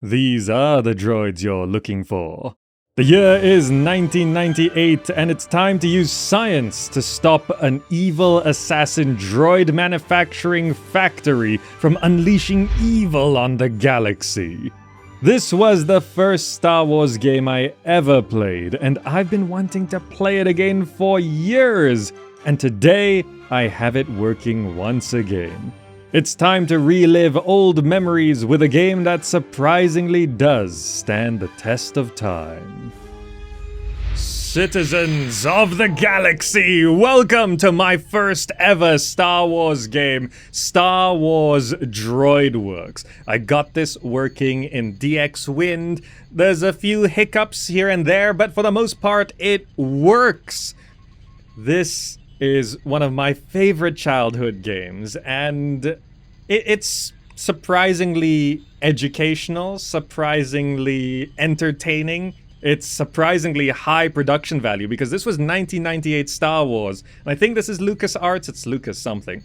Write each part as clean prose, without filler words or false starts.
These are the droids you're looking for. The year is 1998, and it's time to use science to stop an evil assassin droid manufacturing factory from unleashing evil on the galaxy. This was the first Star Wars game I ever played, and I've been wanting to play it again for years, and today I have it working once again. It's time to relive old memories with a game that surprisingly does stand the test of time. Citizens of the galaxy, welcome to my first ever Star Wars game, Star Wars DroidWorks. I got this working in DXWND. There's a few hiccups here and there, but for the most part, it works. This is one of my favorite childhood games, and it's surprisingly educational, surprisingly entertaining. It's surprisingly high production value because this was 1998 Star Wars, and I think this is LucasArts. It's Lucas something.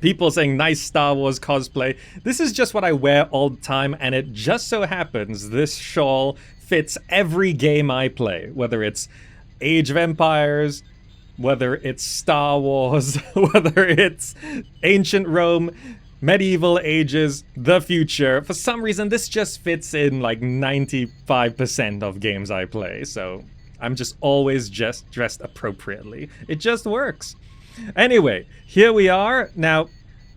People saying nice Star Wars cosplay. This is just what I wear all the time, and it just so happens this shawl fits every game I play, whether it's Age of Empires, whether it's Star Wars, whether it's ancient Rome, medieval ages, the future. For some reason, this just fits in like 95% of games I play, so I'm just always just dressed appropriately. It just works. Anyway, here we are. Now,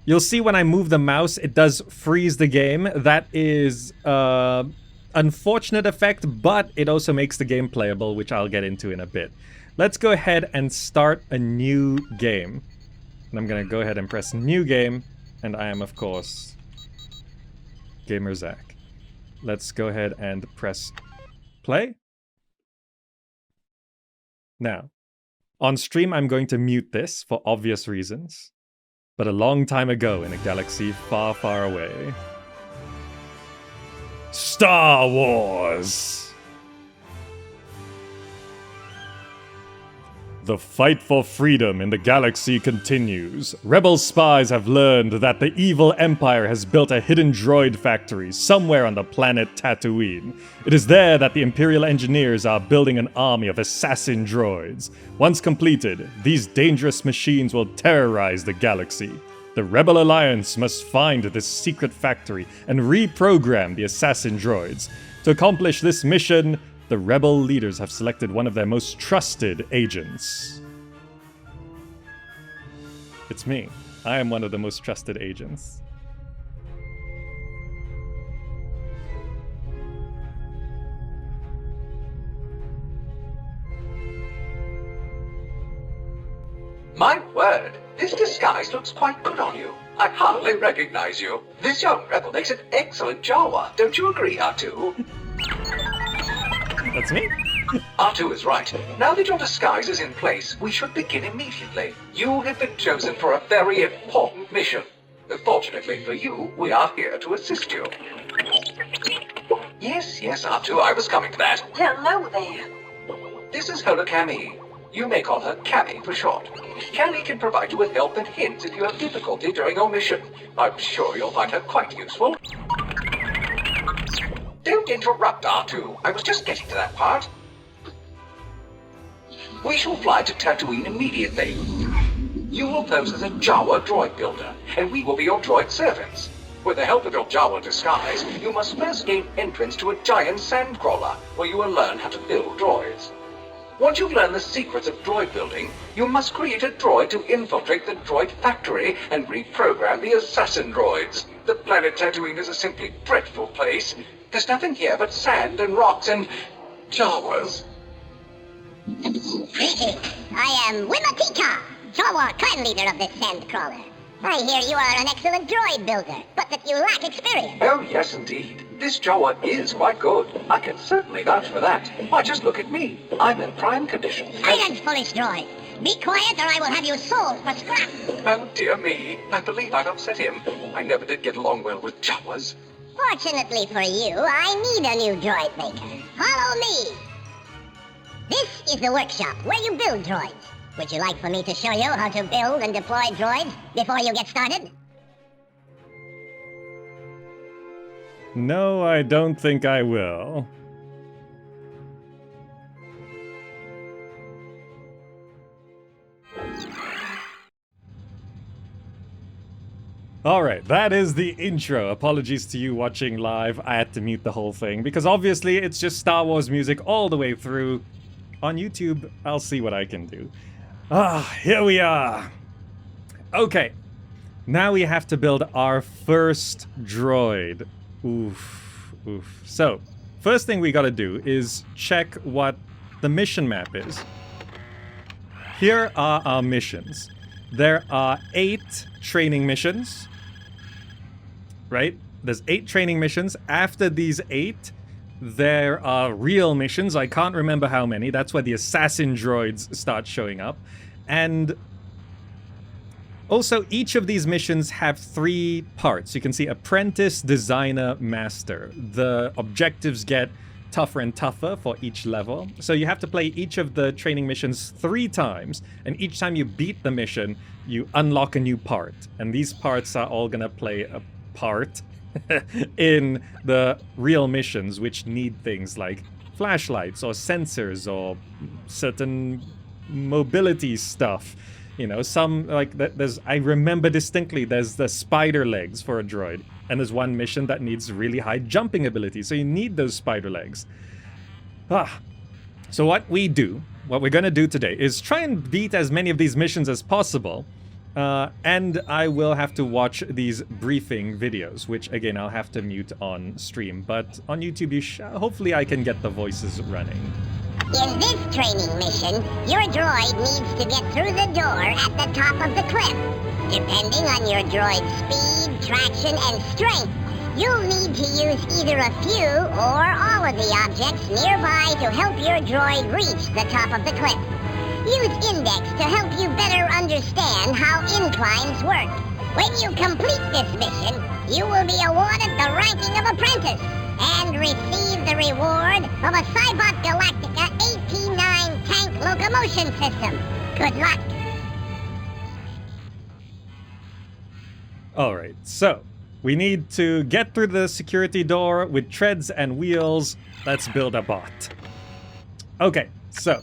you'll see when I move the mouse, it does freeze the game. That is unfortunate effect, but it also makes the game playable, which I'll get into in a bit. Let's go ahead and start a new game. And I'm gonna go ahead and press new game, and I am, of course, Gamer Zach. Let's go ahead and press play. Now, on stream I'm going to mute this for obvious reasons, but a long time ago in a galaxy far, far away, Star Wars! The fight for freedom in the galaxy continues. Rebel spies have learned that the evil Empire has built a hidden droid factory somewhere on the planet Tatooine. It is there that the Imperial engineers are building an army of assassin droids. Once completed, these dangerous machines will terrorize the galaxy. The Rebel Alliance must find this secret factory and reprogram the assassin droids. To accomplish this mission, the rebel leaders have selected one of their most trusted agents. It's me. I am one of the most trusted agents. My word, this disguise looks quite good on you. I hardly recognize you. This young rebel makes an excellent Jawa. Don't you agree, R2? That's me? R2 is right. Now that your disguise is in place, we should begin immediately. You have been chosen for a very important mission. Fortunately for you, we are here to assist you. Yes, R2, I was coming to that. Hello there. This is Hola Cammy. You may call her Cammy for short. Cammy can provide you with help and hints if you have difficulty during your mission. I'm sure you'll find her quite useful. Don't interrupt, R2. I was just getting to that part. We shall fly to Tatooine immediately. You will pose as a Jawa droid builder, and we will be your droid servants. With the help of your Jawa disguise, you must first gain entrance to a giant sandcrawler, where you will learn how to build droids. Once you've learned the secrets of droid building, you must create a droid to infiltrate the droid factory and reprogram the assassin droids. The planet Tatooine is a simply dreadful place. There's nothing here but sand and rocks and Jawas. Greetings. I am Wimatika, Jawa clan leader of this sandcrawler. I hear you are an excellent droid builder, but that you lack experience. Oh, yes, indeed. This Jawa is quite good. I can certainly vouch for that. Why, just look at me. I'm in prime condition. Silence, foolish droid. Be quiet or I will have you sold for scrap. Oh, dear me. I believe I've upset him. I never did get along well with Jawas. Fortunately for you, I need a new droid maker. Follow me. This is the workshop where you build droids. Would you like for me to show you how to build and deploy droids before you get started? No, I don't think I will. Alright, that is the intro. Apologies to you watching live. I had to mute the whole thing because obviously it's just Star Wars music all the way through. On YouTube, I'll see what I can do. Here we are. Okay, now we have to build our first droid. Oof, oof. So, first thing we gotta do is check what the mission map is. Here are our missions. There are 8 training missions. Right? There's 8 training missions. After these 8, there are real missions. I can't remember how many. That's where the assassin droids start showing up. And also, each of these missions have 3 parts. You can see Apprentice, Designer, Master. The objectives get tougher and tougher for each level. So you have to play each of the training missions 3 times. And each time you beat the mission, you unlock a new part. And these parts are all gonna play a part in the real missions, which need things like flashlights or sensors or certain mobility stuff. You know, some like there's, I remember distinctly, there's the spider legs for a droid, and there's one mission that needs really high jumping ability, so you need those spider legs. So what we're gonna do today is try and beat as many of these missions as possible. And I will have to watch these briefing videos, which again I'll have to mute on stream, but on YouTube hopefully I can get the voices running. In this training mission, your droid needs to get through the door at the top of the cliff. Depending on your droid's speed, traction, and strength, you'll need to use either a few or all of the objects nearby to help your droid reach the top of the cliff. Use Index to help you better understand how inclines work. When you complete this mission, you will be awarded the ranking of Apprentice and receive the reward of a Cybot Galactica 18-9 tank locomotion system. Good luck! Alright, so we need to get through the security door with treads and wheels. Let's build a bot. Okay, so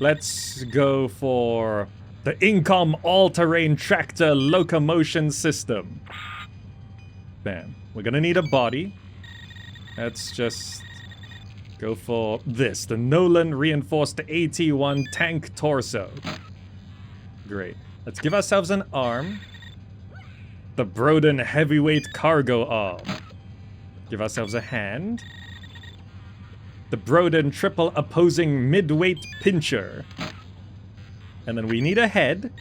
let's go for the Incom all-terrain tractor locomotion system. Bam. We're gonna need a body. Let's just go for this, the Nolan reinforced AT-1 tank torso. Great. Let's give ourselves an arm. The Broden heavyweight cargo arm. Give ourselves a hand. The Broden triple opposing midweight pincher. And then we need a head.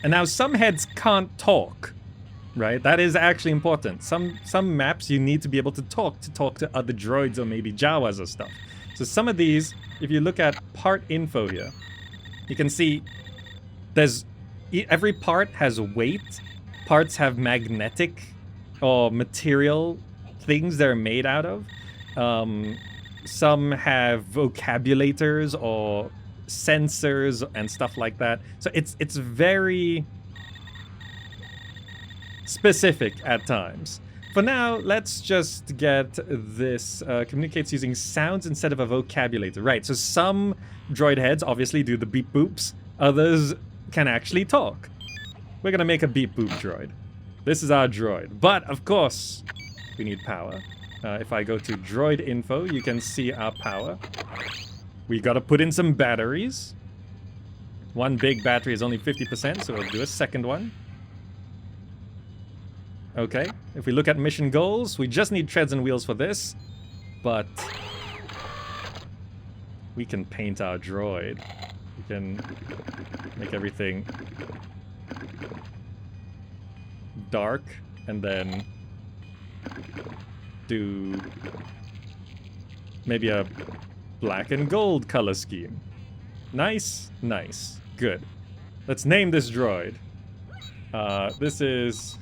And now some heads can't talk, right? That is actually important. Some maps you need to be able to talk to other droids or maybe Jawas or stuff. So some of these, if you look at part info here, you can see every part has weight. Parts have magnetic or material things they're made out of. Some have vocabulators or sensors and stuff like that. So it's very specific at times. For now, let's just get this communicates using sounds instead of a vocabulator. Right, so some droid heads obviously do the beep boops. Others can actually talk. We're gonna make a beep boop droid. This is our droid. But, of course, we need power. If I go to droid info, you can see our power. We gotta put in some batteries. One big battery is only 50%, so we'll do a second one. Okay, if we look at mission goals, we just need treads and wheels for this. But we can paint our droid. We can make everything dark and then do maybe a black and gold color scheme. Nice, nice, good. Let's name this droid. This is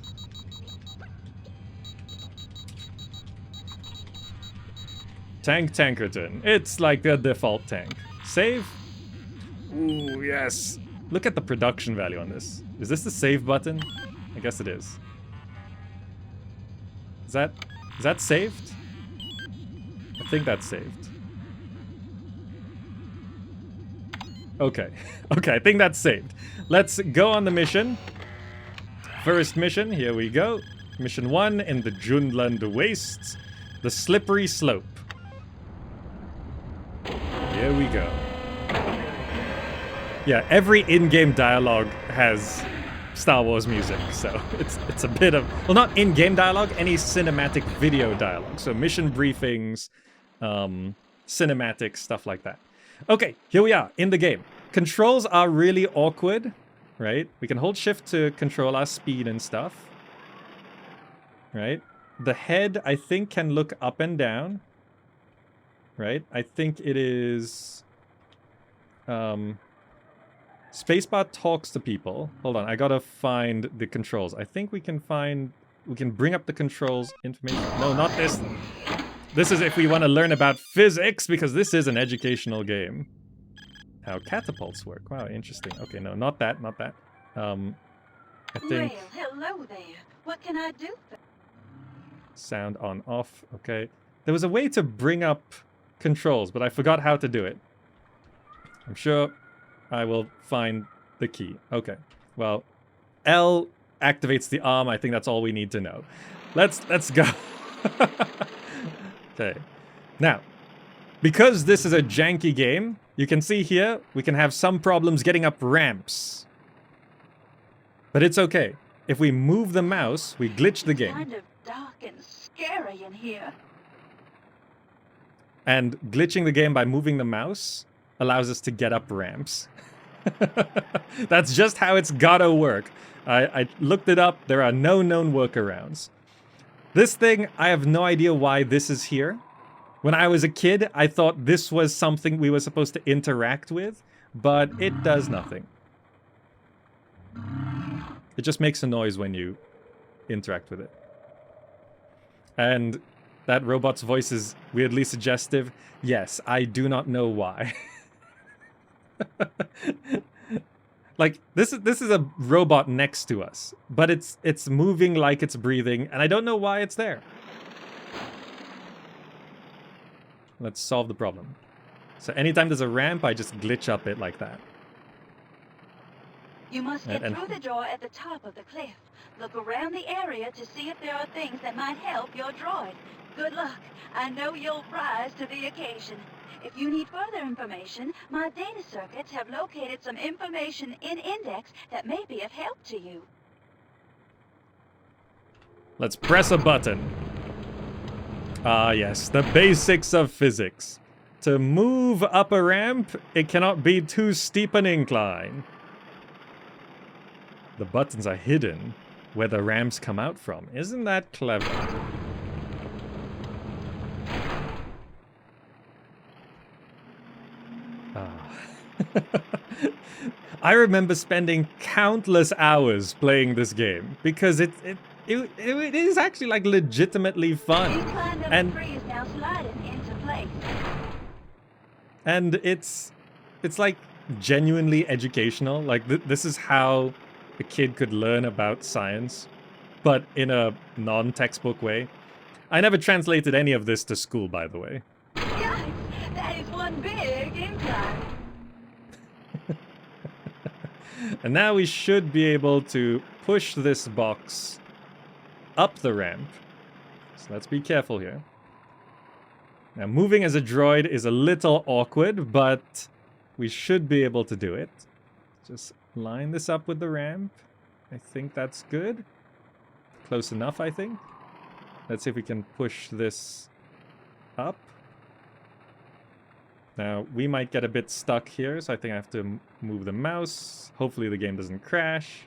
Tank Tankerton. It's like the default tank. Save. Ooh, yes. Look at the production value on this. Is this the save button? I guess it is. Is that Is that saved? I think that's saved. Okay. Okay, I think that's saved. Let's go on the mission. First mission, here we go. Mission 1 in the Junland Wastes. The Slippery Slope. Here we go. Yeah, every in-game dialogue has Star Wars music, so it's a bit of... Well, not in-game dialogue, any cinematic video dialogue. So mission briefings, cinematics, stuff like that. Okay, here we are, in the game. Controls are really awkward, right? We can hold shift to control our speed and stuff. Right? The head, I think, can look up and down. Right? I think it is... Spacebar talks to people. Hold on, I gotta find the controls. I think we can find... We can bring up the controls information. No, not this. This is if we want to learn about physics, because this is an educational game. How catapults work. Wow, interesting. Okay, no, not that, not that. I think... Well, hello there. What can I do? Sound on, off. Okay. There was a way to bring up controls, but I forgot how to do it. I'm sure I will find the key. Okay. Well, L activates the arm. I think that's all we need to know. Let's go. Okay. Now, because this is a janky game, you can see here, we can have some problems getting up ramps. But it's okay. If we move the mouse, we glitch the game. Kind of dark and scary in here. And glitching the game by moving the mouse allows us to get up ramps. That's just how it's gotta work. I looked it up. There are no known workarounds. This thing, I have no idea why this is here. When I was a kid, I thought this was something we were supposed to interact with, but it does nothing. It just makes a noise when you interact with it. And that robot's voice is weirdly suggestive. Yes, I do not know why. Like, this is a robot next to us, but it's moving like it's breathing, and I don't know why it's there. Let's solve the problem. So anytime there's a ramp, I just glitch up it like that. You must get through the door at the top of the cliff. Look around the area to see if there are things that might help your droid. Good luck. I know you'll rise to the occasion. If you need further information, my data circuits have located some information in Index that may be of help to you. Let's press a button. Ah, yes, the basics of physics. To move up a ramp, it cannot be too steep an incline. The buttons are hidden where the ramps come out from. Isn't that clever? I remember spending countless hours playing this game because it is actually like legitimately fun. And it's like genuinely educational. Like this is how a kid could learn about science, but in a non-textbook way. I never translated any of this to school, by the way. Yikes! That is one big incline. And now we should be able to push this box up the ramp. So let's be careful here. Now, moving as a droid is a little awkward, but we should be able to do it. Just line this up with the ramp. I think that's good. Close enough, I think. Let's see if we can push this up. Now, we might get a bit stuck here, so I think I have to move the mouse. Hopefully the game doesn't crash.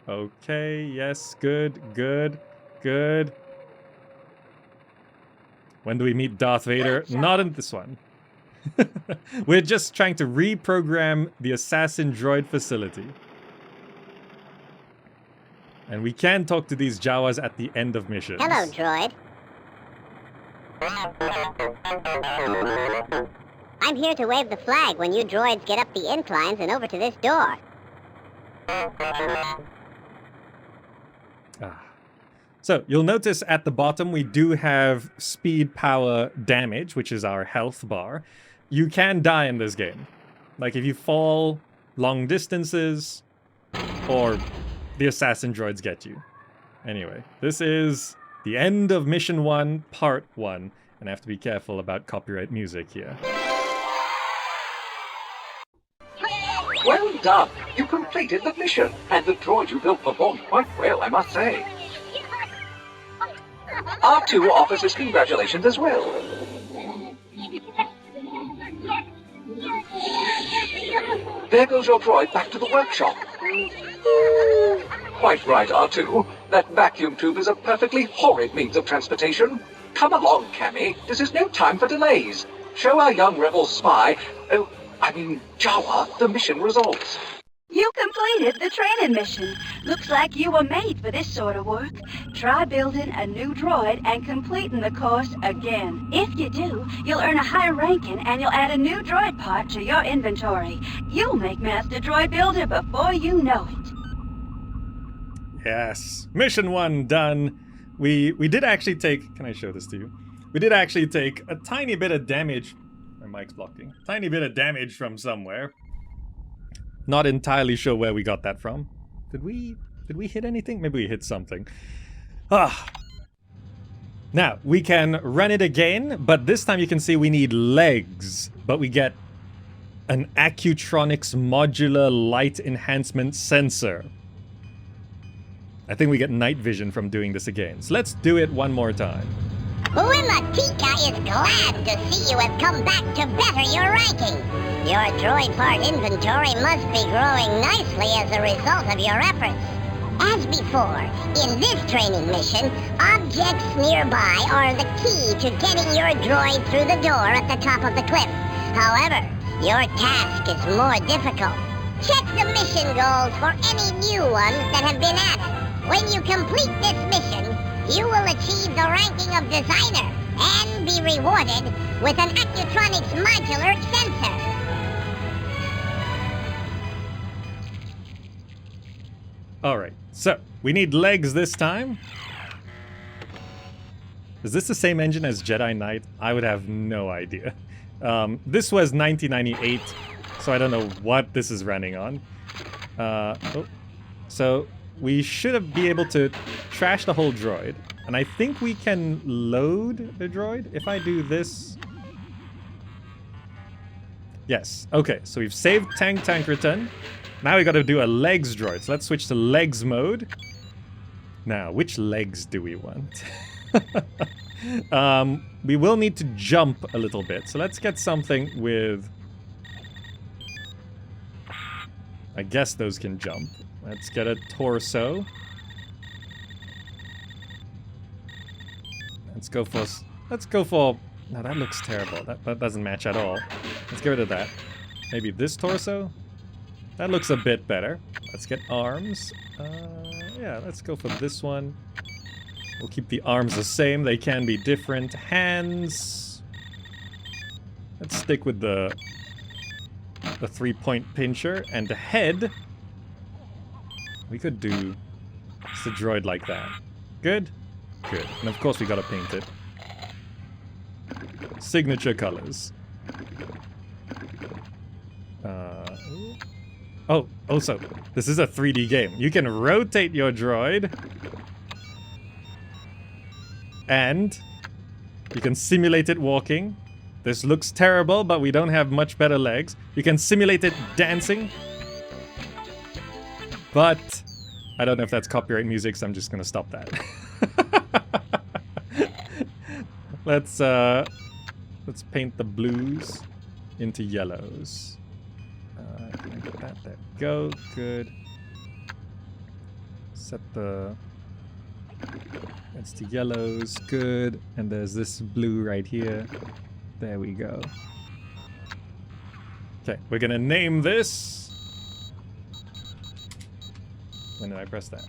Okay, yes, good, good, good. When do we meet Darth Vader? Not in this one. We're just trying to reprogram the assassin droid facility. And we can talk to these Jawas at the end of missions. Hello, droid. I'm here to wave the flag when you droids get up the inclines and over to this door. Ah. So you'll notice at the bottom we do have speed, power, damage, which is our health bar. You can die in this game. Like if you fall long distances, or the assassin droids get you. Anyway, this is the end of Mission 1, Part 1, and I have to be careful about copyright music here. Well done! You completed the mission, and the droid you built performed quite well, I must say. R2 offers his congratulations as well. There goes your droid back to the workshop. Quite right, R2. That vacuum tube is a perfectly horrid means of transportation. Come along, Cammy. This is no time for delays. Show our young rebel spy, Jawa, the mission results. You completed the training mission. Looks like you were made for this sort of work. Try building a new droid and completing the course again. If you do, you'll earn a higher ranking and you'll add a new droid part to your inventory. You'll make Master Droid Builder before you know it. Yes, Mission 1 done. We did actually take... Can I show this to you? We did actually take a tiny bit of damage... My mic's blocking. Tiny bit of damage from somewhere. Not entirely sure where we got that from. Did we hit anything? Maybe we hit something. Now, we can run it again, but this time you can see we need legs. But we get an Accutronics modular light enhancement sensor. I think we get night vision from doing this again. So let's do it one more time. Uematika is glad to see you have come back to better your ranking. Your droid part inventory must be growing nicely as a result of your efforts. As before, in this training mission, objects nearby are the key to getting your droid through the door at the top of the cliff. However, your task is more difficult. Check the mission goals for any new ones that have been added. When you complete this mission, you will achieve the ranking of designer and be rewarded with an Accutronics modular sensor. Alright, so we need legs this time. Is this the same engine as Jedi Knight? I would have no idea. This was 1998, so I don't know what this is running on. So we should be able to trash the whole droid. And I think we can load the droid if I do this. Yes, okay, so we've saved Tankerton. Now we gotta do a legs droid. So let's switch to legs mode. Now, which legs do we want? We will need to jump a little bit. So let's get something with... I guess those can jump. Let's get a torso. Let's go for... No, that looks terrible. That doesn't match at all. Let's get rid of that. Maybe this torso? That looks a bit better. Let's get arms. Yeah, let's go for this one. We'll keep the arms the same. They can be different. Hands. Let's stick with the 3-point pincher. And the head. We could do just a droid like that. Good? Good. And of course we gotta paint it. Signature colors. Oh, also, this is a 3D game. You can rotate your droid. And you can simulate it walking. This looks terrible, but we don't have much better legs. You can simulate it dancing. But I don't know if that's copyright music, so I'm just gonna stop that. Let's paint the blues into yellows. Can I get that? There we go. Good. Set the... That's the yellows. Good. And there's this blue right here. There we go. Okay, we're gonna name this... When did I press that?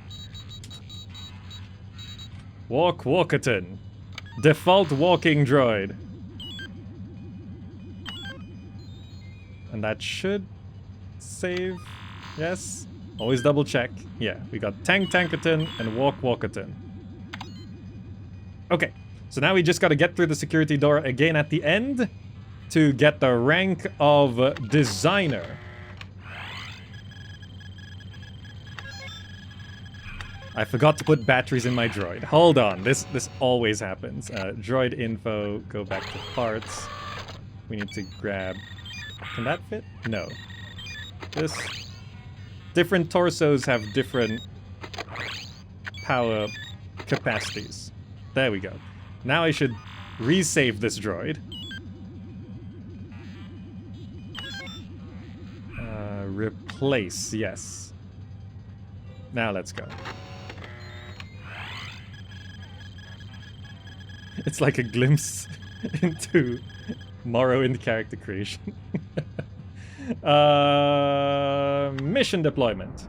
Walkerton. Default walking droid. And that should save. Yes. Always double check. Yeah, we got Tankerton and Walkerton. Okay, so now we just gotta get through the security door again at the end to get the rank of designer. I forgot to put batteries in my droid. Hold on, this always happens. Droid info, go back to parts. We need to grab... Can that fit? No. This... Different torsos have different power capacities. There we go. Now I should resave this droid. Replace, yes. Now let's go. It's like a glimpse into Morrowind character creation. Mission deployment.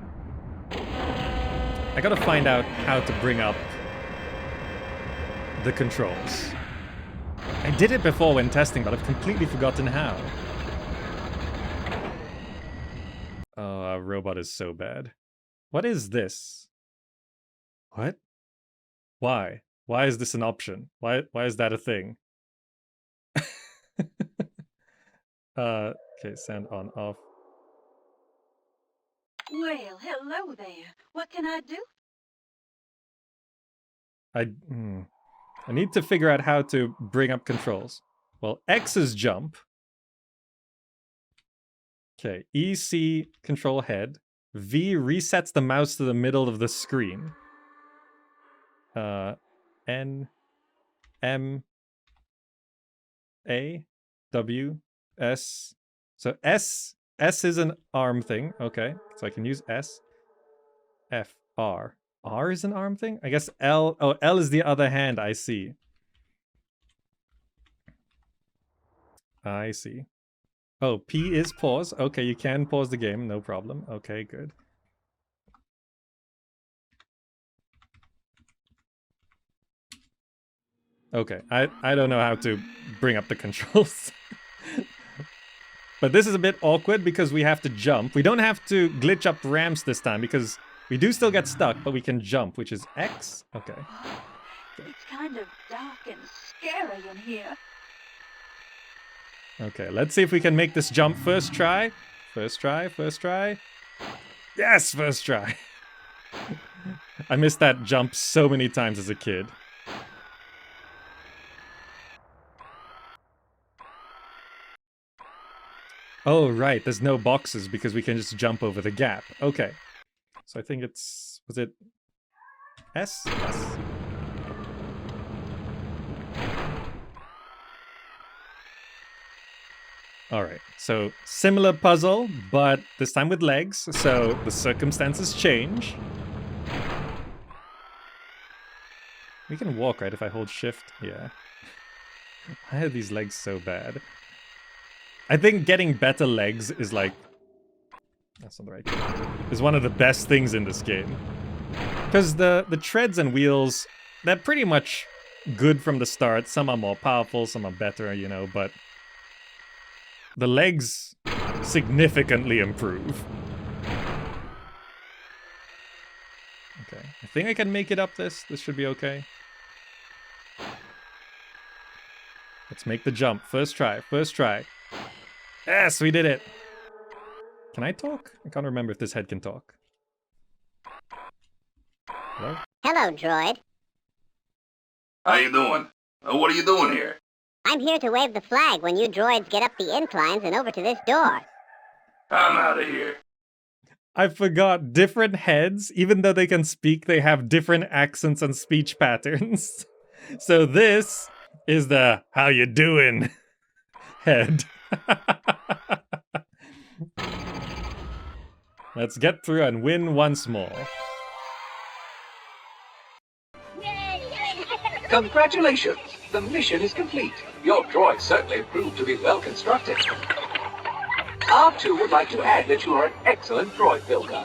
I gotta find out how to bring up the controls. I did it before when testing, but I've completely forgotten how. Oh, our robot is so bad. What is this? What? Why? Why is this an option? Why is that a thing? Okay, sound on, off. Well, hello there. What can I do? I need to figure out how to bring up controls. Well, X is jump. Okay, EC control head. V resets the mouse to the middle of the screen. N, M, A, W, S. So S is an arm thing. Okay, so I can use S. F, R. R is an arm thing? I guess L... Oh, L is the other hand, I see. I see. Oh, P is pause. Okay, you can pause the game, no problem. Okay, good. Okay, I don't know how to bring up the controls. But this is a bit awkward because we have to jump. We don't have to glitch up ramps this time because we do still get stuck, but we can jump, which is X. Okay. It's kind of dark and scary in here. Okay, let's see if we can make this jump first try. First try, first try. Yes, first try. I missed that jump so many times as a kid. Oh, right, there's no boxes because we can just jump over the gap. Okay. So I think it's... Was it... S? Yes. Alright, so similar puzzle, but this time with legs, so the circumstances change. We can walk, right, if I hold shift? Yeah. Why are these legs so bad? I think getting better legs is like... That's not the right thing. Is one of the best things in this game. Because the treads and wheels, they're pretty much good from the start. Some are more powerful, some are better, you know, but... The legs significantly improve. Okay, I think I can make it up this. This should be okay. Let's make the jump. First try, first try. Yes, we did it! Can I talk? I can't remember if this head can talk. Hello? Hello, droid. How you doing? What are you doing here? I'm here to wave the flag when you droids get up the inclines and over to this door. I'm out of here. I forgot, different heads, even though they can speak, they have different accents and speech patterns. So this is the how you doing head. Let's get through and win once more. Congratulations! The mission is complete. Your droid certainly proved to be well constructed. R2 would like to add that you are an excellent droid builder.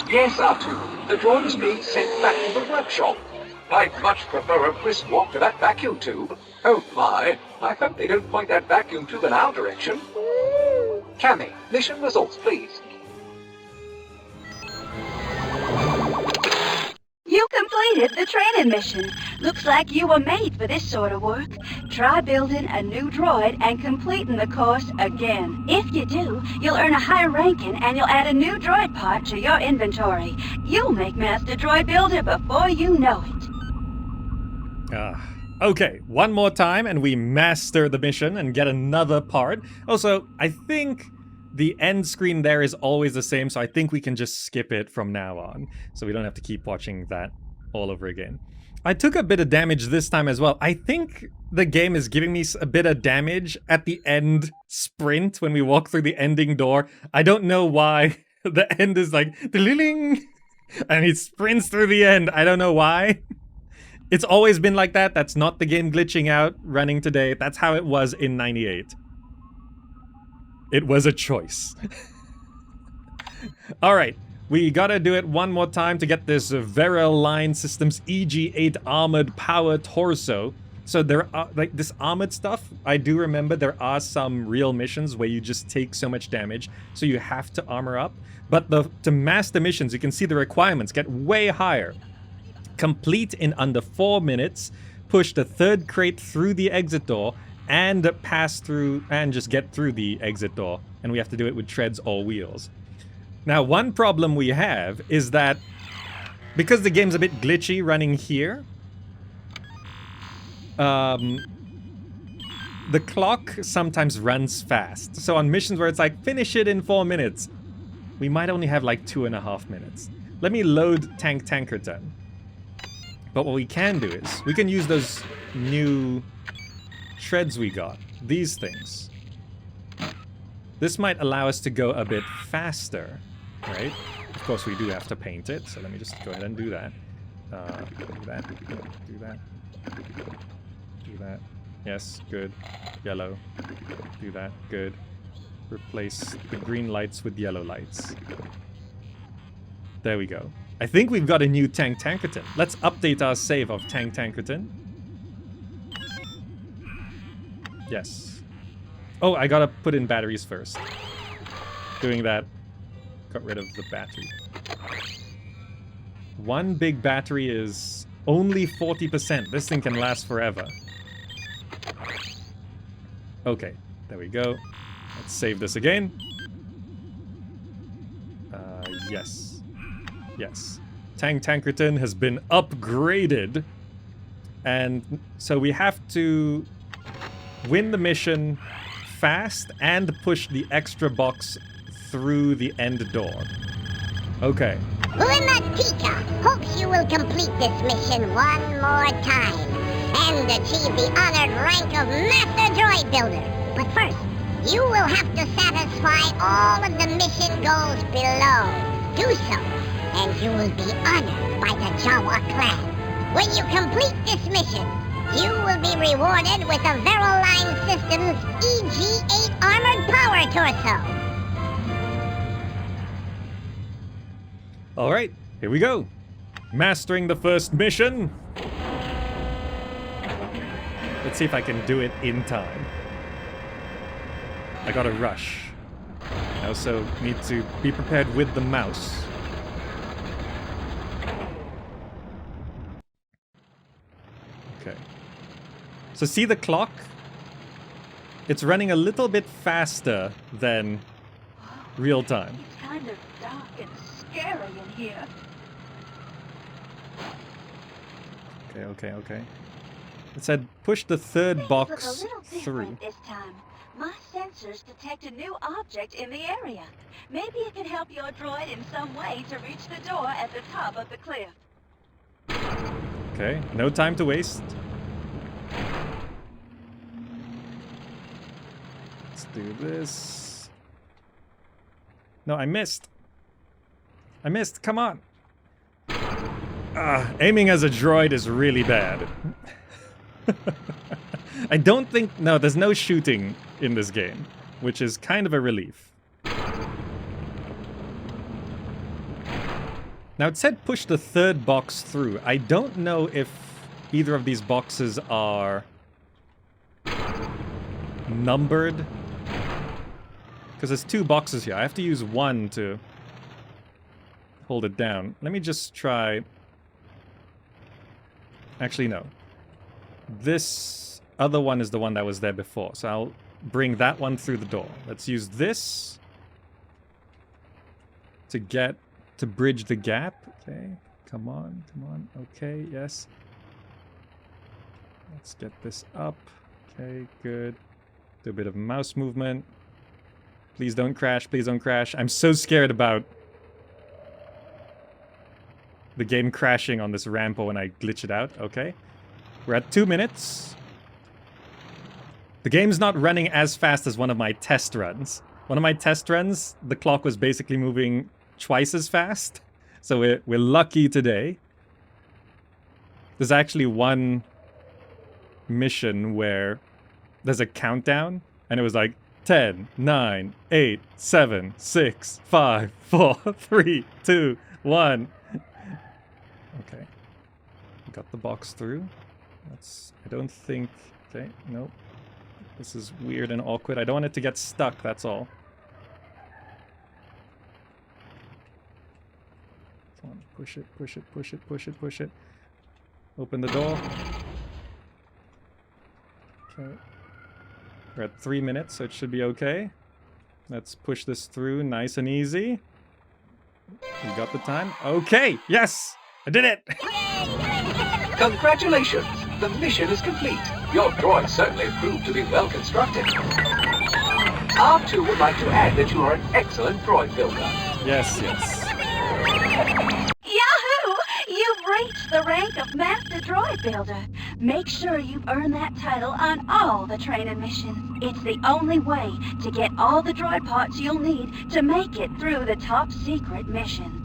Yes, R2. The droid is being sent back to the workshop. I'd much prefer a brisk walk to that vacuum tube. Oh my, I hope they don't point that vacuum tube in our direction. Cammy, mission results, please. You completed the training mission. Looks like you were made for this sort of work. Try building a new droid and completing the course again. If you do, you'll earn a higher ranking and you'll add a new droid part to your inventory. You'll make Master Droid Builder before you know it. Okay, one more time and we master the mission and get another part. Also, I think the end screen there is always the same, so I think we can just skip it from now on. So we don't have to keep watching that all over again. I took a bit of damage this time as well. I think the game is giving me a bit of damage at the end sprint when we walk through the ending door. I don't know why. The end is like, ding, and he sprints through the end. I don't know why. It's always been like that. That's not the game glitching out running today. That's how it was in 98. It was a choice. Alright, we gotta do it one more time to get this Referral Line Systems EG8 Armored Power Torso. So there are, like, this armored stuff, I do remember there are some real missions where you just take so much damage, so you have to armor up. But to master missions, you can see the requirements get way higher. Complete in under 4 minutes, push the 3rd crate through the exit door, and pass through and just get through the exit door. And we have to do it with treads or wheels. Now, one problem we have is that because the game's a bit glitchy running here, the clock sometimes runs fast. So on missions where it's like, finish it in 4 minutes, we might only have like 2.5 minutes. Let me load Tankerton. But what we can do is, we can use those new treads we got. These things. This might allow us to go a bit faster, right? Of course, we do have to paint it, so let me just go ahead and do that. Do that. Do that. Do that. Yes, good. Yellow. Do that. Good. Replace the green lights with yellow lights. There we go. I think we've got a new Tankerton. Let's update our save of Tankerton. Yes. Oh, I gotta put in batteries first. Doing that got rid of the battery. One big battery is only 40%. This thing can last forever. Okay, there we go. Let's save this again. Yes. Yes. Tankerton has been upgraded. And so we have to win the mission fast and push the extra box through the end door. Okay. Tika hopes you will complete this mission one more time and achieve the honored rank of Master Droid Builder. But first, you will have to satisfy all of the mission goals below. Do so, and you will be honored by the Jawa clan. When you complete this mission, you will be rewarded with a Referral Line Systems EG8 Armored Power Torso. Alright, here we go. Mastering the first mission. Let's see if I can do it in time. I gotta rush. I also need to be prepared with the mouse. Okay. So see the clock? It's running a little bit faster than real time. It's kind of dark and scary in here. Okay. It said push the third box Look a little through. different this time. My sensors detect a new object in the area. Maybe it can help your droid in some way to reach the door at the top of the cliff. Okay, no time to waste. Let's do this. No, I missed. Come on. Aiming as a droid is really bad. I don't think... No, there's no shooting in this game, which is kind of a relief. Now, it said push the third box through. I don't know if either of these boxes are numbered. Because there's 2 boxes here. I have to use one to hold it down. Let me just try Actually, no. This other one is the one that was there before. So I'll bring that one through the door. Let's use this to bridge the gap. Okay, come on, come on. Okay, yes. Let's get this up. Okay, good. Do a bit of mouse movement. Please don't crash, please don't crash. I'm so scared about the game crashing on this ramp when I glitch it out. Okay. We're at 2 minutes. The game's not running as fast as one of my test runs. One of my test runs, the clock was basically moving twice as fast. So we're lucky today. There's actually one mission where there's a countdown and it was like 10, 9, 8, 7, 6, 5, 4, 3, 2, 1. Okay. Got the box through. I don't think... Okay, nope. This is weird and awkward. I don't want it to get stuck, that's all. Come on, push it, push it, push it, push it, push it. Open the door. Okay. We're at 3 minutes, so it should be okay. Let's push this through nice and easy. We got the time. Okay, yes! I did it! Congratulations! The mission is complete. Your droid certainly proved to be well constructed. R2 would like to add that you are an excellent droid builder. Yes, yes. Yahoo! You've reached the rank of Master Droid Builder. Make sure you've earned that title on all the training missions. It's the only way to get all the droid parts you'll need to make it through the top secret mission.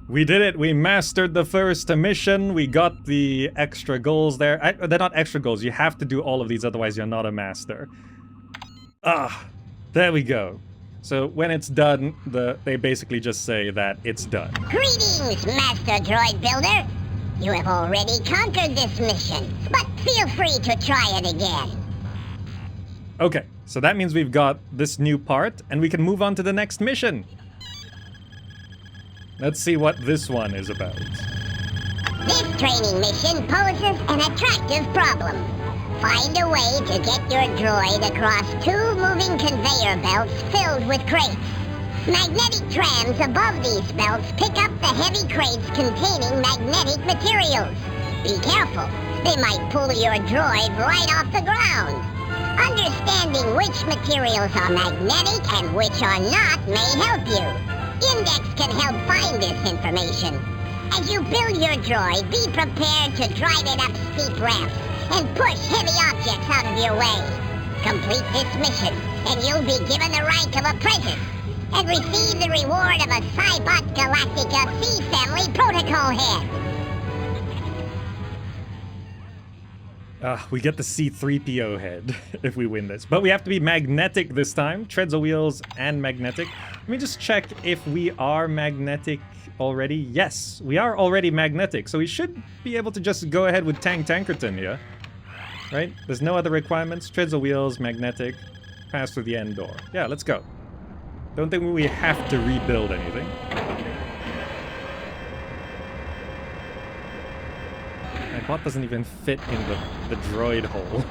We did it! We mastered the first mission. We got the extra goals there. They're not extra goals. You have to do all of these, otherwise you're not a master. Ah, there we go. So when it's done, they basically just say that it's done. Greetings, Master Droid Builder. You have already conquered this mission, but feel free to try it again. Okay, so that means we've got this new part, and we can move on to the next mission. Let's see what this one is about. This training mission poses an attractive problem. Find a way to get your droid across 2 moving conveyor belts filled with crates. Magnetic trams above these belts pick up the heavy crates containing magnetic materials. Be careful, they might pull your droid right off the ground. Understanding which materials are magnetic and which are not may help you. Index can help find this information. As you build your droid, be prepared to drive it up steep ramps and push heavy objects out of your way. Complete this mission, and you'll be given the rank of apprentice and receive the reward of a Cybot Galactica C-Family Protocol Head. We get the C-3PO head if we win this. But we have to be magnetic this time. Treads of wheels and magnetic. Let me just check if we are magnetic already. Yes, we are already magnetic. So we should be able to just go ahead with Tankerton here. Right? There's no other requirements. Treads of wheels, magnetic. Pass through the end door. Yeah, let's go. Don't think we have to rebuild anything. My bot doesn't even fit in the droid hole.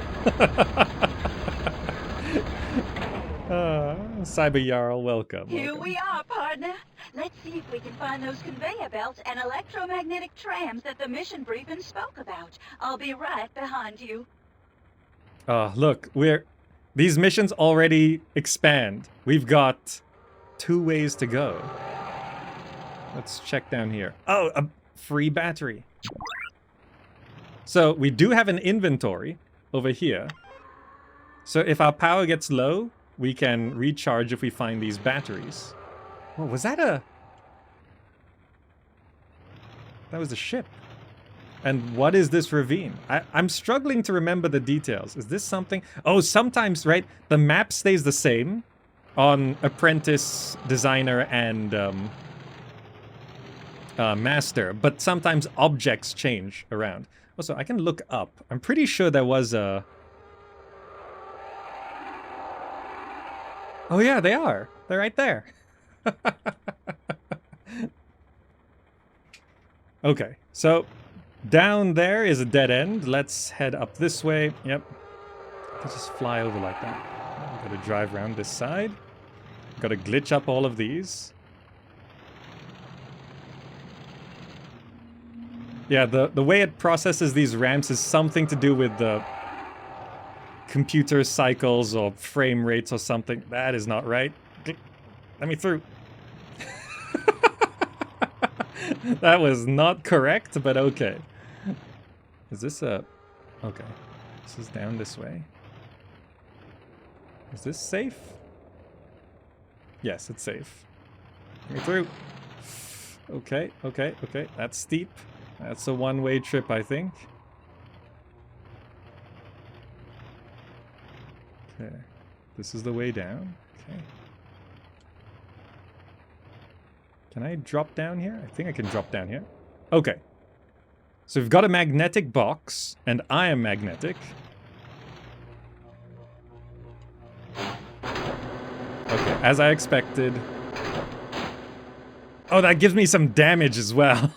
Cyber Jarl, welcome. Here we are, partner. Let's see if we can find those conveyor belts and electromagnetic trams that the mission briefing spoke about. I'll be right behind you. Look, these missions already expand. We've got 2 ways to go. Let's check down here. Oh, a free battery. So we do have an inventory over here. So if our power gets low, we can recharge if we find these batteries. Oh, was that a... That was a ship. And what is this ravine? I'm struggling to remember the details. Is this something... Oh, sometimes, right, the map stays the same on Apprentice, Designer, and Master, but sometimes objects change around. Also, I can look up. I'm pretty sure there was a... Oh yeah, they are. They're right there. Okay, so Down there is a dead end. Let's head up this way. Yep. Let's just fly over like that. Gotta drive around this side. Gotta glitch up all of these. Yeah, the way it processes these ramps is something to do with the computer cycles or frame rates or something. That is not right. Let me through. That was not correct, but okay. Is this a... Okay. This is down this way. Is this safe? Yes, it's safe. Let me through. Okay, okay, okay. That's steep. That's a one-way trip, I think. Okay. This is the way down. Okay. Can I drop down here? I think I can drop down here. Okay. So we've got a magnetic box, and I am magnetic. Okay, as I expected. Oh, that gives me some damage as well.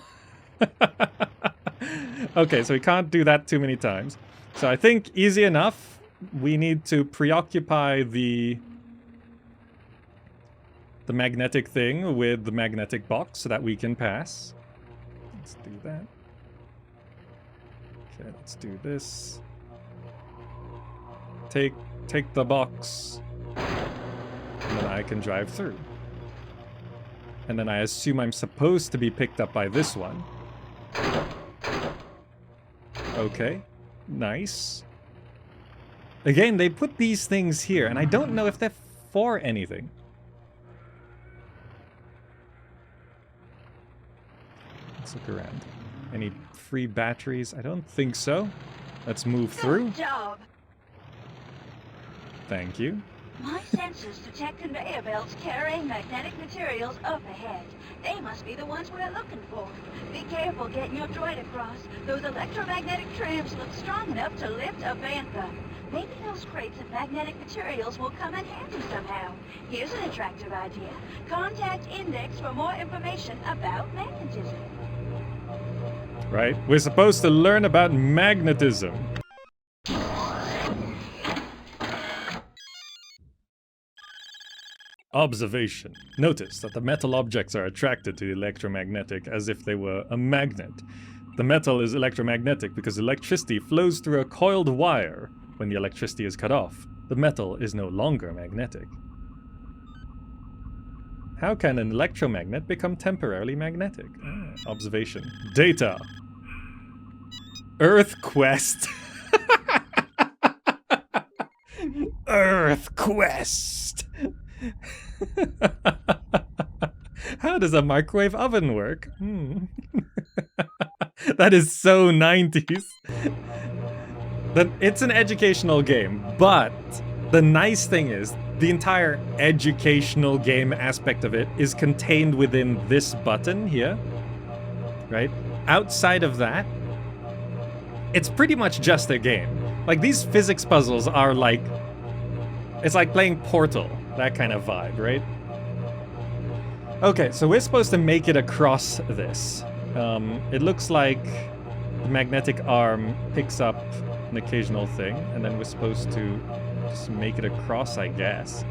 Okay, so we can't do that too many times. So I think easy enough. We need to preoccupy the magnetic thing with the magnetic box so that we can pass. Let's do that. Okay, let's do this. Take the box. And then I can drive through. And then I assume I'm supposed to be picked up by this one. Okay, nice. Again, they put these things here, and I don't know if they're for anything. Let's look around. Any free batteries? I don't think so. Let's move through. Good job. Thank you. My sensors detect conveyor belts carrying magnetic materials up ahead. They must be the ones we're looking for. Be careful getting your droid across. Those electromagnetic trams look strong enough to lift a bantha. Maybe those crates of magnetic materials will come in handy somehow. Here's an attractive idea. Contact Index for more information about magnetism. Right, we're supposed to learn about magnetism. Observation. Notice that the metal objects are attracted to the electromagnetic as if they were a magnet. The metal is electromagnetic because electricity flows through a coiled wire. When the electricity is cut off, the metal is no longer magnetic. How can an electromagnet become temporarily magnetic? Observation. Data. Earth Quest. Earth Quest. How does a microwave oven work? That is so 90s. It's an educational game, but the nice thing is the entire educational game aspect of it is contained within this button here, right? Outside of that, it's pretty much just a game. Like, these physics puzzles are like, it's like playing Portal, that kind of vibe, right? Okay, so we're supposed to make it across this. It looks like the magnetic arm picks up an occasional thing, and then we're supposed to just make it across, I guess.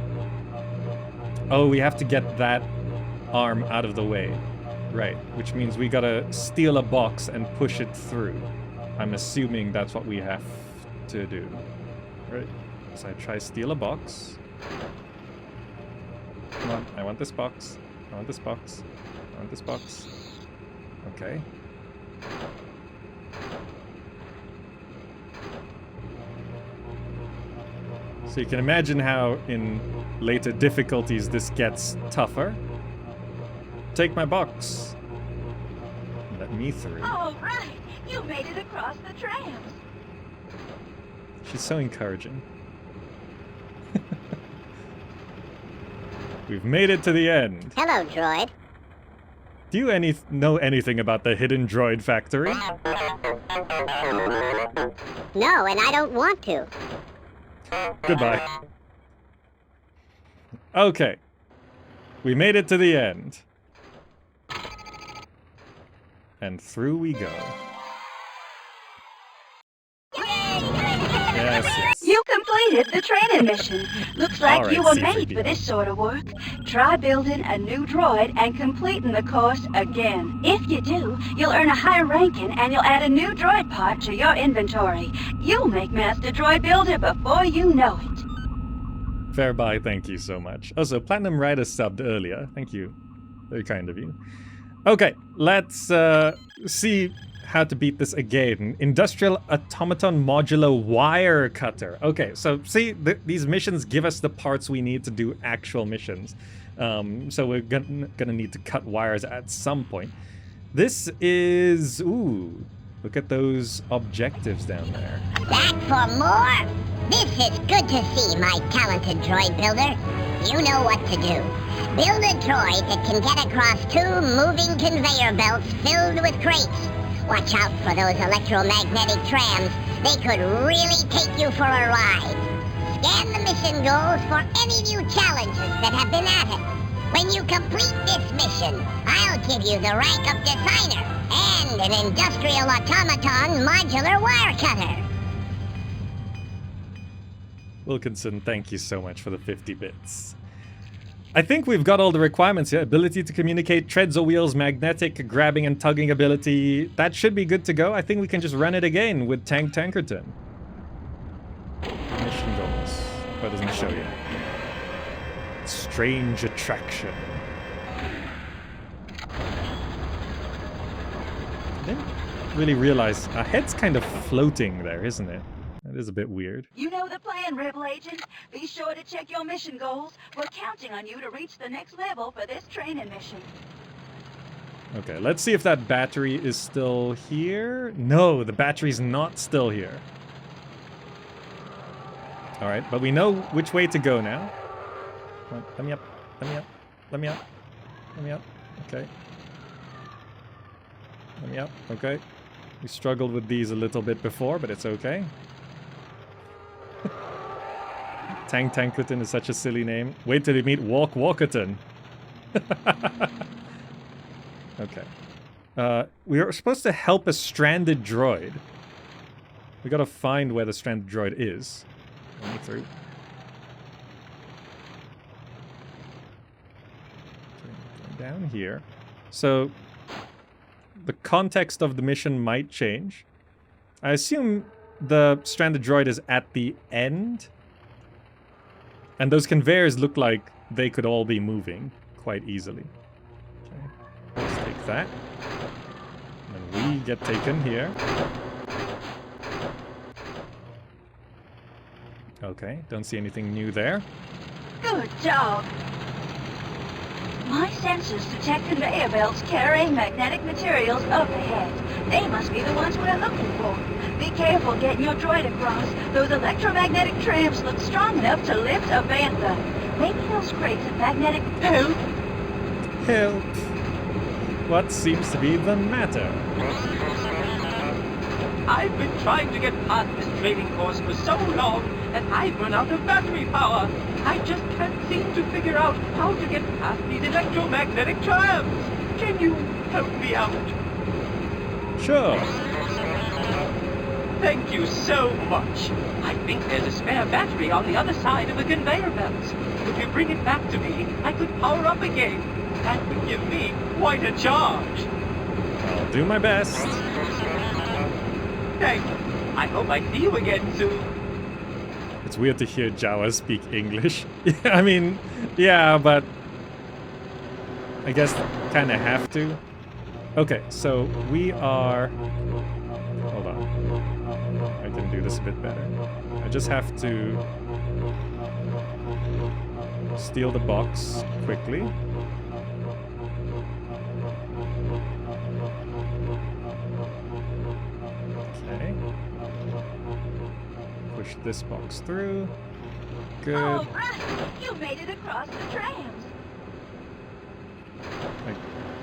Oh, we have to get that arm out of the way. Right, which means we gotta steal a box and push it through. I'm assuming that's what we have to do. Right, so I try steal a box. Come on, I want this box. I want this box. I want this box. Okay. So you can imagine how in later difficulties this gets tougher. Take my box. Let me through. All right, you made it across the trams. She's so encouraging. We've made it to the end. Hello, droid. Do you know anything about the hidden droid factory? No, and I don't want to. Goodbye. Okay. We made it to the end. And through we go. completed the training mission. Looks like All right, you were C3PO. made for this sort of work. Try building a new droid and completing the course again. If you do, you'll earn a higher ranking and you'll add a new droid part to your inventory. You'll make Master Droid Builder before you know it. Fair buy, thank you so much. Also, Platinum Rider subbed earlier. Thank you. Very kind of you. Okay, let's see how to beat this again. Industrial Automaton Modular Wire Cutter. Okay, so see, these missions give us the parts we need to do actual missions. So we're gonna need to cut wires at some point. This is... Ooh, look at those objectives down there. Back for more? This is good to see, my talented droid builder. You know what to do. Build a droid that can get across 2 moving conveyor belts filled with crates. Watch out for those electromagnetic trams. They could really take you for a ride. Scan the mission goals for any new challenges that have been added. When you complete this mission, I'll give you the rank of designer and an industrial automaton modular wire cutter. Wilkinson, thank you so much for the 50 bits. I think we've got all the requirements here. Ability to communicate, treads or wheels, magnetic, grabbing and tugging ability. That should be good to go. I think we can just run it again with Tankerton. Mission goals. Oh, it doesn't show you. Strange attraction. I didn't really realize our head's kind of floating there, isn't it? That is a bit weird. You know the plan, Rebel Agent. Be sure to check your mission goals. We're counting on you to reach the next level for this training mission. Okay, let's see if that battery is still here. No, the battery's not still here. Alright, but we know which way to go now. Come on, let me up, let me up, let me up, let me up. Okay. Let me up, okay. We struggled with these a little bit before, but it's okay. Tankerton is such a silly name. Wait till you meet Walkerton. Okay. We are supposed to help a stranded droid. We gotta find where the stranded droid is. Going through. Okay, going down here. So, the context of the mission might change. I assume the stranded droid is at the end. And those conveyors look like they could all be moving quite easily. Okay, let's take that. And then we get taken here. Okay, don't see anything new there. Good job. My sensors detect conveyor belts carrying magnetic materials up ahead. They must be the ones we're looking for. Be careful getting your droid across. Those electromagnetic trams look strong enough to lift a bantha. Maybe those crates of magnetic... Help! Help! What seems to be the matter? I've been trying to get past this training course for so long, and I've run out of battery power. I just can't seem to figure out how to get past these electromagnetic trams. Can you help me out? Sure. Thank you so much. I think there's a spare battery on the other side of the conveyor belts. If you bring it back to me, I could power up again. That would give me quite a charge. I'll do my best. Thanks. I hope I see you again soon. It's weird to hear Jawa speak English. I mean, yeah, but I guess kind of have to. Okay, so we are... Hold on. I can do this a bit better. I just have to steal the box quickly. Okay. Push this box through. Good. All right. You made it across the trams.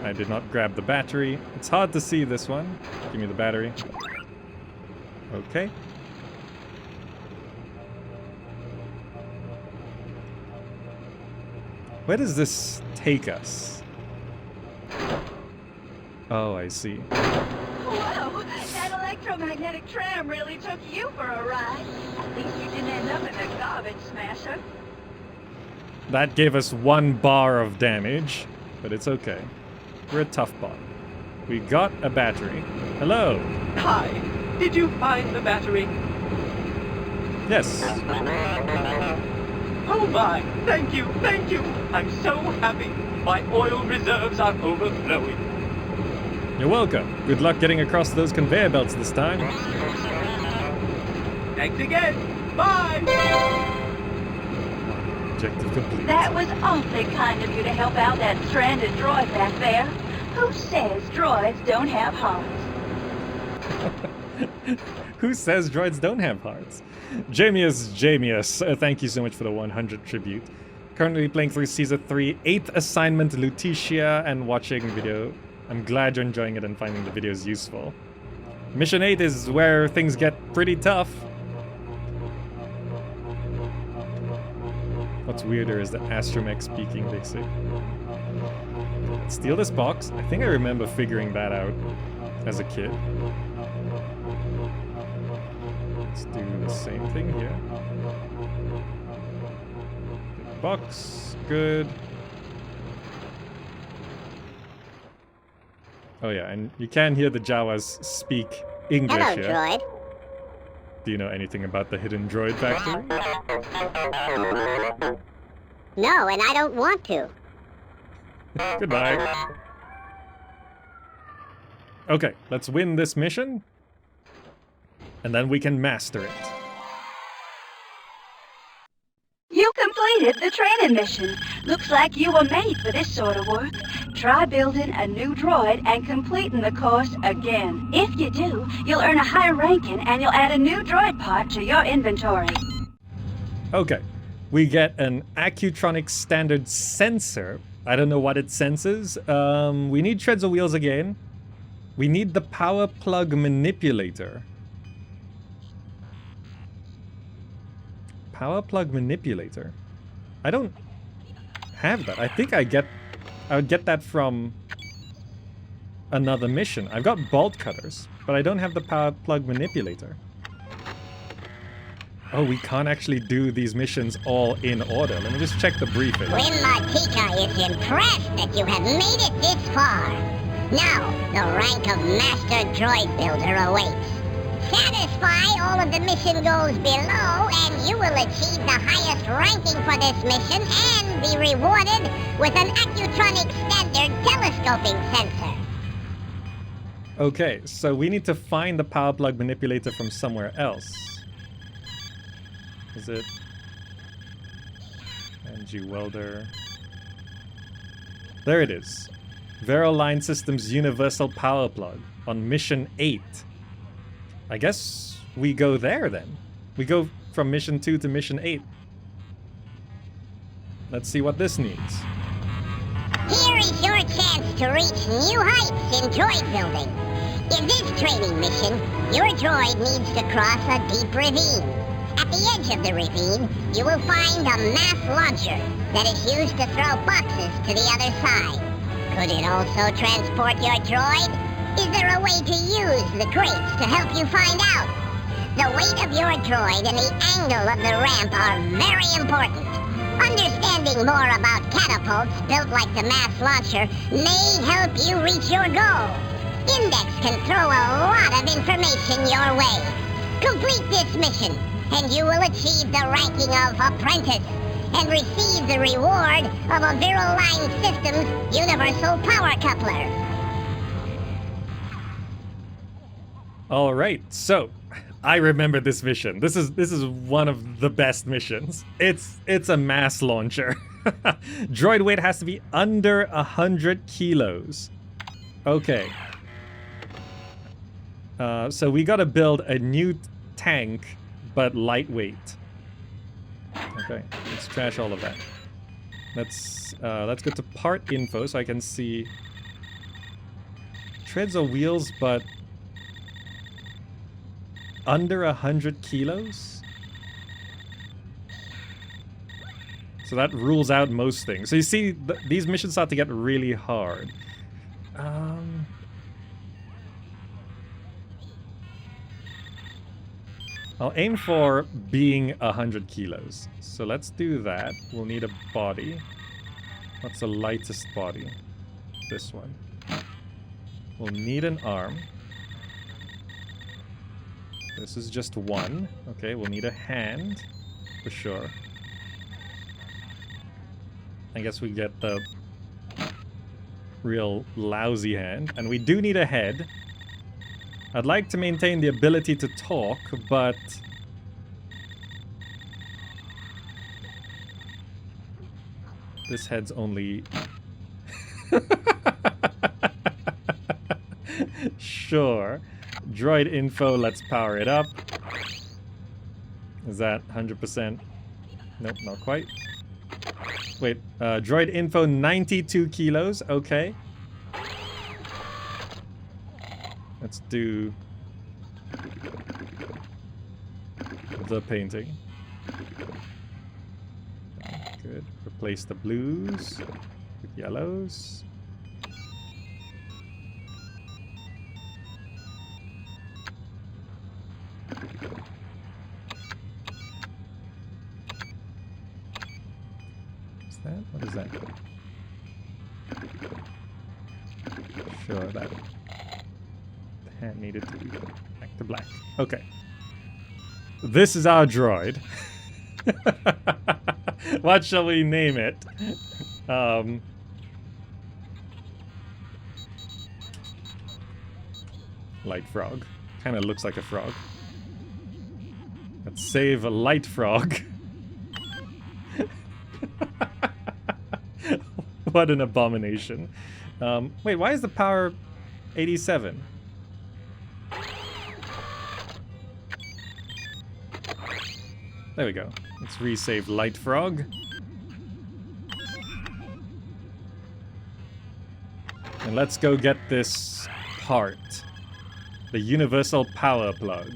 I did not grab the battery. It's hard to see this one. Give me the battery. Okay. Where does this take us? Oh, I see. Whoa, that electromagnetic tram really took you for a ride. At least you didn't end nothing a garbage smasher. That gave us 1 bar of damage, but it's okay. We're a tough bot. We got a battery. Hello. Hi. Did you find the battery? Yes. Oh my! Thank you, thank you! I'm so happy. My oil reserves are overflowing. You're welcome. Good luck getting across those conveyor belts this time. Thanks again. Bye. Objective complete. That was awfully kind of you to help out that stranded droid back there. Who says droids don't have hearts? Who says droids don't have hearts? Jamius, thank you so much for the 100 tribute. Currently playing through Season 3, 8th assignment Lutetia, and watching video. I'm glad you're enjoying it and finding the videos useful. Mission 8 is where things get pretty tough. What's weirder is the astromech speaking, they say. Steal this box. I think I remember figuring that out as a kid. Let's do the same thing here. Big box. Good. Oh yeah, and you can hear the Jawas speak English Hello, here. droid. Do you know anything about the hidden droid factory? No, and I don't want to. Goodbye. Okay, let's win this mission. And then we can master it. You completed the training mission. Looks like you were made for this sort of work. Try building a new droid and completing the course again. If you do, you'll earn a higher ranking and you'll add a new droid part to your inventory. Okay, we get an Accutronic standard sensor. I don't know what it senses. We need treads or wheels again. We need the power plug manipulator. Power plug manipulator. I don't have that. I think I would get that from another mission. I've got bolt cutters, but I don't have the power plug manipulator. Oh, we can't actually do these missions all in order. Let me just check the briefing. Wimmartika is impressed that you have made it this far. Now, the rank of Master Droid Builder awaits. Satisfy all of the mission goals below, and you will achieve the highest ranking for this mission and be rewarded with an Accutronic standard telescoping sensor. Okay, so we need to find the power plug manipulator from somewhere else. Is it NG welder? There it is. Referral Line Systems Universal Power Plug on Mission 8. I guess we go there then. We go from Mission 2 to Mission 8. Let's see what this needs. Here is your chance to reach new heights in droid building. In this training mission, your droid needs to cross a deep ravine. At the edge of the ravine, you will find a mass launcher that is used to throw boxes to the other side. Could it also transport your droid? Is there a way to use the crates to help you find out? The weight of your droid and the angle of the ramp are very important. Understanding more about catapults built like the mass launcher may help you reach your goal. Index can throw a lot of information your way. Complete this mission, and you will achieve the ranking of Apprentice and receive the reward of a Referral Line Systems Universal Power Coupler. All right, so I remember this mission. This is one of the best missions. It's a mass launcher. Droid weight has to be under 100 kilos. Okay. So we gotta build a new tank, but lightweight. Okay, let's trash all of that. Let's go to part info so I can see treads or wheels, but under 100 kilos? So that rules out most things. So you see, these missions start to get really hard. I'll aim for being 100 kilos. So let's do that. We'll need a body. What's the lightest body? This one. We'll need an arm. This is just one. Okay, we'll need a hand. For sure. I guess we get the real lousy hand. And we do need a head. I'd like to maintain the ability to talk, but... this head's only... Sure. Droid info, let's power it up. Is that 100%? Nope, not quite. Wait, droid info 92 kilos, okay. Let's do the painting. Good. Replace the blues with yellows. What is that? Sure, that the hand needed to be back to black. Okay. This is our droid. What shall we name it? Light frog. Kind of looks like a frog. Let's save a light frog. What an abomination. Wait, why is the power 87? There we go. Let's resave Light Frog. And let's go get this part. The universal power plug.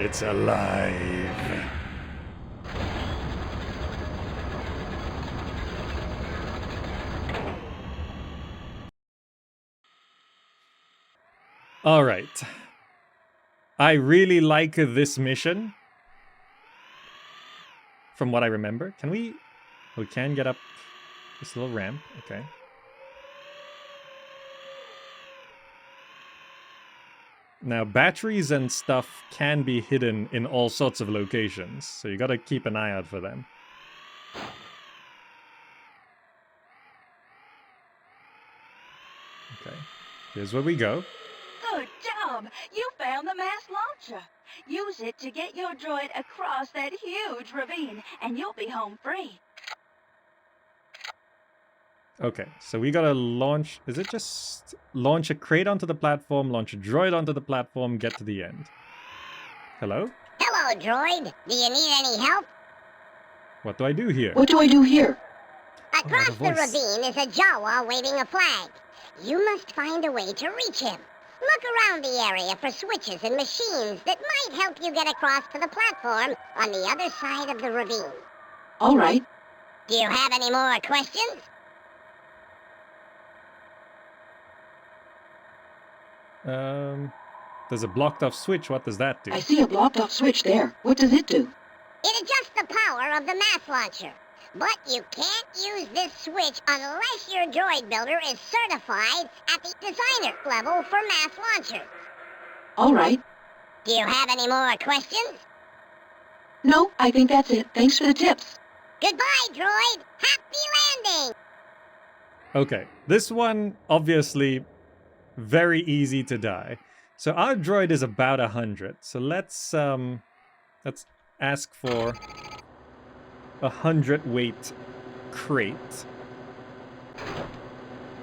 It's alive. All right. I really like this mission. From what I remember. Can we... we can get up this little ramp. Okay. Now, batteries and stuff can be hidden in all sorts of locations, so you gotta keep an eye out for them. Okay, here's where we go. Good job! You found the mass launcher. Use it to get your droid across that huge ravine, and you'll be home free. Okay, so we gotta launch... is it just launch a crate onto the platform, launch a droid onto the platform, get to the end? Hello? Hello, droid. Do you need any help? What do I do here? What do I do here? Across the ravine is a Jawa waving a flag. You must find a way to reach him. Look around the area for switches and machines that might help you get across to the platform on the other side of the ravine. All right. Do you have any more questions? There's a blocked off switch. What does that do? I see a blocked off switch there. What does it do? It adjusts the power of the mass launcher. But you can't use this switch unless your droid builder is certified at the designer level for mass launcher. All right. Do you have any more questions? No, I think that's it. Thanks for the tips. Goodbye, droid. Happy landing. Okay, this one, obviously, very easy to die. So our droid is about 100. So let's ask for 100 weight crate.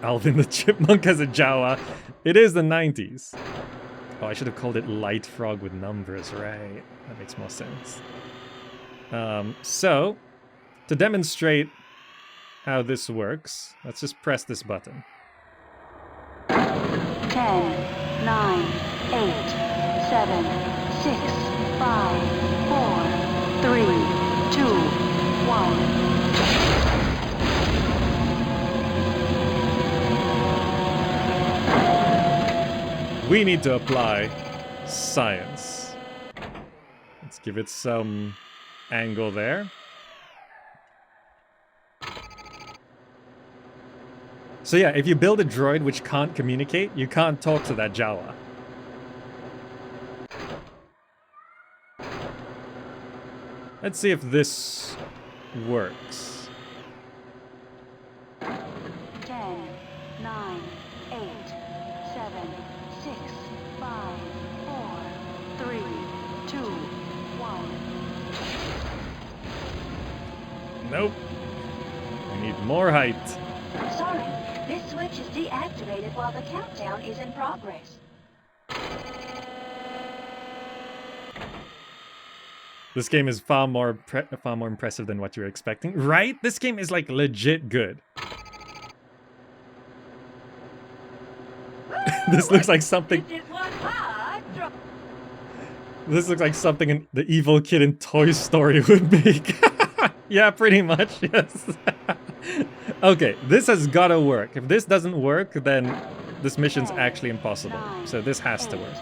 Alvin the Chipmunk as a Jawa. It is the 90s. Oh, I should have called it Light Frog with numbers, right? That makes more sense. So, to demonstrate how this works, let's just press this button. 10, 9, 8, 7, 6, 5, 4, 3, 2, 1. We need to apply science. Let's give it some angle there. So yeah, if you build a droid which can't communicate, you can't talk to that Jawa. Let's see if this works. 10, 9, 8, 7, 6, 5, 4, 3, 2, 1. Nope. We need more height. Sorry, this switch is deactivated while the countdown is in progress. This game is far more impressive than what you were expecting, right? This game is like legit good. This looks like something. This looks like something the evil kid in Toy Story would make. Yeah, pretty much. Yes. Okay, this has gotta work. If this doesn't work, then this mission's actually impossible. So this has to work.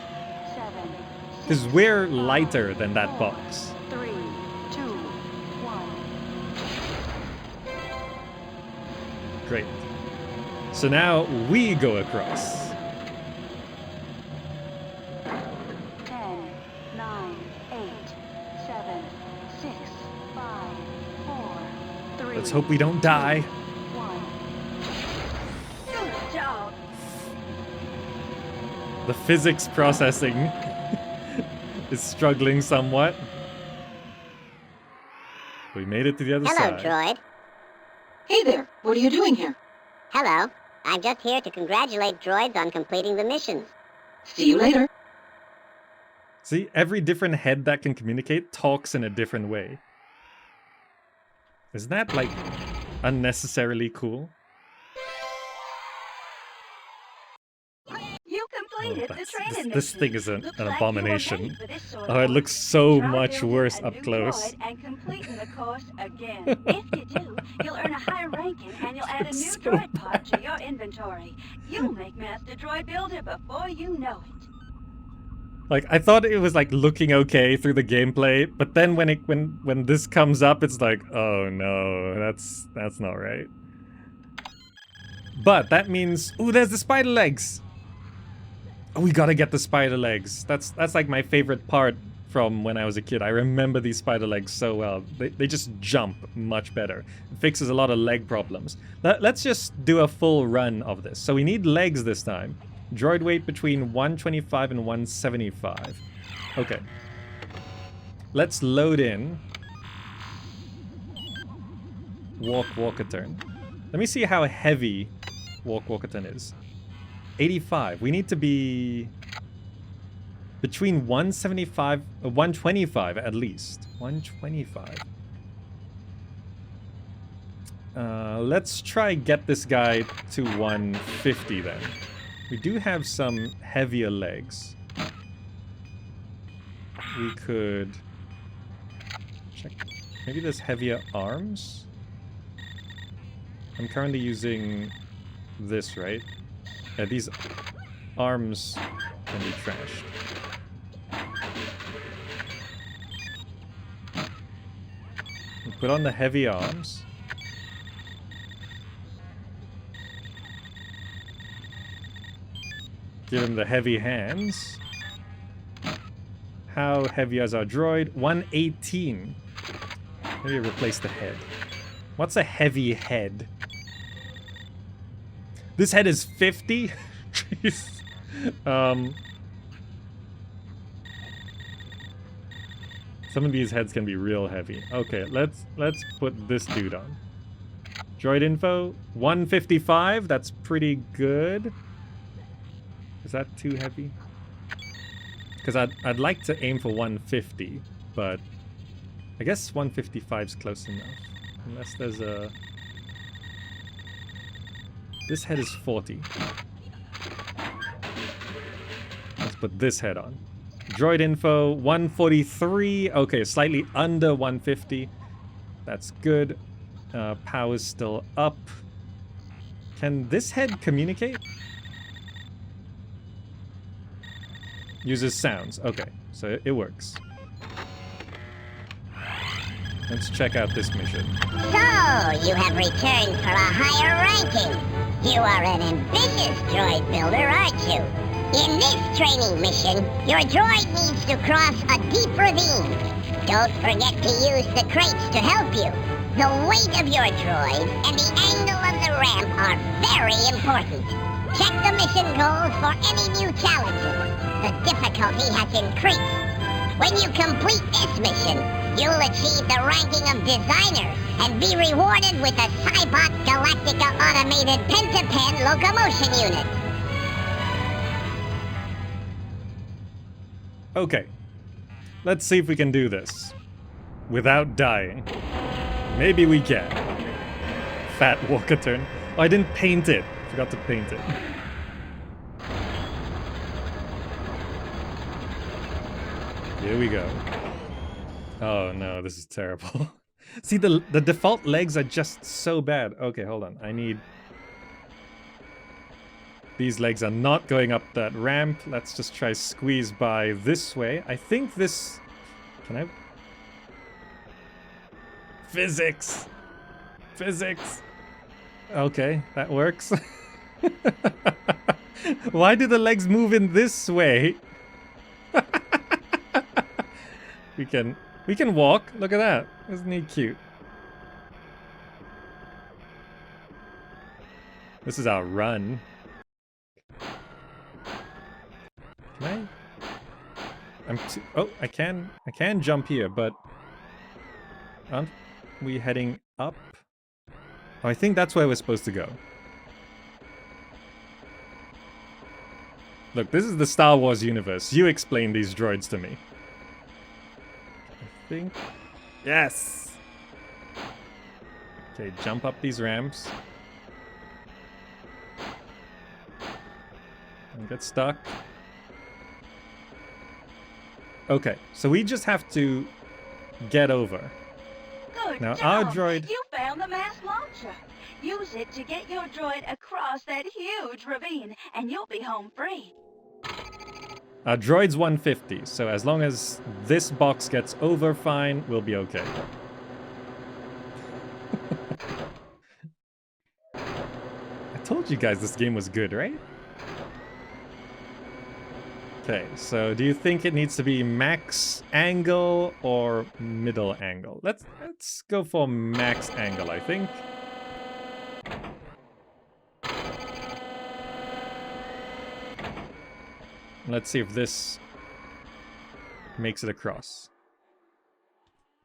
Because we're lighter than that box. 3, 2, 1. Great. So now we go across. 10, 9, 8, 7, 6, 5, 4, 3. Let's hope we don't die. 1. Good job. The physics processing is struggling somewhat. We made it to the other Hello, side. Droid. Hey there, what are you doing here? Hello. I'm just here to congratulate droids on completing the mission. See you later. See, every different head that can communicate talks in a different way. Isn't that, like, unnecessarily cool? You completed the training this mission. thing is an Looks like you are abomination. ready for this sort Oh, of it work. looks so Try much building worse a up new close. droid and completing the course again. If you do, you'll earn a higher ranking and you'll add a new So droid part to your inventory. You'll make Master Droid Builder before you know it. Like, I thought it was, like, looking okay through the gameplay, but then when this comes up, it's like, oh no, that's not right. But that means, ooh, there's the spider legs. Oh, we gotta get the spider legs. That's like my favorite part from when I was a kid. I remember these spider legs so well. They just jump much better. It fixes a lot of leg problems. Let's just do a full run of this. So we need legs this time. Droid weight between 125 and 175. Okay. Let's load in. Walk-walkathon. Let me see how heavy walk-walkathon is. 85. We need to be between 175, 125 at least. 125. Let's try get this guy to 150 then. We do have some heavier legs. We could check. Maybe there's heavier arms? I'm currently using this, right? Yeah, these arms can be trashed. We put on the heavy arms. Give him the heavy hands. How heavy is our droid? 118. Maybe replace the head. What's a heavy head? This head is 50? Jeez. Some of these heads can be real heavy. Okay, let's put this dude on. Droid info, 155. That's pretty good. Is that too heavy? Because I'd like to aim for 150, but I guess 155 is close enough. Unless there's a... This head is 40. Let's put this head on. Droid info, 143. Okay, slightly under 150. That's good. Power's still up. Can this head communicate? Uses sounds. Okay, so it works. Let's check out this mission. So, you have returned for a higher ranking. You are an ambitious droid builder, aren't you? In this training mission, your droid needs to cross a deep ravine. Don't forget to use the crates to help you. The weight of your droid and the angle of the ramp are very important. Check the mission goals for any new challenges. The difficulty has increased. When you complete this mission, you'll achieve the ranking of designer and be rewarded with a Cybot Galactica automated pen-to-pen locomotion unit. Okay, let's see if we can do this without dying. Maybe we can. Fat walker turn. Oh, I didn't paint it. Forgot to paint it. Here we go. Oh no, this is terrible. See, the default legs are just so bad. Okay, hold on. I need... These legs are not going up that ramp. Let's just try squeeze by this way. I think this... Can I... Physics! Physics! Okay, that works. Why do the legs move in this way? We can walk. Look at that. Isn't he cute? This is our run. Can I can jump here, but aren't we heading up? Oh, I think that's where we're supposed to go. Look, this is the Star Wars universe. You explain these droids to me. I think... Yes! Okay, jump up these ramps. And get stuck. Okay, so we just have to get over. Good Now, job. our droid... You found the mass launcher. Use it to get your droid across that huge ravine, and you'll be home free. Our droid's 150, so as long as this box gets over fine, we'll be okay. I told you guys this game was good, right? Okay, so do you think it needs to be max angle or middle angle? Let's go for max angle, I think. Let's see if this makes it across.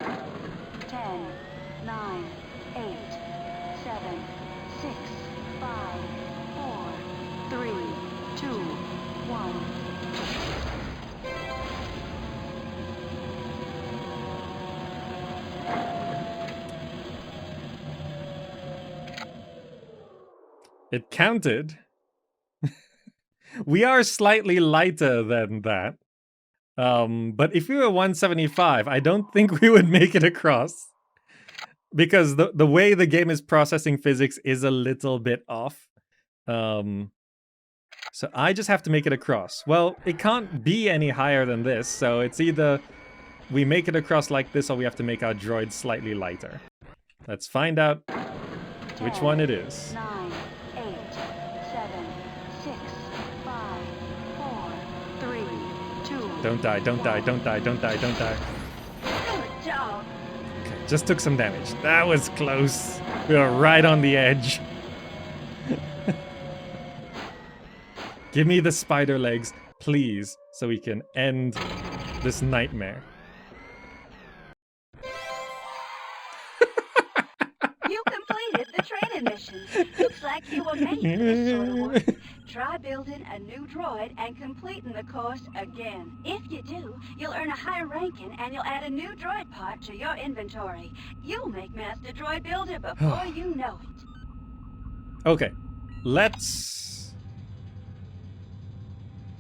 10, 9, 8, 7, 6, 5, 4, 3, 2, 1. It counted. We are slightly lighter than that. But if we were 175, I don't think we would make it across. Because the way the game is processing physics is a little bit off. So I just have to make it across. Well, it can't be any higher than this, so it's either we make it across like this or we have to make our droid slightly lighter. Let's find out which one it is. 9, 8, 7, 6, 5, 4, 3, 2. Don't die, don't die, don't die, don't die, don't die. Good job. Okay, just took some damage. That was close. We were right on the edge. Give me the spider legs, please, so we can end this nightmare. You completed the training mission. Looks like you were made for this sort of work. Try building a new droid and completing the course again. If you do, you'll earn a higher ranking and you'll add a new droid part to your inventory. You'll make Master Droid Builder before you know it. Okay, let's...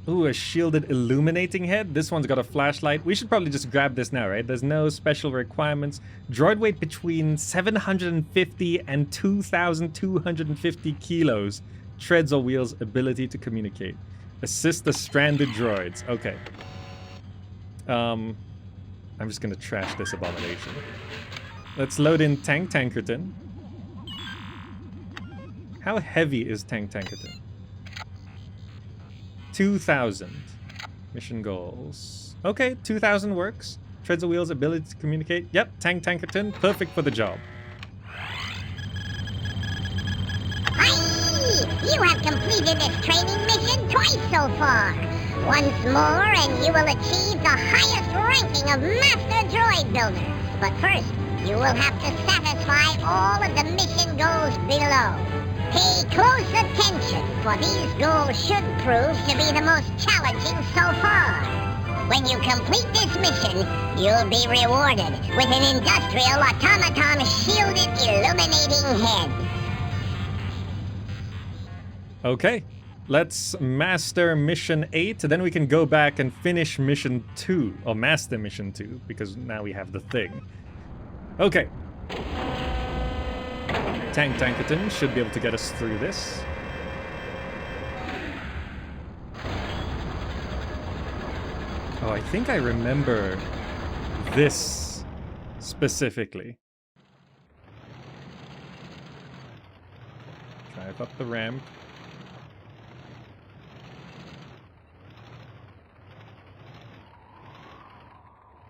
Ooh, a shielded illuminating head. This one's got a flashlight. We should probably just grab this now, right? There's no special requirements. Droid weight between 750 and 2,250 kilos. treads or wheels ability to communicate. Assist the stranded droids. Okay. I'm just gonna trash this abomination. Let's load in Tankerton. How heavy is Tankerton? 2,000. Mission goals. Okay, 2,000 works. Treads or wheels ability to communicate. Yep, Tankerton, perfect for the job. You have completed this training mission twice so far. Once more, and you will achieve the highest ranking of Master Droid Builder. But first, you will have to satisfy all of the mission goals below. Pay close attention, for these goals should prove to be the most challenging so far. When you complete this mission, you'll be rewarded with an industrial automaton shielded illuminating head. Okay, let's master mission 8, then we can go back and finish mission 2, or master mission 2, because now we have the thing. Okay. Tankerton should be able to get us through this. Oh, I think I remember this specifically. Drive up the ramp.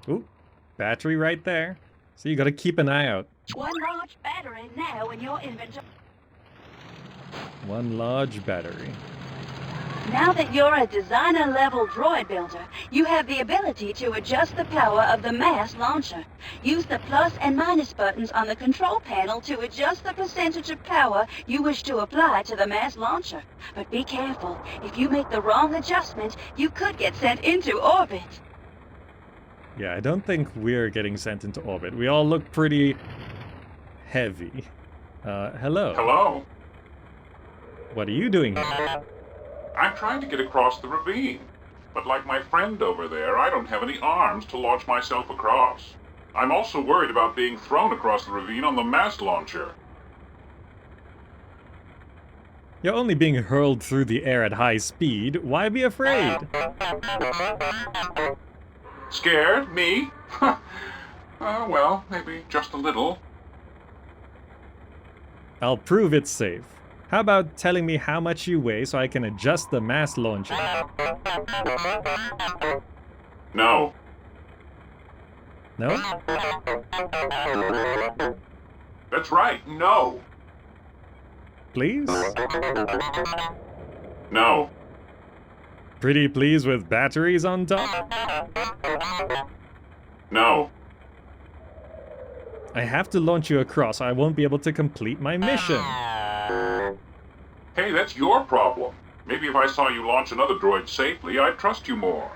Ooh, battery right there. So you gotta keep an eye out. One large battery now in your inventory. One large battery. Now that you're a designer-level droid builder, you have the ability to adjust the power of the mass launcher. Use the plus and minus buttons on the control panel to adjust the percentage of power you wish to apply to the mass launcher. But be careful. If you make the wrong adjustment, you could get sent into orbit. Yeah, I don't think we're getting sent into orbit. We all look pretty heavy. Hello. Hello. What are you doing here? I'm trying to get across the ravine. But like my friend over there, I don't have any arms to launch myself across. I'm also worried about being thrown across the ravine on the mass launcher. You're only being hurled through the air at high speed. Why be afraid? Scared? Me? Well, maybe just a little. I'll prove it's safe. How about telling me how much you weigh so I can adjust the mass launcher? No. No? That's right, no. Please? No. Pretty pleased with batteries on top? No. I have to launch you across or I won't be able to complete my mission. Hey, that's your problem. Maybe if I saw you launch another droid safely, I'd trust you more.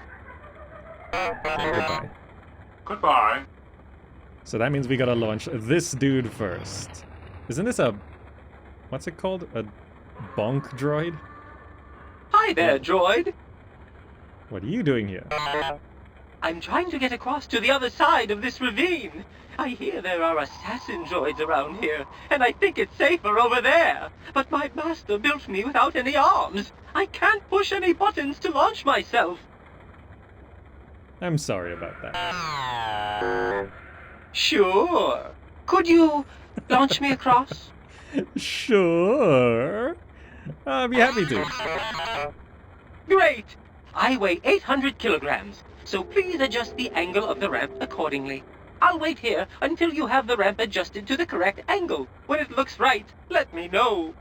Goodbye. Goodbye. So that means we gotta launch this dude first. Isn't this a... what's it called? A bonk droid? Hi there, droid. What are you doing here? I'm trying to get across to the other side of this ravine. I hear there are assassin droids around here, and I think it's safer over there. But my master built me without any arms. I can't push any buttons to launch myself. I'm sorry about that. Sure. Could you launch me across? Sure. I'll be happy to. Great. I weigh 800 kilograms, so please adjust the angle of the ramp accordingly. I'll wait here until you have the ramp adjusted to the correct angle. When it looks right, let me know.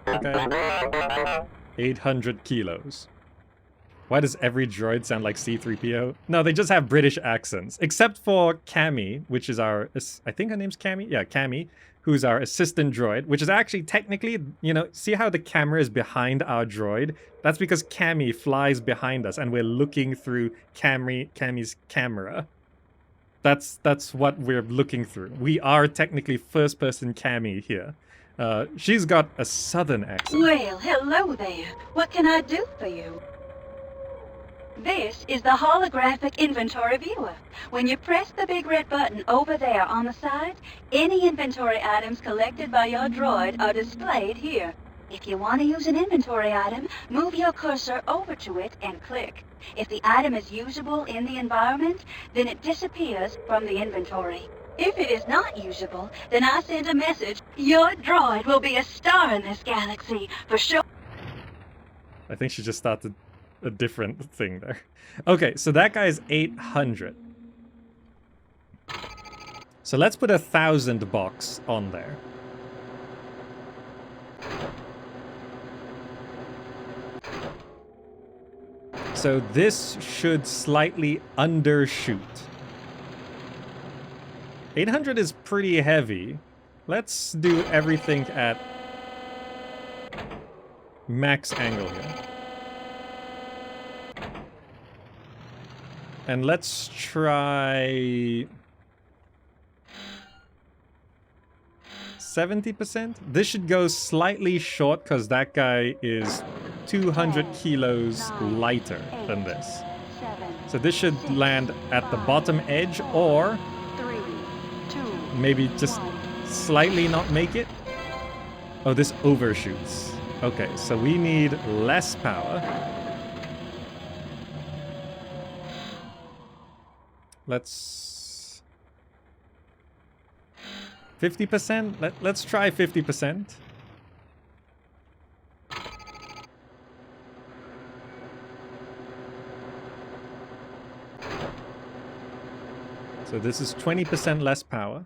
Okay. 800 kilos. Why does every droid sound like C-3PO? No, they just have British accents. Except for Cammy, which is our... I think her name's Cammy? Yeah, Cammy, who's our assistant droid, which is actually technically, you know, see how the camera is behind our droid? That's because Cammy flies behind us and we're looking through Cammy's camera. That's what we're looking through. We are technically first-person Cammy here. She's got a southern accent. Well, hello there. What can I do for you? This is the holographic inventory viewer. When you press the big red button over there on the side, any inventory items collected by your droid are displayed here. If you want to use an inventory item, move your cursor over to it and click. If the item is usable in the environment, then it disappears from the inventory. If it is not usable, then I send a message. Your droid will be a star in this galaxy, for sure. I think she just started a different thing there. Okay, so that guy is 800. So let's put 1,000 box on there. So this should slightly undershoot. 800 is pretty heavy. Let's do everything at max angle here. And let's try 70%. This should go slightly short because that guy is 200 kilos lighter than this. So this should land at the bottom edge, or maybe just slightly not make it. Oh, this overshoots. Okay, so we need less power. Let's 50%. Let's try 50%. So this is 20% less power.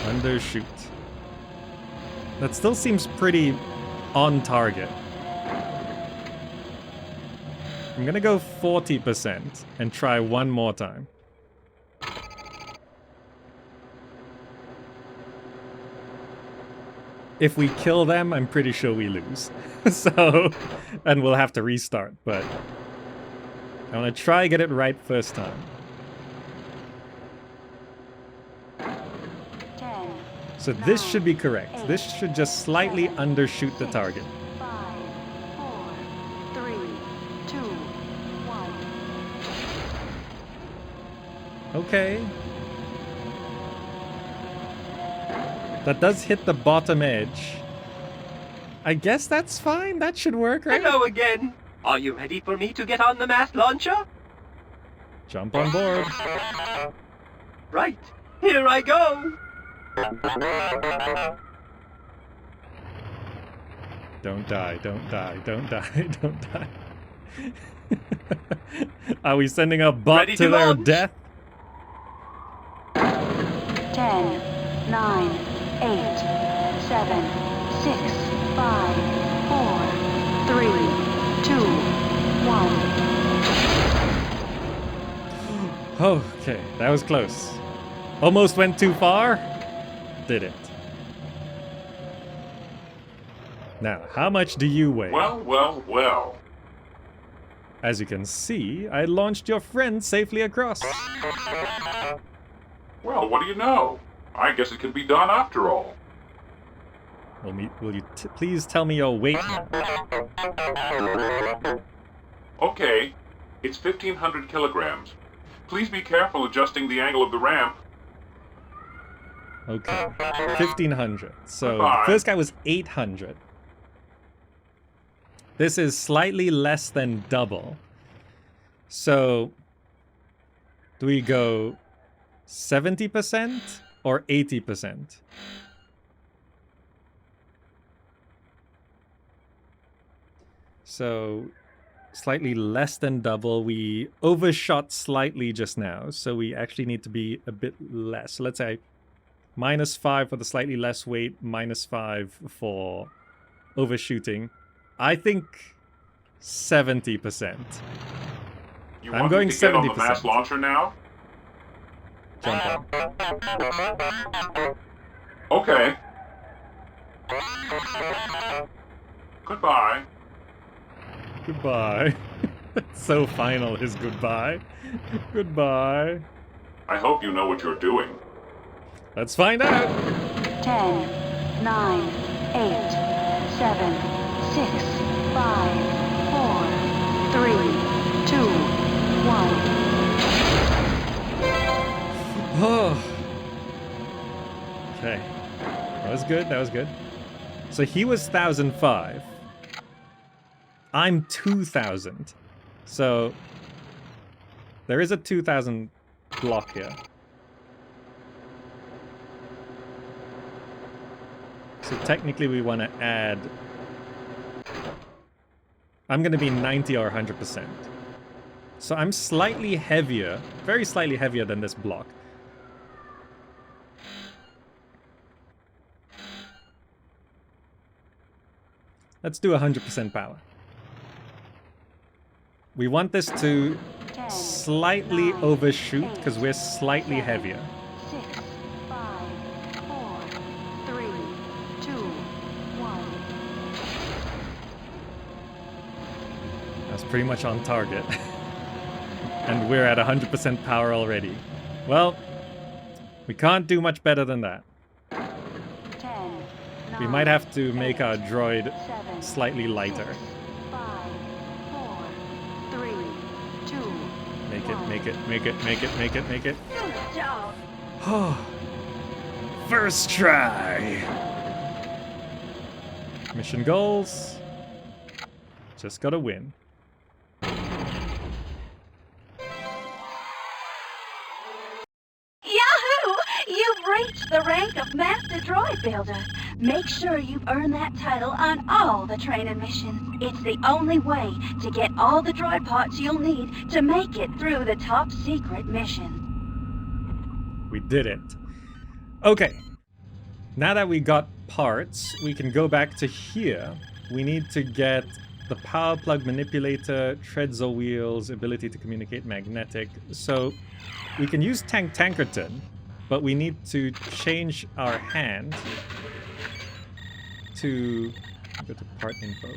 Undershoot. That still seems pretty on target. I'm gonna go 40% and try one more time. If we kill them, I'm pretty sure we lose. So, and we'll have to restart, but I wanna try get it right first time. So this should be correct. This should just slightly undershoot the target. 5, 4, 3, 2, 1. Okay. That does hit the bottom edge. I guess that's fine. That should work, right? Hello again. Are you ready for me to get on the mass launcher? Jump on board. Right. Here I go. Don't die, don't die, don't die, don't die. Are we sending a bot to their launch? death? 10, 9, 8, 7, 6, 5, 4, 3, 2, 1. Okay, that was close. Almost went too far. Did it. Now, how much do you weigh? Well, well, well. As you can see, I launched your friend safely across. Well, what do you know? I guess it can be done after all. Will you please tell me your weight now? Okay, it's 1,500 kilograms. Please be careful adjusting the angle of the ramp. Okay, 1,500. So Goodbye. the first guy was 800. This is slightly less than double. So do we go 70% or 80%? So slightly less than double. We overshot slightly just now, so we actually need to be a bit less. So let's say -5 for the slightly less weight, -5 for overshooting. I think 70%. You I'm want going me to get on the 70%. mass launcher now? Jump on. Okay. Goodbye. Goodbye. So final, his goodbye. Goodbye. I hope you know what you're doing. Let's find out. 10, 9, 8, 7, 6, 5, 4, 3, 2, 1. Oh. Okay. That was good, that was good. So he was 1,005. I'm 2,000. So there is a 2,000 block here. So technically we want to add... I'm going to be 90 or 100%. So I'm slightly heavier, very slightly heavier than this block. Let's do 100% power. We want this to slightly overshoot because we're slightly heavier. 6, 5, 4, 3, 2, 1. That's pretty much on target. And we're at 100% power already. Well, we can't do much better than that. 10, We might have to make our droid slightly lighter. 5, 4, 3, 2, Make it, make it, make it, make it, make it, make it. Good job. First try! Mission goals. Just gotta win. Yahoo! You've reached the rank of Master Droid Builder. Make sure you've earned that title on all the training missions. It's the only way to get all the droid parts you'll need to make it through the top secret mission. We did it. Okay. Now that we got parts, we can go back to here. We need to get the power plug manipulator, treads or wheels, ability to communicate magnetic. So we can use Tankerton, but we need to change our hand to go to part info.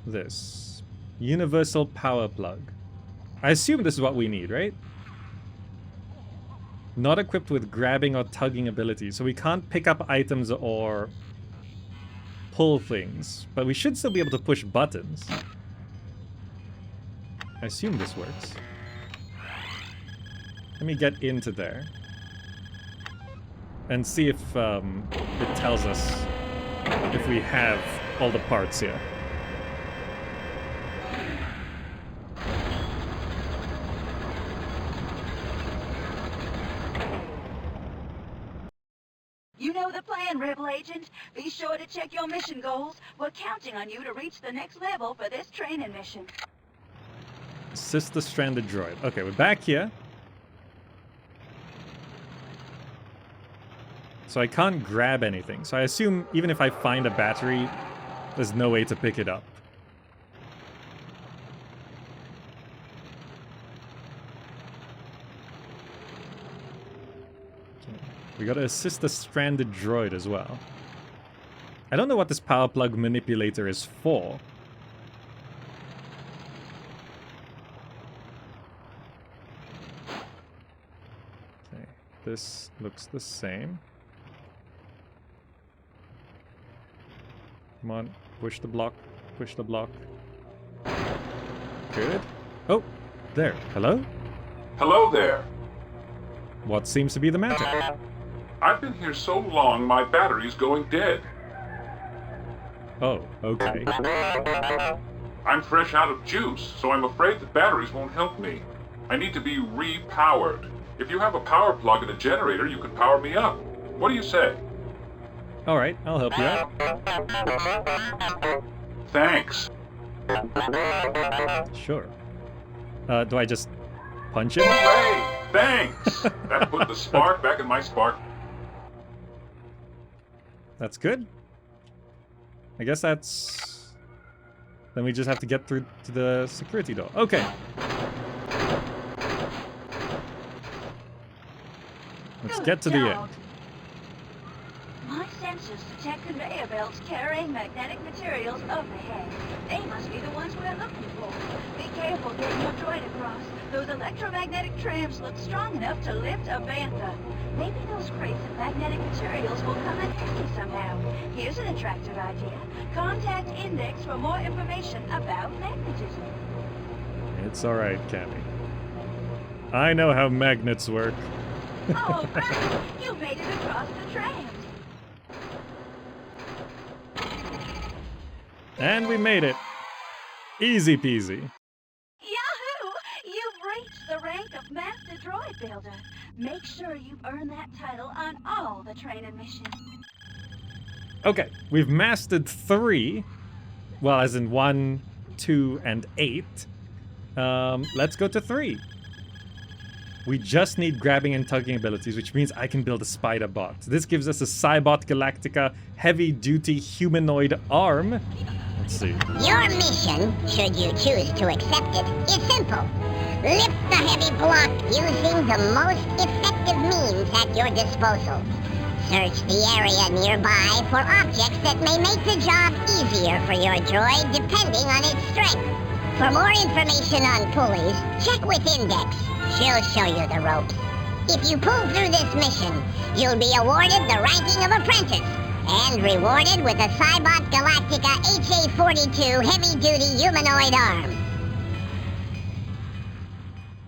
This universal power plug. I assume this is what we need, right? Not equipped with grabbing or tugging ability, so we can't pick up items or pull things, but we should still be able to push buttons. I assume this works. Let me get into there and see if it tells us if we have all the parts here. You know the plan, Rebel Agent. Be sure to check your mission goals. We're counting on you to reach the next level for this training mission. Assist the stranded droid. Okay, we're back here. So I can't grab anything. So I assume even if I find a battery, there's no way to pick it up. We gotta assist the stranded droid as well. I don't know what this power plug manipulator is for. Okay, this looks the same. Come on, push the block, push the block. Good. Oh, there. Hello? Hello there. What seems to be the matter? I've been here so long, my battery's going dead. Oh, okay. I'm fresh out of juice, so I'm afraid the batteries won't help me. I need to be repowered. If you have a power plug and a generator, you can power me up. What do you say? Alright, I'll help you out. Thanks. Sure. Do I just punch him? Hooray! Thanks! That put the spark back in my spark. That's good. I guess that's... Then we just have to get through to the security door. Okay. Let's get to the end. My sensors detect conveyor belts carrying magnetic materials up ahead. They must be the ones we're looking for. Be careful getting your droid across. Those Those electromagnetic trams look strong enough to lift a bantha. Maybe those crates of magnetic materials will come in handy somehow. Here's an attractive idea. Contact Index for more information about magnetism. It's alright, Cammy. I know how magnets work. Oh, right! You made it across the trams. And we made it. Easy peasy. Yahoo! You've reached the rank of Master Droid Builder. Make sure you earn that title on all the training missions. Okay, we've mastered 3. Well, as in 1, 2, and 8. Let's go to 3. We just need grabbing and tugging abilities, which means I can build a spider bot. This gives us a Cybot Galactica heavy-duty humanoid arm. Let's see. Your mission, should you choose to accept it, is simple. Lift the heavy block using the most effective means at your disposal. Search the area nearby for objects that may make the job easier for your droid depending on its strength. For more information on pulleys, check with Index. She'll show you the ropes. If you pull through this mission, you'll be awarded the ranking of apprentice and rewarded with a Cybot Galactica HA-42 heavy-duty humanoid arm.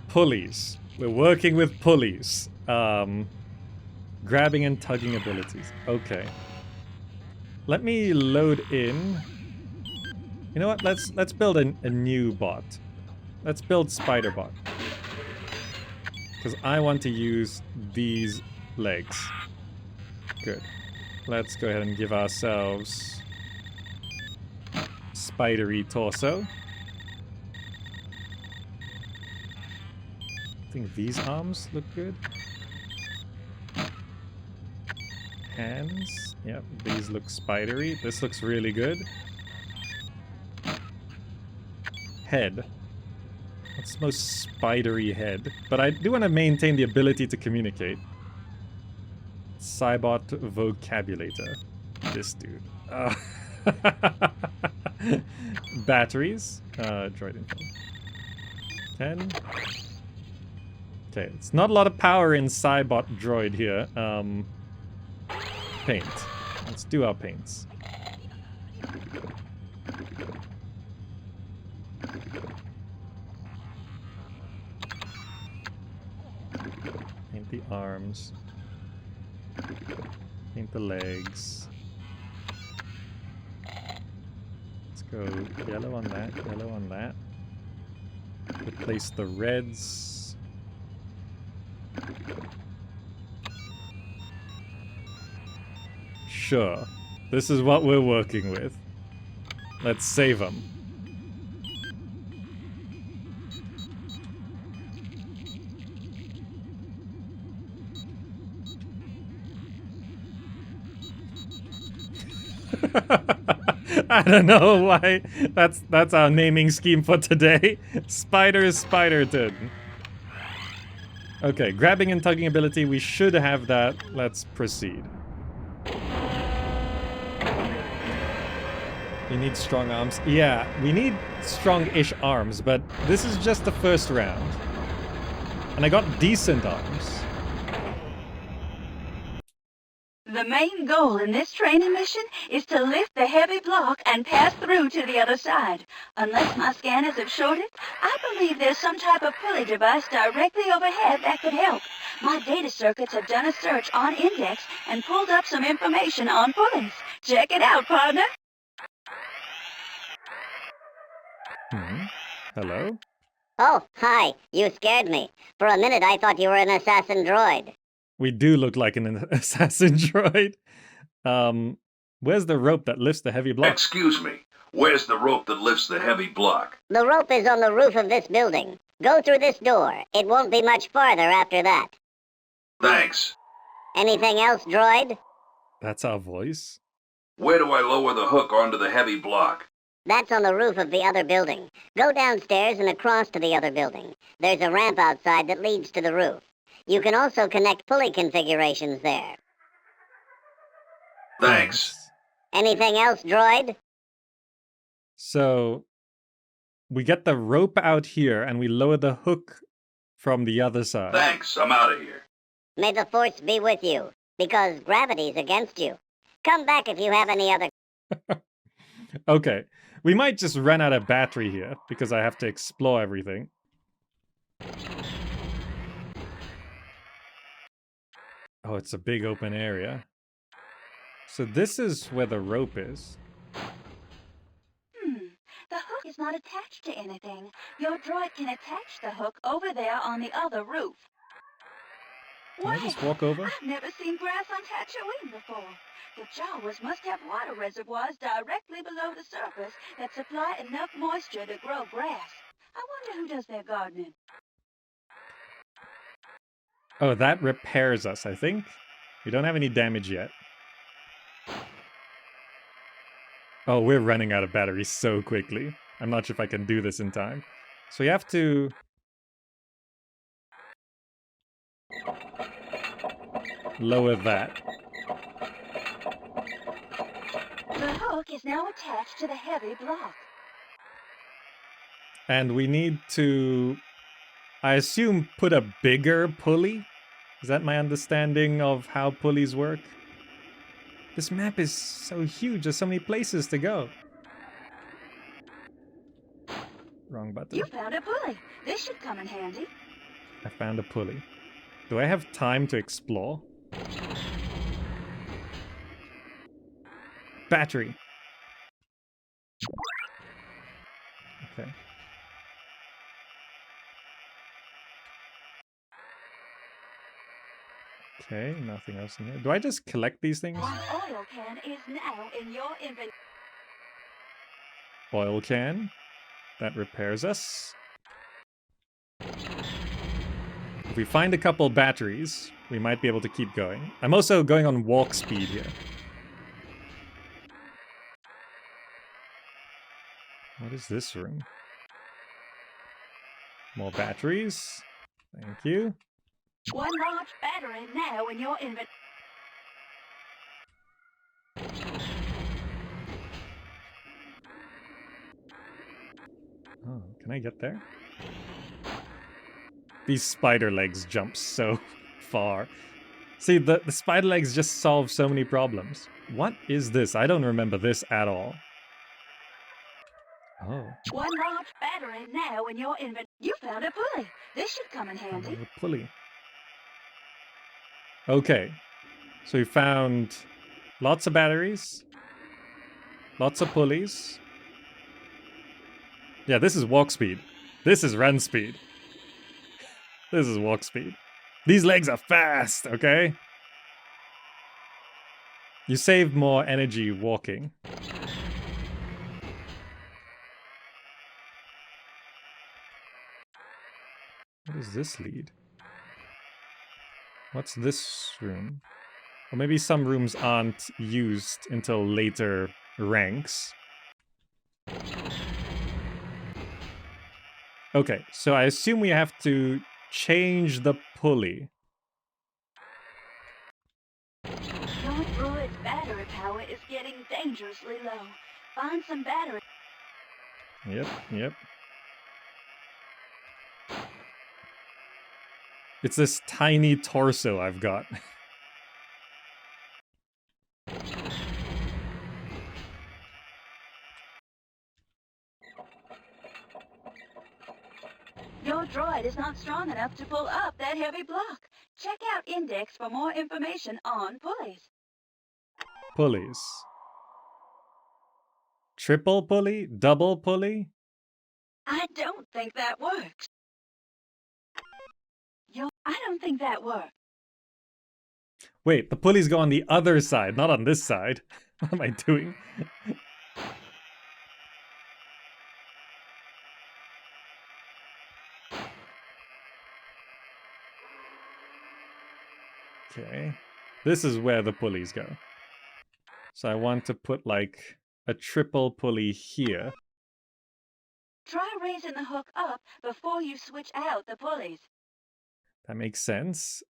Pulleys. We're working with pulleys. Grabbing and tugging abilities. Okay. Let me load in. You know what? Let's build a new bot. Let's build Spider Bot. Because I want to use these legs. Good. Let's go ahead and give ourselves spidery torso. I think these arms look good. Hands. Yep, these look spidery. This looks really good. Head. What's the most spidery head? But I do want to maintain the ability to communicate. Cybot vocabulator. This dude. Batteries. Droid info. 10. Okay, it's not a lot of power in Cybot droid here. Paint. Let's do our paints. Paint the arms. Paint the legs. Let's go yellow on that, yellow on that. Replace the reds. Sure. This is what we're working with. Let's save them. I don't know why that's our naming scheme for today. Spider Spiderton. Okay, grabbing and tugging ability, we should have that. Let's proceed. You need strong arms. Yeah, we need strong-ish arms, but this is just the first round. And I got decent arms. The main goal in this training mission is to lift the heavy block and pass through to the other side. Unless my scanners have showed it, I believe there's some type of pulley device directly overhead that could help. My data circuits have done a search on Index and pulled up some information on pulleys. Check it out, partner. Hello? Oh, hi. You scared me. For a minute I thought you were an assassin droid. We do look like an assassin droid. Where's the rope that lifts the heavy block? Excuse me. Where's the rope that lifts the heavy block? The rope is on the roof of this building. Go through this door. It won't be much farther after that. Thanks. Anything else, droid? That's our voice. Where do I lower the hook onto the heavy block? That's on the roof of the other building. Go downstairs and across to the other building. There's a ramp outside that leads to the roof. You can also connect pulley configurations there. Thanks. Anything else, droid? So we get the rope out here and we lower the hook from the other side. Thanks, I'm out of here. May the force be with you, because gravity's against you. Come back if you have any other... Okay, we might just run out of battery here, because I have to explore everything. Oh, it's a big open area. So this is where the rope is. The hook is not attached to anything. Your droid can attach the hook over there on the other roof. Can I just walk over? I've never seen grass on Tatooine before. The Jawas must have water reservoirs directly below the surface that supply enough moisture to grow grass. I wonder who does their gardening. Oh, that repairs us, I think. We don't have any damage yet. Oh, we're running out of batteries so quickly. I'm not sure if I can do this in time. So we have to... lower that. The hook is now attached to the heavy block. And we need to, I assume, put a bigger pulley? Is that my understanding of how pulleys work? This map is so huge, there's so many places to go. Wrong button. You found a pulley. This should come in handy. I found a pulley. Do I have time to explore? Battery. Okay. Okay, nothing else in here. Do I just collect these things? One oil can is now in your inventory. Oil can. That repairs us. If we find a couple batteries, we might be able to keep going. I'm also going on walk speed here. What is this room? More batteries. Thank you. One large battery now in your inventory. Oh, can I get there? These spider legs jump so far. See, the spider legs just solve so many problems. What is this? I don't remember this at all. Oh. One large battery now in your inventory. You found a pulley. This should come in handy. Another pulley. Okay. So we found lots of batteries. Lots of pulleys. Yeah, this is walk speed. This is run speed. This is walk speed. These legs are fast, okay? You save more energy walking. What does this lead? What's this room? Or maybe some rooms aren't used until later ranks. Okay, so I assume we have to change the pulley. Your droid's battery power is getting dangerously low. Find some battery. Yep. It's this tiny torso I've got. Your droid is not strong enough to pull up that heavy block. Check out Index for more information on pulleys. Pulleys. Triple pulley? Double pulley? I don't think that works. I don't think that works. Wait, the pulleys go on the other side, not on this side. What am I doing? Okay. This is where the pulleys go. So I want to put like a triple pulley here. Try raising the hook up before you switch out the pulleys. That makes sense.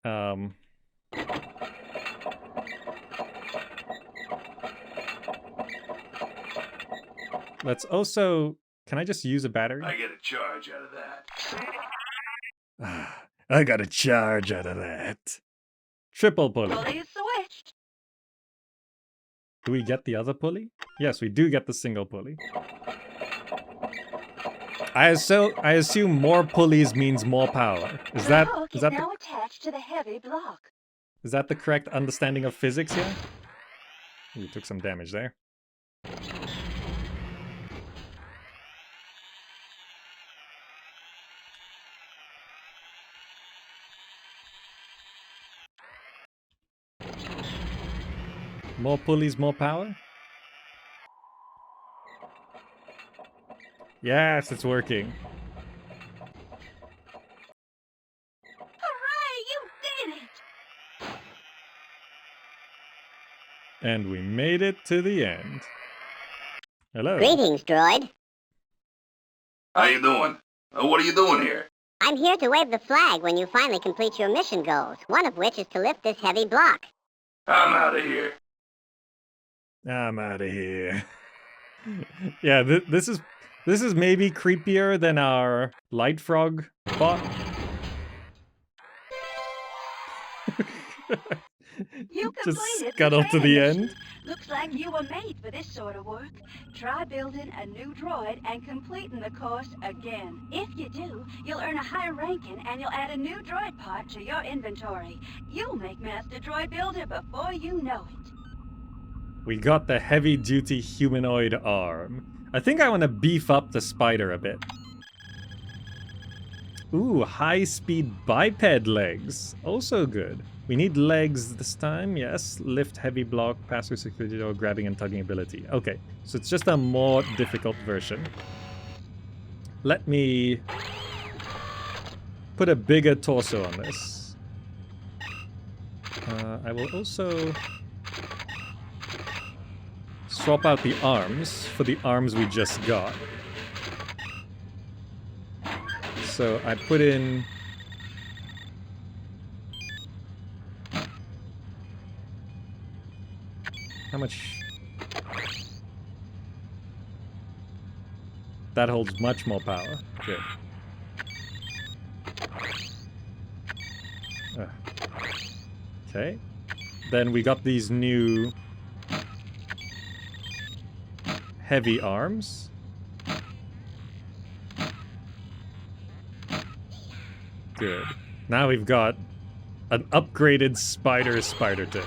Let's also... Can I just use a battery? I get a charge out of that. I got a charge out of that. Triple pulley. Pulley is switched. Do we get the other pulley? Yes, we do get the single pulley. I assume more pulleys means more power. Is that The hook is now attached to the heavy block. is that the correct understanding of physics here? We took some damage there. More pulleys, more power? Yes, it's working. Hooray! You did it! And we made it to the end. Hello. Greetings, droid. How you doing? What are you doing here? I'm here to wave the flag when you finally complete your mission goals, one of which is to lift this heavy block. I'm out of here. I'm out of here. Yeah, this is maybe creepier than our light frog bot. You Just completed scuttle to the training end. mission. Looks like you were made for this sort of work. Try building a new droid and completing the course again. If you do, you'll earn a higher ranking and you'll add a new droid part to your inventory. You'll make Master Droid Builder before you know it. We got the heavy-duty humanoid arm. I think I want to beef up the spider a bit. Ooh, high-speed biped legs. Also good. We need legs this time, yes. Lift, heavy block, pass through security door, grabbing and tugging ability. Okay, so it's just a more difficult version. Let me put a bigger torso on this. I will also swap out the arms for the arms we just got. So I put in... How much? That holds much more power. Good. Okay. Then we got these new heavy arms. Good. Now we've got an upgraded Spider-Spiderton.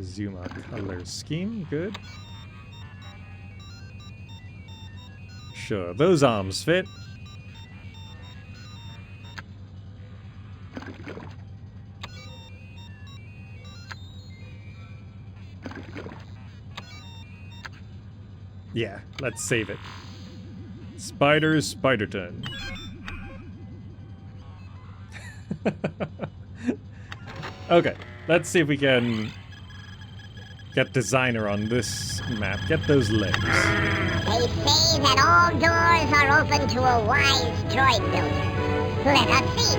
Zoom out color scheme, good. Sure, those arms fit. Yeah, let's save it. Spiderton. Okay, let's see if we can get designer on this map. Get those legs. They say that all doors are open to a wise droid builder. Let us see.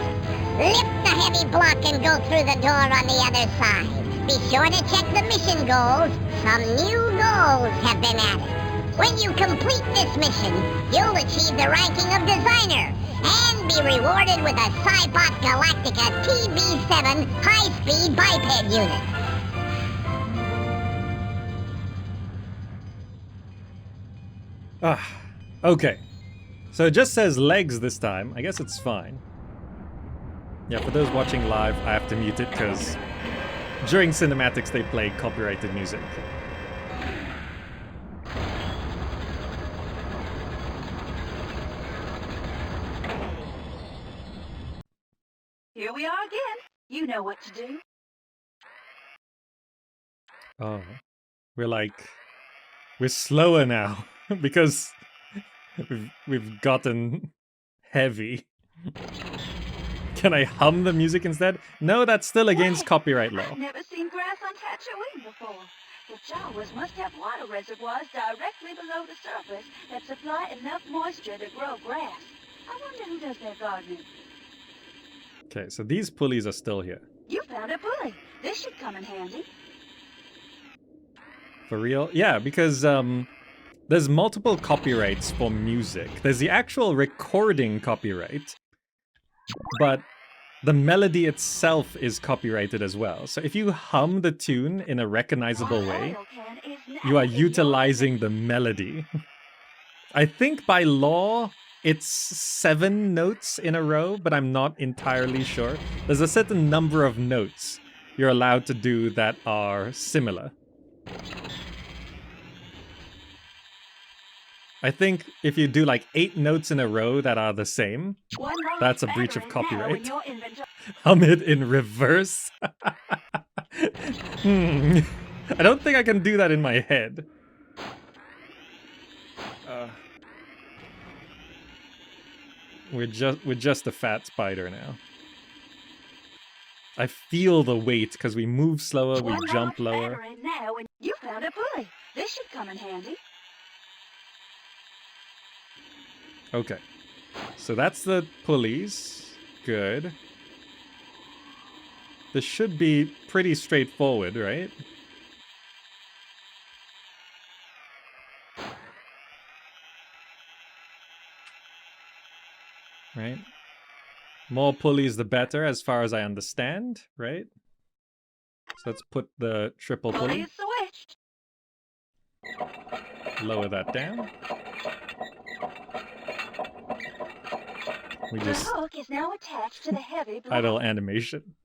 Lift the heavy block and go through the door on the other side. Be sure to check the mission goals. Some new goals have been added. When you complete this mission, you'll achieve the ranking of designer and be rewarded with a Cybot Galactica TB7 high-speed biped unit. Ah, okay. So it just says legs this time. I guess it's fine. Yeah, for those watching live, I have to mute it because during cinematics they play copyrighted music. Here we are again. You know what to do. Oh, we're slower now because we've gotten heavy. Can I hum the music instead? No, that's still against copyright law. I've never seen grass on Tatooine before. The Jawas must have water reservoirs directly below the surface that supply enough moisture to grow grass. I wonder who does their gardening. Okay, so these pulleys are still here. You found a pulley. This should come in handy. For real? Yeah, because there's multiple copyrights for music. There's the actual recording copyright, but the melody itself is copyrighted as well. So if you hum the tune in a recognizable way, you are utilizing the melody. I think by law, it's 7 notes in a row, but I'm not entirely sure. There's a certain number of notes you're allowed to do that are similar. I think if you do like 8 notes in a row that are the same, that's a breach of copyright. Hum it in reverse. I don't think I can do that in my head. We're just a fat spider now. I feel the weight because we move slower, we jump lower. You found a pulley. This should come in handy. Okay, so that's the pulleys. Good. This should be pretty straightforward, right? Right? More pulleys the better, as far as I understand, right? So let's put the triple pulley. Lower that down. We just the hook is now attached to the heavy block. Idle animation.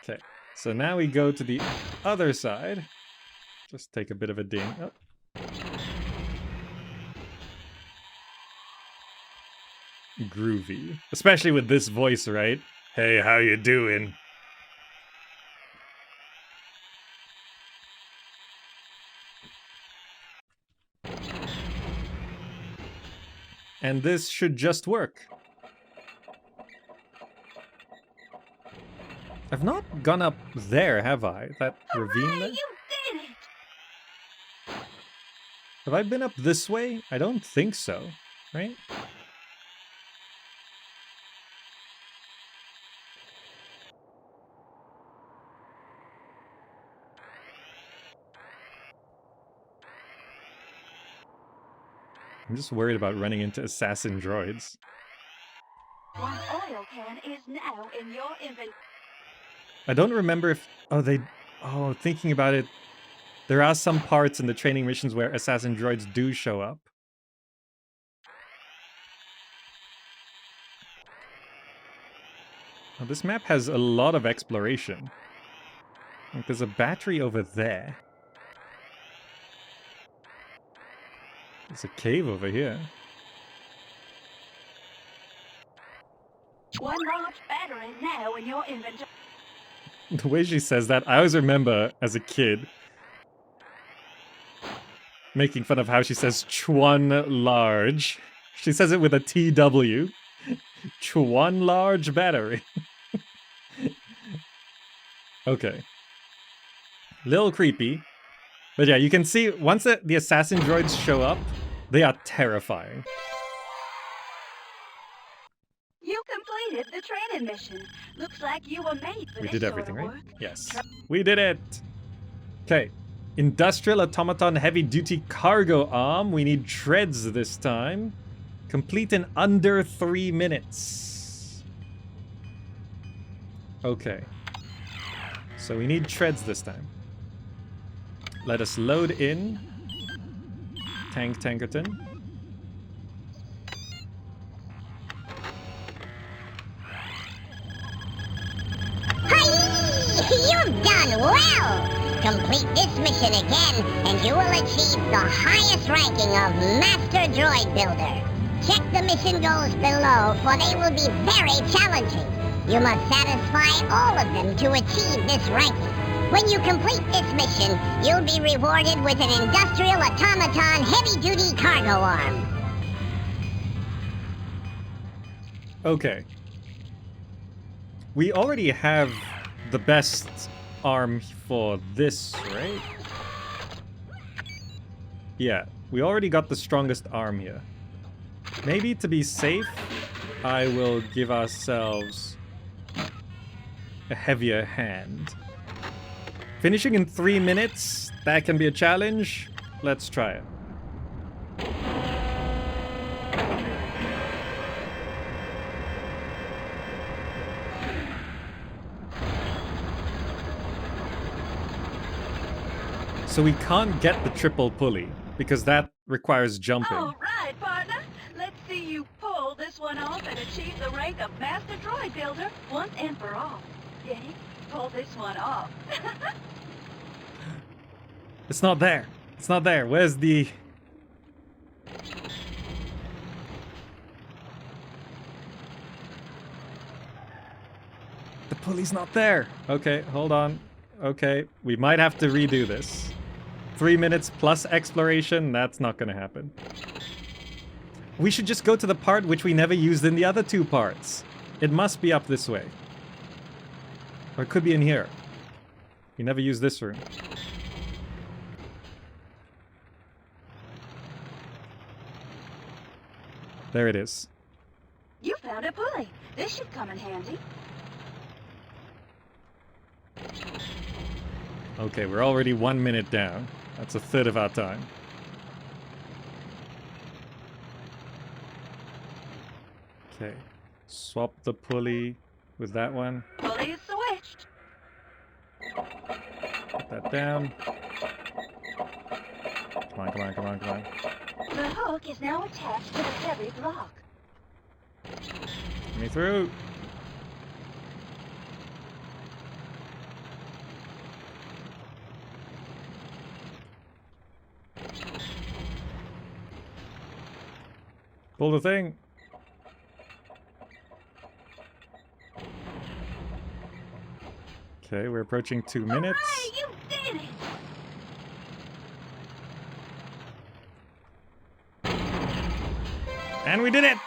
Okay, so now we go to the other side. Just take a bit of a ding. Oh. Groovy. Especially with this voice, right? Hey, how you doing? And this should just work. I've not gone up there, have I? That ravine there? You did it! Have I been up this way? I don't think so, right? I'm just worried about running into assassin droids. One oil can is now in your inventory. I don't remember if... Oh, thinking about it, there are some parts in the training missions where assassin droids do show up. Oh, this map has a lot of exploration. Like, there's a battery over there. There's a cave over here. One large battery now in your inventory. The way she says that, I always remember as a kid making fun of how she says Chwan large. She says it with a TW. Chwan large battery. Okay. Little creepy. But yeah, you can see once the assassin droids show up, they are terrifying. You completed the training mission. Looks like you were made for We this did everything, sort of right? work. Yes. We did it! Okay. Industrial Automaton Heavy Duty Cargo Arm. We need treads this time. Complete in under 3 minutes. Okay. So we need treads this time. Let us load in Tankerton. Hi! You've done well! Complete this mission again, and you will achieve the highest ranking of Master Droid Builder. Check the mission goals below, for they will be very challenging. You must satisfy all of them to achieve this ranking. When you complete this mission, you'll be rewarded with an Industrial Automaton Heavy-Duty Cargo Arm. Okay. We already have the best arm for this, right? Yeah, we already got the strongest arm here. Maybe to be safe, I will give ourselves a heavier hand. Finishing in 3 minutes, that can be a challenge. Let's try it. So we can't get the triple pulley, because that requires jumping. All right, partner. Let's see you pull this one off and achieve the rank of Master Droid Builder once and for all. Yay, pull this one off. It's not there. It's not there. Where's the... The pulley's not there. Okay, hold on. Okay, we might have to redo this. 3 minutes plus exploration, that's not gonna happen. We should just go to the part which we never used in the other 2 parts. It must be up this way. Or it could be in here. We never used this room. There it is. You found a pulley. This should come in handy. Okay, we're already 1 minute down. That's a third of our time. Okay. Swap the pulley with that one. Pulley is switched. Put that down. Come on, come on, come on, come on. The hook is now attached to the heavy block. Get me through. Pull the thing. Okay, we're approaching 2 minutes. Hooray, you did it! And we did it!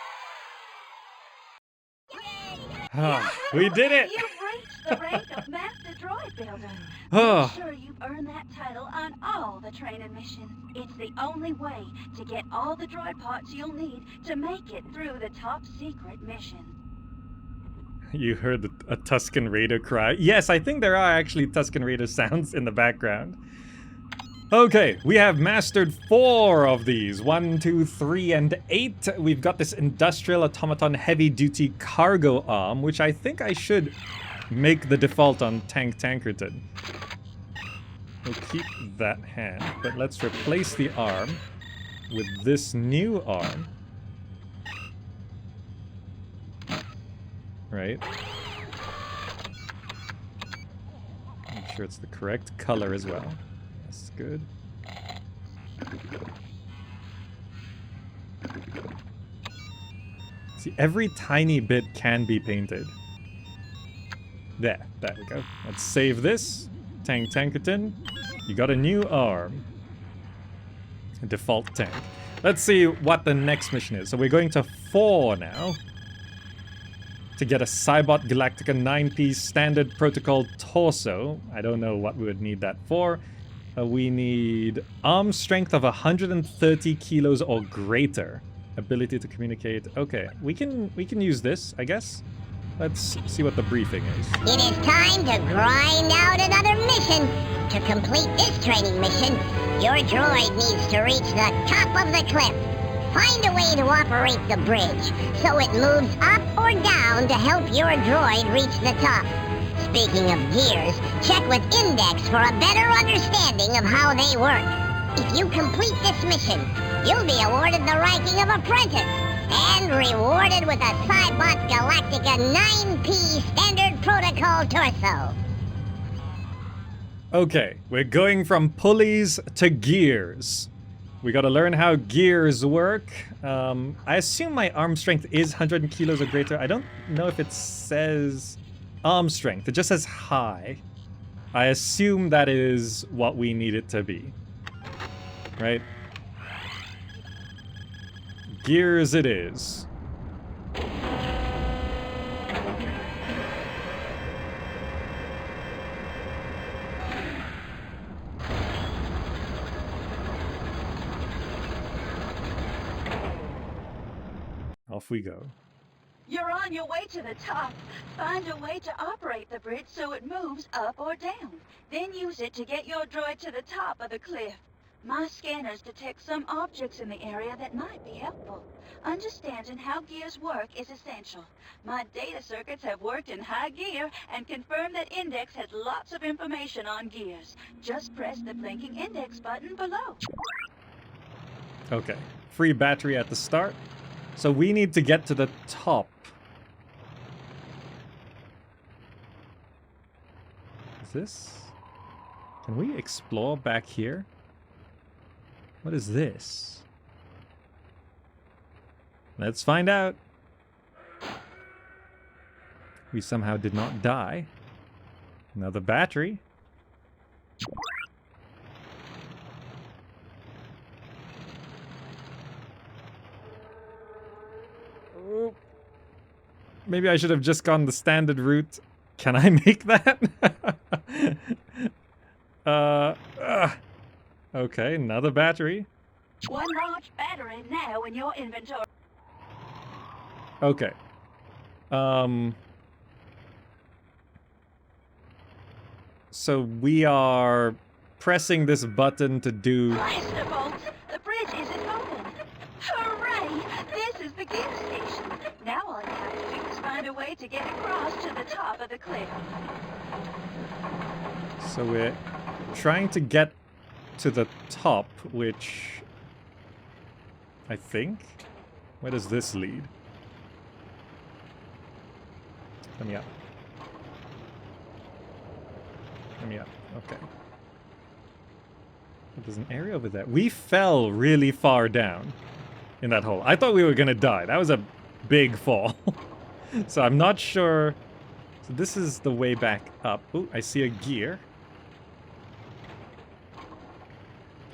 Ah, we did it! You've reached the rank of Master Droid Builder. Oh. I'm sure you've earned that title on all the training missions. It's the only way to get all the droid parts you'll need to make it through the top secret mission. You heard a Tusken Raider cry. Yes, I think there are actually Tusken Raider sounds in the background. Okay, we have mastered 4 of these. 1, 2, 3, and 8. We've got this Industrial Automaton Heavy-Duty Cargo Arm, which I think I should make the default on Tankerton. We'll keep that hand, but let's replace the arm with this new arm. Right? Make sure it's the correct color as well. That's good. See, every tiny bit can be painted. There we go. Let's save this. Tankerton, you got a new arm. A default tank. Let's see what the next mission is. So we're going to 4 now. To get a Cybot Galactica 9-piece standard protocol torso. I don't know what we would need that for. We need arm strength of 130 kilos or greater. Ability to communicate. Okay, we can use this, I guess. Let's see what the briefing is. It is time to grind out another mission. To complete this training mission, your droid needs to reach the top of the cliff. Find a way to operate the bridge so it moves up or down to help your droid reach the top. Speaking of gears, check with Index for a better understanding of how they work. If you complete this mission, you'll be awarded the ranking of Apprentice and rewarded with a Cybot Galactica 9P Standard Protocol Torso. Okay, we're going from pulleys to gears. We gotta learn how gears work. I assume my arm strength is 100 kilos or greater. I don't know if it says arm strength. It just says high. I assume that is what we need it to be. Right? Gears it is. Off we go. You're on your way to the top. Find a way to operate the bridge so it moves up or down. Then use it to get your droid to the top of the cliff. My scanners detect some objects in the area that might be helpful. Understanding how gears work is essential. My data circuits have worked in high gear and confirm that Index has lots of information on gears. Just press the blinking Index button below. Okay. Free battery at the start. So we need to get to the top. Is this? Can we explore back here? What is this? Let's find out. We somehow did not die. Another battery. Oop. Maybe I should have just gone the standard route. Can I make that? Okay, another battery. One large battery now in your inventory. Okay. So we are pressing this button to do... Blaster bolts! The bridge isn't open! Hooray! This is the gear station. Now all you have to do is find a way to get across to the top of the cliff. So we're trying to get to the top, which... I think? Where does this lead? Let me up. Let me up. Okay. There's an area over there. We fell really far down in that hole. I thought we were gonna die. That was a big fall. So I'm not sure. So this is the way back up. Oh, I see a gear.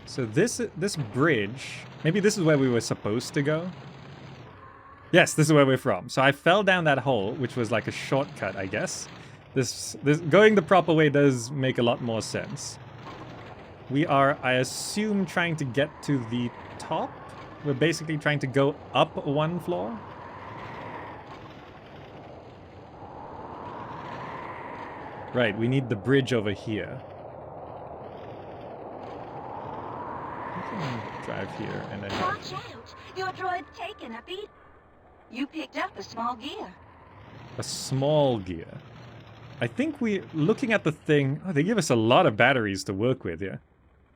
So this bridge, maybe this is where we were supposed to go. Yes, this is where we're from. So I fell down that hole, which was like a shortcut, I guess. This going the proper way does make a lot more sense. We are, I assume, trying to get to the top. We're basically trying to go up one floor. Right, we need the bridge over here. We can drive here and then... Watch out! Your droid's taking a beat. You picked up a small gear. A small gear. I think we're looking at the thing... Oh, they give us a lot of batteries to work with, yeah.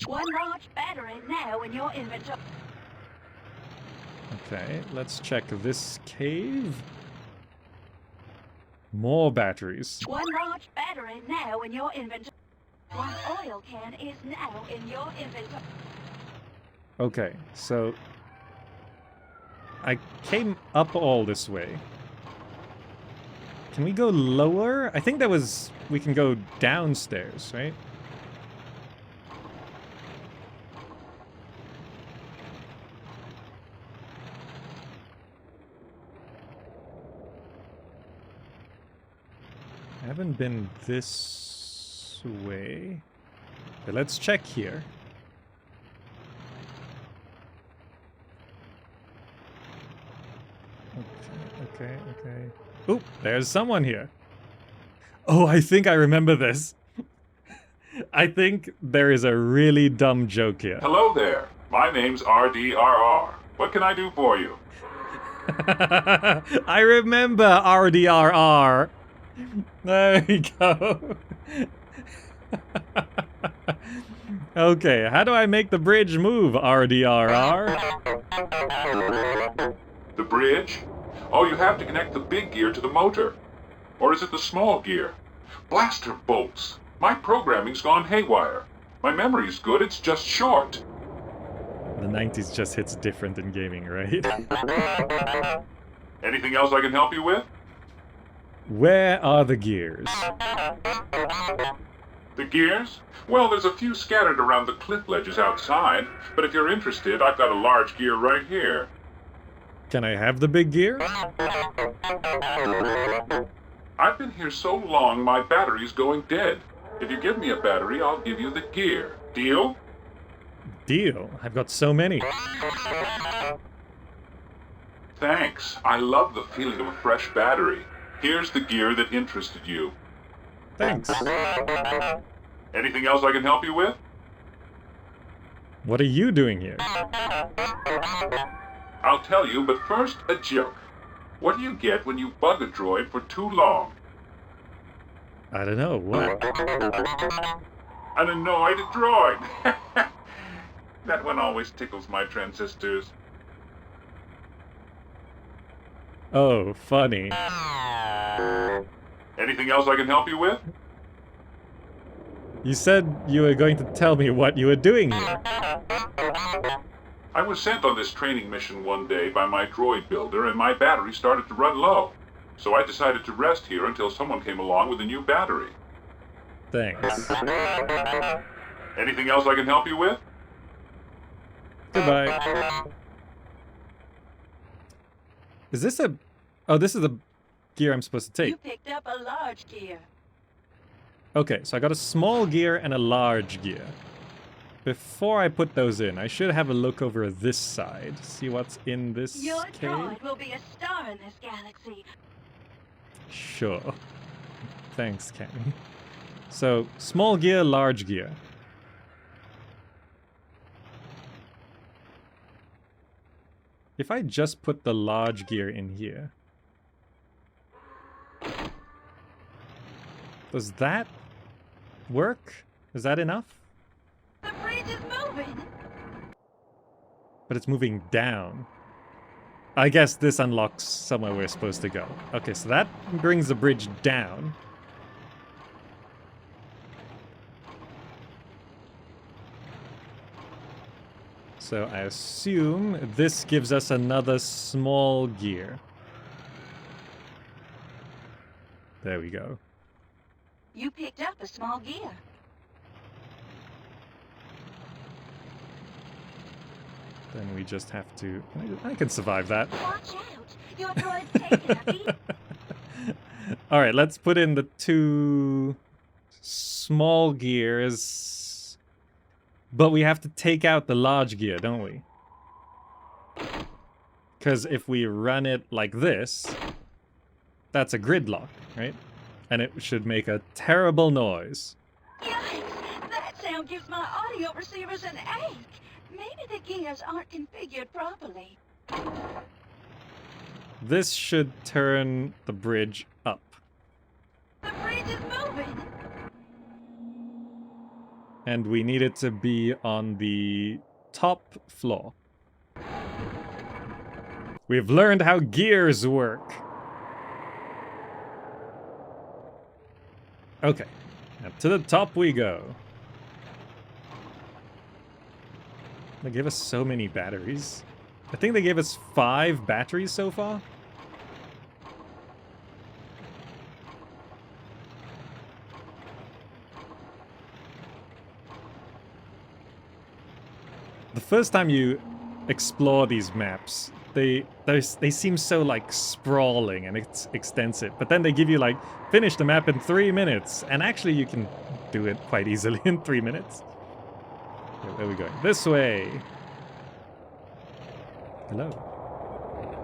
One large battery now in your inventory. Okay, let's check this cave. More batteries. One large battery now in your inventory. One oil can is now in your inventory. Okay, so... I came up all this way. Can we go lower? I think that was... We can go downstairs, right? I haven't been this way. Okay, let's check here. Okay. Oop, there's someone here. Oh, I think I remember this. I think there is a really dumb joke here. Hello there. My name's RDRR. What can I do for you? I remember RDRR. There we go. Okay, how do I make the bridge move, RDRR? The bridge? Oh, you have to connect the big gear to the motor. Or is it the small gear? Blaster bolts! My programming's gone haywire. My memory's good, it's just short. The 90s just hits different in gaming, right? Anything else I can help you with? Where are the gears? The gears? Well, there's a few scattered around the cliff ledges outside, but if you're interested, I've got a large gear right here. Can I have the big gear? I've been here so long, my battery's going dead. If you give me a battery, I'll give you the gear. Deal? Deal? I've got so many. Thanks. I love the feeling of a fresh battery. Here's the gear that interested you. Thanks. Anything else I can help you with? What are you doing here? I'll tell you, but first, a joke. What do you get when you bug a droid for too long? I don't know, what? An annoyed droid! That one always tickles my transistors. Oh, funny. Anything else I can help you with? You said you were going to tell me what you were doing here. I was sent on this training mission one day by my droid builder, and my battery started to run low. So I decided to rest here until someone came along with a new battery. Thanks. Anything else I can help you with? Goodbye. Is this a... Oh, this is the gear I'm supposed to You take. picked up a large gear. Okay, so I got a small gear and a large gear. Before I put those in, I should have a look over this side. See what's in this Your cave? droid will be a star in this galaxy. Sure. Thanks, Cammy. So, small gear, large gear. If I just put the large gear in here... Does that work? Is that enough? The bridge is moving. But it's moving down. I guess this unlocks somewhere we're supposed to go. Okay, so that brings the bridge down. So I assume this gives us another small gear. There we go. You picked up a small gear. Then we just have to... I can survive that. Watch out! Your droid's taking a beat. Alright, let's put in the two small gears. But we have to take out the large gear, don't we? Because if we run it like this, that's a gridlock, right? And it should make a terrible noise. Yikes! That sound gives my audio receivers an ache. Maybe the gears aren't configured properly. This should turn the bridge up. The bridge is moving. And we need it to be on the top floor. We've learned how gears work. Okay, up to the top we go. They gave us so many batteries. I think they gave us 5 batteries so far. The first time you explore these maps, they seem so like sprawling and it's extensive, but then they give you like finish the map in 3 minutes, and actually you can do it quite easily in 3 minutes. Okay, where are we going? This way. Hello.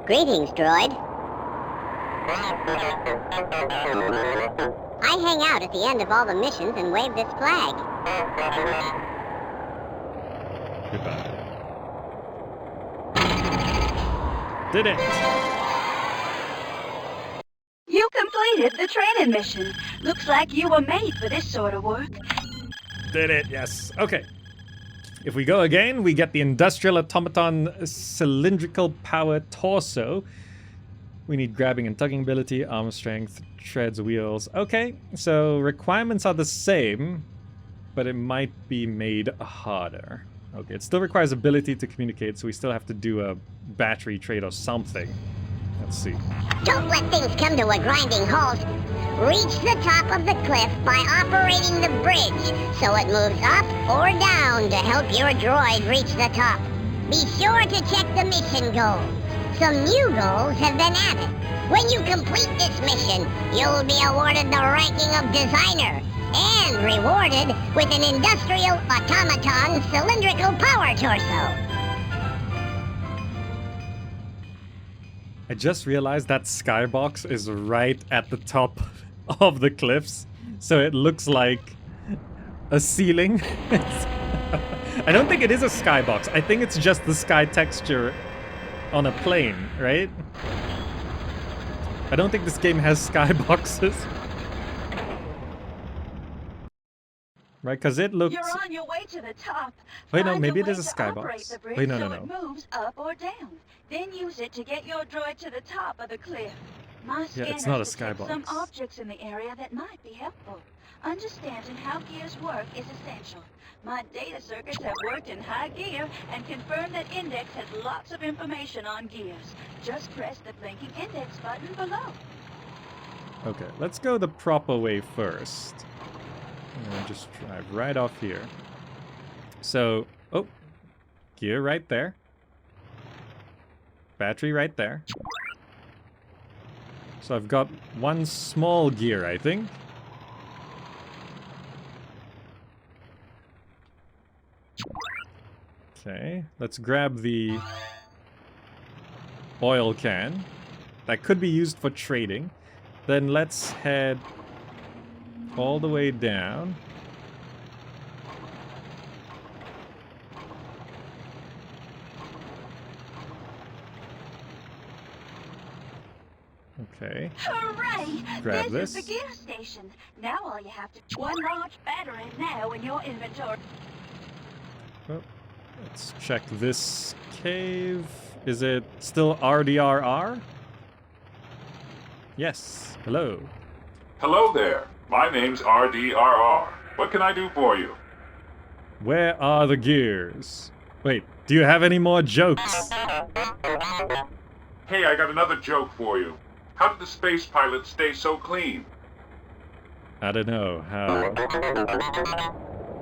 Greetings, droid. I hang out at the end of all the missions and wave this flag. Goodbye. Did it! You completed the training mission. Looks like you were made for this sort of work. Did it, yes. Okay. If we go again, we get the Industrial Automaton Cylindrical Power Torso. We need grabbing and tugging ability, arm strength, treads, wheels. Okay, so requirements are the same, but it might be made harder. Okay, it still requires ability to communicate, so we still have to do a battery trade or something. Let's see. Don't let things come to a grinding halt. Reach the top of the cliff by operating the bridge so it moves up or down to help your droid reach the top. Be sure to check the mission goals. Some new goals have been added. When you complete this mission, you'll be awarded the ranking of designer and rewarded with an Industrial Automaton Cylindrical Power Torso. I just realized that skybox is right at the top of the cliffs, so it looks like a ceiling. I don't think it is a skybox. I think it's just the sky texture on a plane, right? I don't think this game has skyboxes. Right, because it looks... You're on your way to the top. Wait, no, Find maybe a it is a way to operate skybox. the bridge Wait, no, so no, it no. moves up or down. Then use it to get your droid to the top of the cliff. My Yeah, it's scanners not a detect some skybox. objects in the area that might be helpful. Understanding how gears work is essential. My data circuits have worked in high gear and confirmed that Index has lots of information on gears. Just press the blinking Index button below. Okay, let's go the proper way first. And just drive right off here. So, oh, gear right there. Battery right there. So I've got one small gear, I think. Okay, let's grab the oil can. That could be used for trading. Then let's head all the way down. Okay. Hooray! Grab This this. is the gear station. Now all you have to... One large battery now in your inventory. Oh, let's check this cave. Is it still RDRR? Yes. Hello. Hello there. My name's RDRR. What can I do for you? Where are the gears? Wait, do you have any more jokes? Hey, I got another joke for you. How did the space pilot stay so clean? I don't know. How?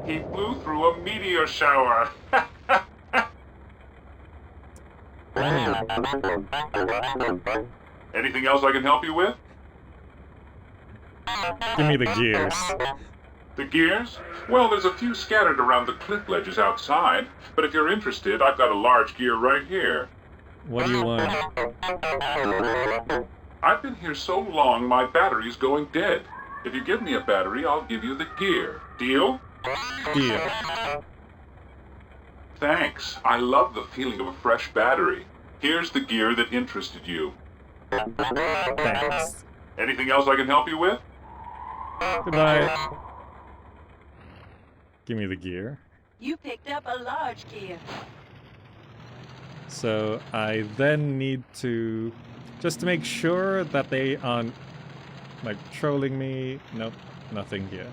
He flew through a meteor shower. Anything else I can help you with? Give me the gears. The gears? Well, there's a few scattered around the cliff ledges outside, but if you're interested, I've got a large gear right here. What do you want? I've been here so long, my battery's going dead. If you give me a battery, I'll give you the gear. Deal? Deal. Thanks. I love the feeling of a fresh battery. Here's the gear that interested you. Thanks. Anything else I can help you with? Goodbye. Give me the gear. You picked up a large gear. So I then need to... Just to make sure that they aren't, like, trolling me. Nope, nothing here.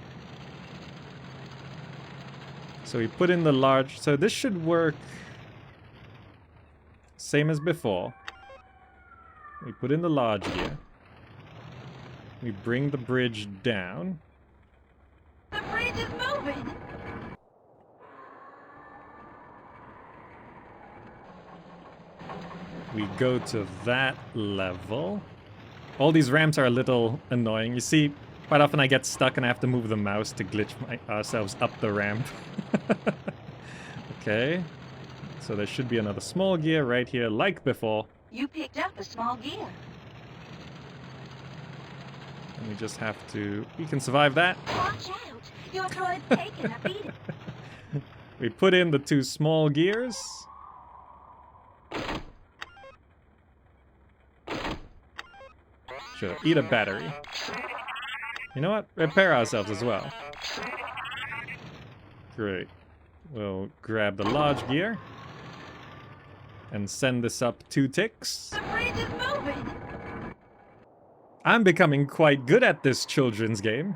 So we put in the large... So this should work... Same as before. We put in the large gear. We bring the bridge down. The bridge is moving. We go to that level. All these ramps are a little annoying. You see, quite often I get stuck and I have to move the mouse to glitch ourselves up the ramp. Okay. So there should be another small gear right here, like before. You picked up a small gear. And we just have to... We can survive that. Watch out! Your droid's taking a beating. We put in the two small gears. Sure, eat a battery. You know what? Repair ourselves as well. Great. We'll grab the large gear. And send this up 2 ticks. The bridge is moving. I'm becoming quite good at this children's game.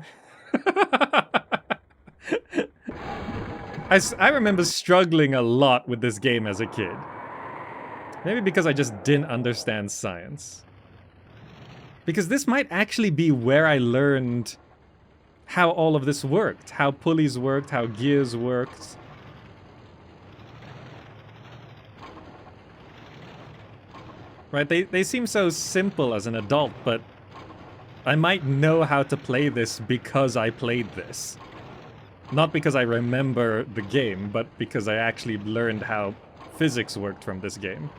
I remember struggling a lot with this game as a kid. Maybe because I just didn't understand science. Because this might actually be where I learned how all of this worked. How pulleys worked, how gears worked. Right, they seem so simple as an adult, but I might know how to play this because I played this. Not because I remember the game, but because I actually learned how physics worked from this game.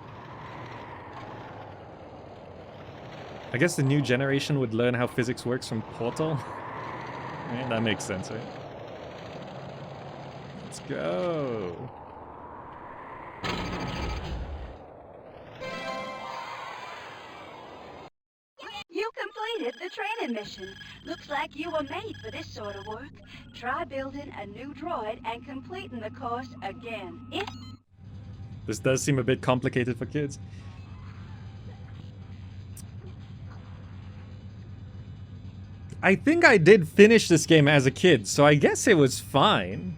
I guess the new generation would learn how physics works from Portal. Right, that makes sense, right? Let's go. You completed the training mission. Looks like you were made for this sort of work. Try building a new droid and completing the course again. This does seem a bit complicated for kids. I think I did finish this game as a kid, so I guess it was fine.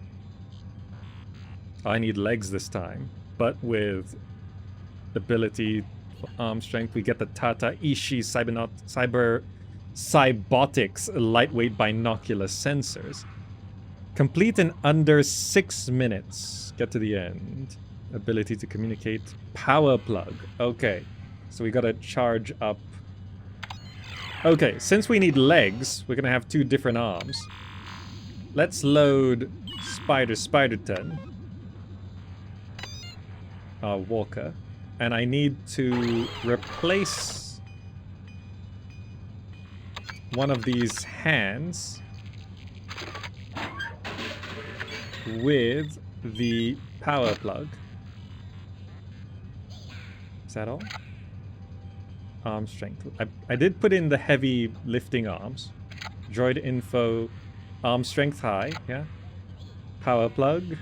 I need legs this time, but with ability, arm strength, we get the Tata Ishi Cybotics lightweight binocular sensors. Complete in under 6 minutes. Get to the end. Ability to communicate. Power plug. Okay, so we gotta charge up. Okay, since we need legs, we're gonna have 2 different arms. Let's load Spider-10. Walker. And I need to replace one of these hands with the power plug. Is that all? Arm strength. I did put in the heavy lifting arms. Droid info. Arm strength high, yeah. Power plug.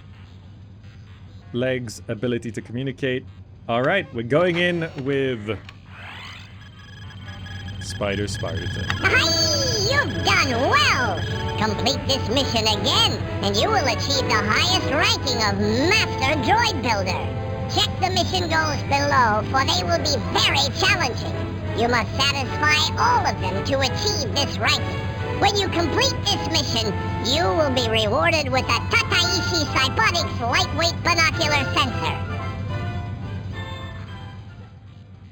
Legs, ability to communicate. Alright, we're going in with Spider-10. Aye, you've done well! Complete this mission again, and you will achieve the highest ranking of Master Droid Builder. Check the mission goals below, for they will be very challenging. You must satisfy all of them to achieve this ranking. When you complete this mission, you will be rewarded with a Tataishi Cybotics lightweight binocular sensor.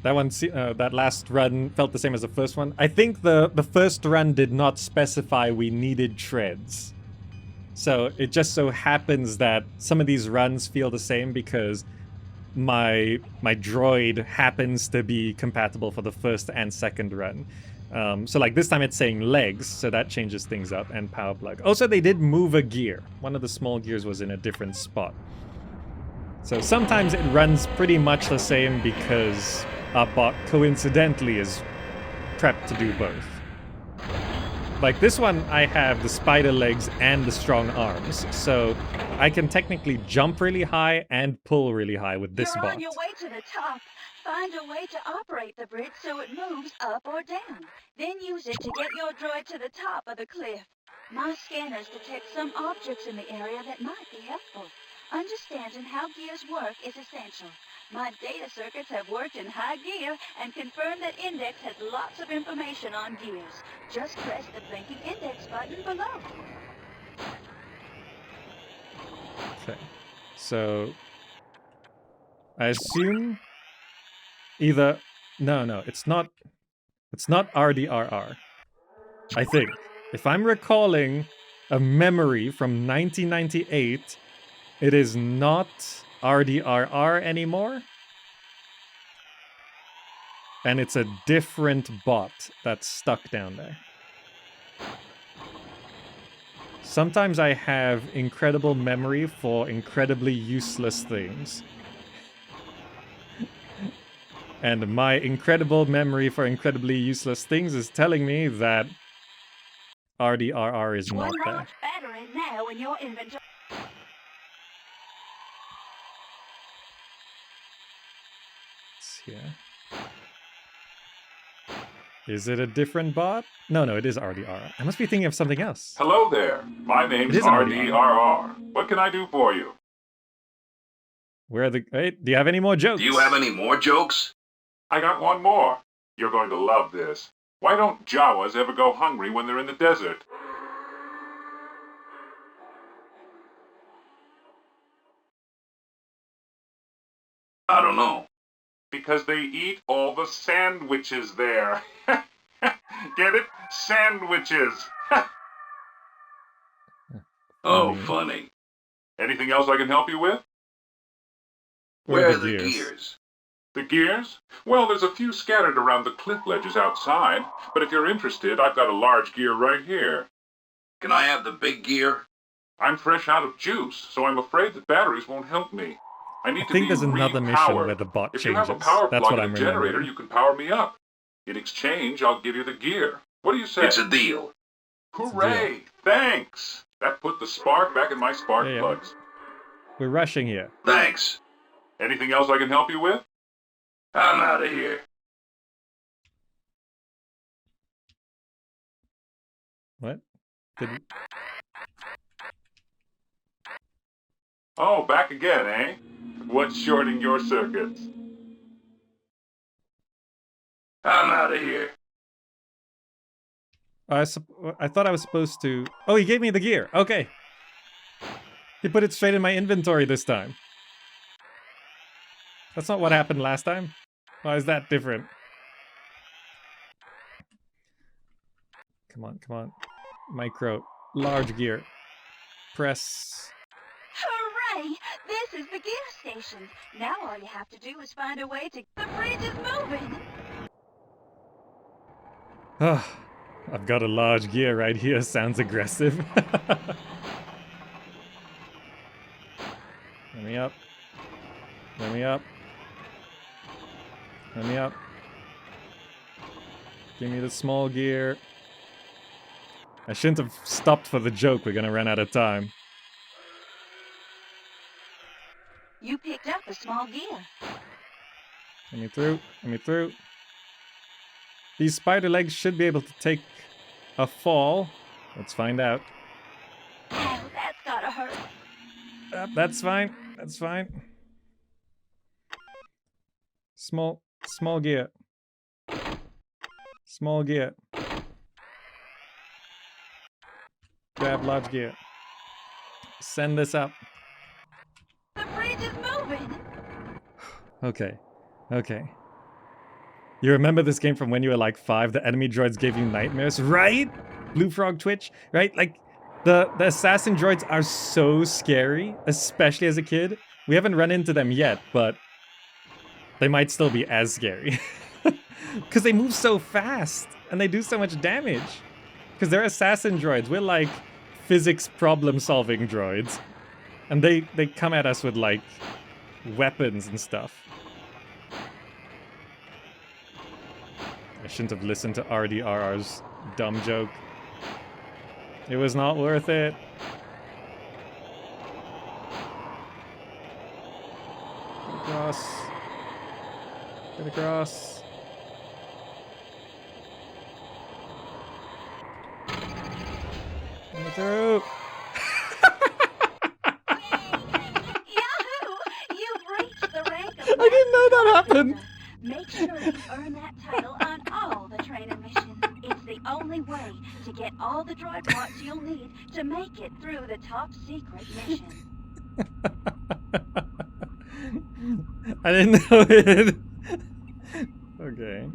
That one, that last run felt the same as the first one. I think the first run did not specify we needed treads. So it just so happens that some of these runs feel the same because my droid happens to be compatible for the first and second run. So like this time it's saying legs, so that changes things up, and power plug. Also, they did move a gear. One of the small gears was in a different spot. So sometimes it runs pretty much the same because our bot coincidentally is prepped to do both. Like this one, I have the spider legs and the strong arms, so I can technically jump really high and pull really high with this You're bot. on your way to the top. Find a way to operate the bridge so it moves up or down. Then use it to get your droid to the top of the cliff. My scanners detect some objects in the area that might be helpful. Understanding how gears work is essential. My data circuits have worked in high gear and confirmed that Index has lots of information on gears. Just press the blinking Index button below. Okay, so I assume either no, it's not RDRR. I think if I'm recalling a memory from 1998, it is not RDRR anymore. And it's a different bot that's stuck down there. Sometimes I have incredible memory for incredibly useless things. And my incredible memory for incredibly useless things is telling me that RDRR is not One there. large battery now in your inventory. It's here. Is it a different bot? No, it is RDRR. I must be thinking of something else. Hello there. My name's It is an RDRR. What can I do for you? Where are the... Wait, do you have any more jokes? Do you have any more jokes? I got one more. You're going to love this. Why don't Jawas ever go hungry when they're in the desert? I don't know. Because they eat all the sandwiches there. Get it? Sandwiches. Oh, funny. Anything else I can help you with? Where are the gears? The gears? Well, there's a few scattered around the cliff ledges outside, but if you're interested, I've got a large gear right here. Can I have the big gear? I'm fresh out of juice, so I'm afraid that batteries won't help me. I need I to think be there's another mission repowered. where the bot If changes. you have a power That's plug what and I'm a generator, remembering. you can power me up. In exchange, I'll give you the gear. What do you say? It's a deal. Hooray! Thanks! That put the spark back in my spark Yeah. plugs. We're rushing here. Thanks. Anything else I can help you with? I'm out of here. What? Did we... Oh, back again, eh? What's shorting your circuits? I'm out of here. I thought I was supposed to... Oh, he gave me the gear. Okay. He put it straight in my inventory this time. That's not what happened last time. Why is that different? Come on, come on. Micro. Large gear. Press. Hooray! This is the gear station. Now all you have to do is find a way to... The bridge is moving! Ah, I've got a large gear right here. Sounds aggressive. Let me up. Let me up. Let me up. Give me the small gear. I shouldn't have stopped for the joke. We're gonna run out of time. You picked up a small gear. Let me through. Let me through. These spider legs should be able to take a fall. Let's find out. Oh, that's gotta hurt. That's fine. That's fine. Small gear. Small gear. Grab large gear. Send this up. The bridge is moving! Okay. Okay. You remember this game from when you were like 5? The enemy droids gave you nightmares, right? Blue Frog Twitch, right? Like, the assassin droids are so scary, especially as a kid. We haven't run into them yet, but they might still be as scary. Because they move so fast, and they do so much damage. Because they're assassin droids. We're like physics problem-solving droids. And they come at us with, like, weapons and stuff. I shouldn't have listened to RDRR's dumb joke. It was not worth it. Get across. Get across. Get me through. Yahoo! You've reached the rank of... I didn't know that happened. Make sure you earn that title on all the training missions. It's the only way to get all the droid parts you'll need to make it through the top secret mission. I didn't know it. Okay.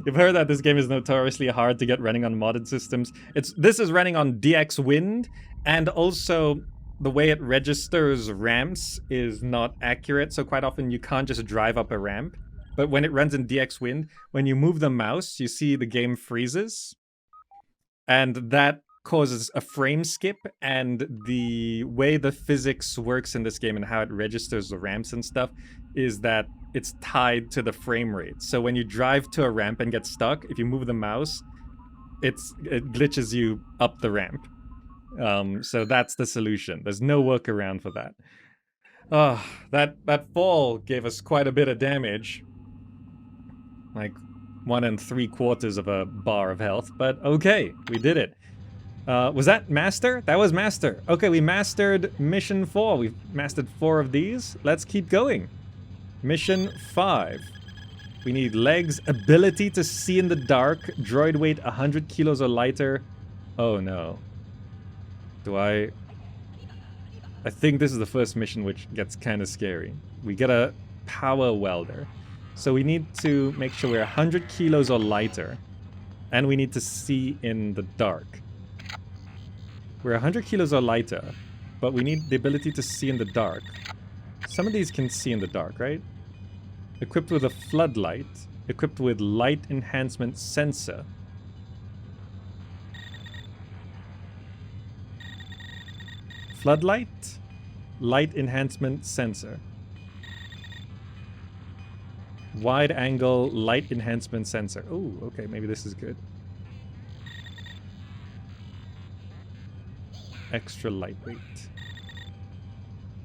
You've heard that this game is notoriously hard to get running on modded systems. This is running on DXWND, and also the way it registers ramps is not accurate, so quite often you can't just drive up a ramp. But when it runs in DXWND, when you move the mouse, you see the game freezes. And that causes a frame skip, and the way the physics works in this game and how it registers the ramps and stuff is that it's tied to the frame rate. So when you drive to a ramp and get stuck, if you move the mouse, it glitches you up the ramp. So that's the solution. There's no workaround for that. That fall gave us quite a bit of damage. Like 1 3/4 of a bar of health, but okay, we did it. Was that Master? That was Master. Okay, we mastered Mission 4. We've mastered 4 of these. Let's keep going. Mission 5. We need legs, ability to see in the dark, droid weight 100 kilos or lighter. Oh no. I think this is the first mission which gets kind of scary. We get a power welder. So we need to make sure we're 100 kilos or lighter. And we need to see in the dark. We're 100 kilos or lighter, but we need the ability to see in the dark. Some of these can see in the dark, right? Equipped with a floodlight. Equipped with light enhancement sensor. Floodlight, light enhancement sensor. Wide angle light enhancement sensor. Oh, okay, maybe this is good. Extra lightweight.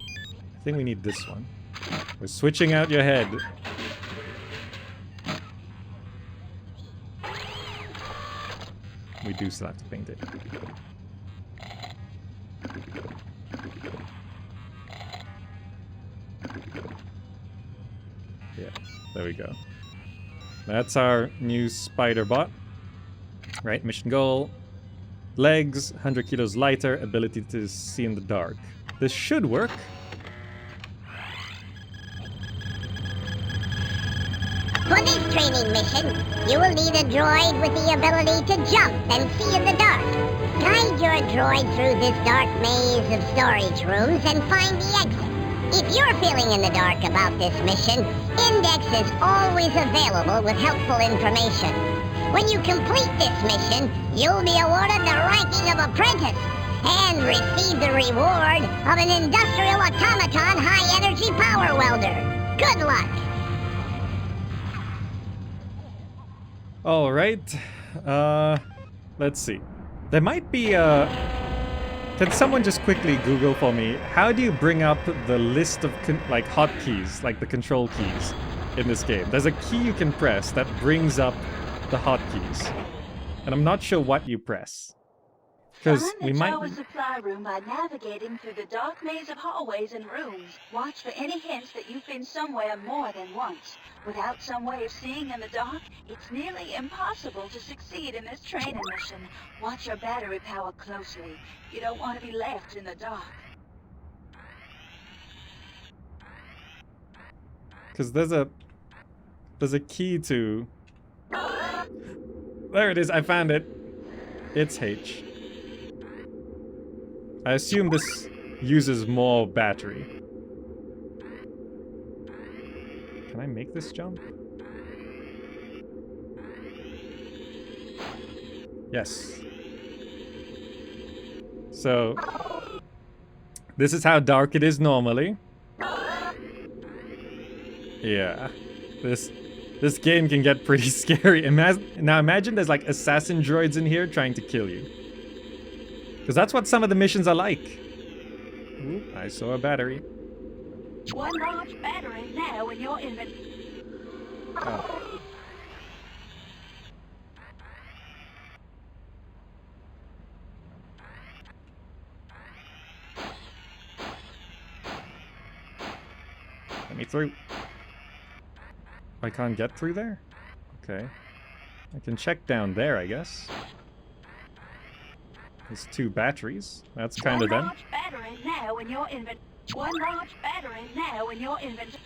I think we need this one. We're switching out your head. We do still have to paint it. Yeah, there we go. That's our new spider bot. Right, mission goal. Legs, 100 kilos lighter, ability to see in the dark. This should work. For this training mission, you will need a droid with the ability to jump and see in the dark. Guide your droid through this dark maze of storage rooms and find the exit. If you're feeling in the dark about this mission, Index is always available with helpful information. When you complete this mission, you'll be awarded the ranking of apprentice and receive the reward of an industrial automaton high-energy power welder. Good luck! All right. Let's see. There might be a... Can someone just quickly Google for me, how do you bring up the list of like hotkeys, like the control keys in this game? There's a key you can press that brings up the hotkeys. And I'm not sure what you press. Because we might... Find the supply room by navigating through the dark maze of hallways and rooms. Watch for any hints that you've been somewhere more than once. Without some way of seeing in the dark, it's nearly impossible to succeed in this training mission. Watch your battery power closely. You don't want to be left in the dark. Because there's a key to... There it is, I found it. It's H. I assume this uses more battery. Can I make this jump? Yes. So, this is how dark it is normally. Yeah. This game can get pretty scary. Now imagine there's like assassin droids in here trying to kill you. Because that's what some of the missions are like. Ooh, I saw a battery. One large battery now in your inventory. Oh. Let me through. I can't get through there? Okay. I can check down there, I guess. There's 2 batteries. That's kind of them. One large battery now in your inventory. One large battery now in your inventory.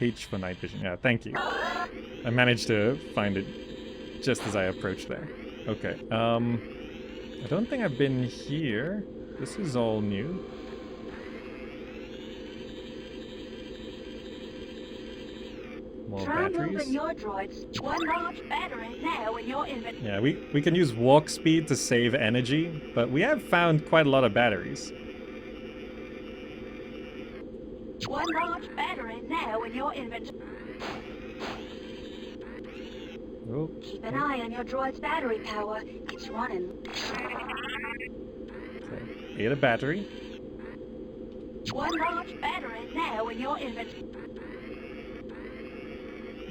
H for night vision. Yeah, thank you. I managed to find it just as I approached there. Okay. I don't think I've been here. This is all new. More batteries. Moving your droids. One large battery now in your inventory. Yeah, we can use walk speed to save energy, but we have found quite a lot of batteries. One large battery now in your inventory. Oh. Keep an eye on your droid's battery power. It's running. Okay. 8 a battery. One large battery now in your inventory.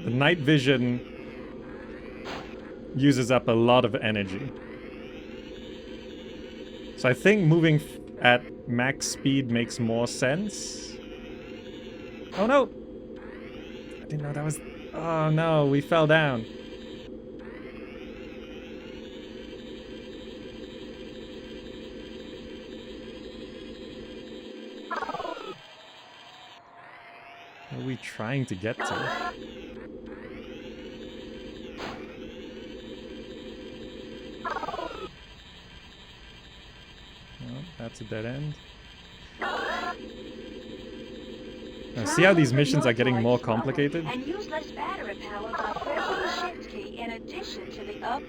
The night vision uses up a lot of energy. So I think moving at max speed makes more sense. Oh no! I didn't know that was... Oh no, we fell down. What are we trying to get to? That's a dead end. See how these missions are getting more complicated? And use less battery power by pressing the shift key in addition to the up.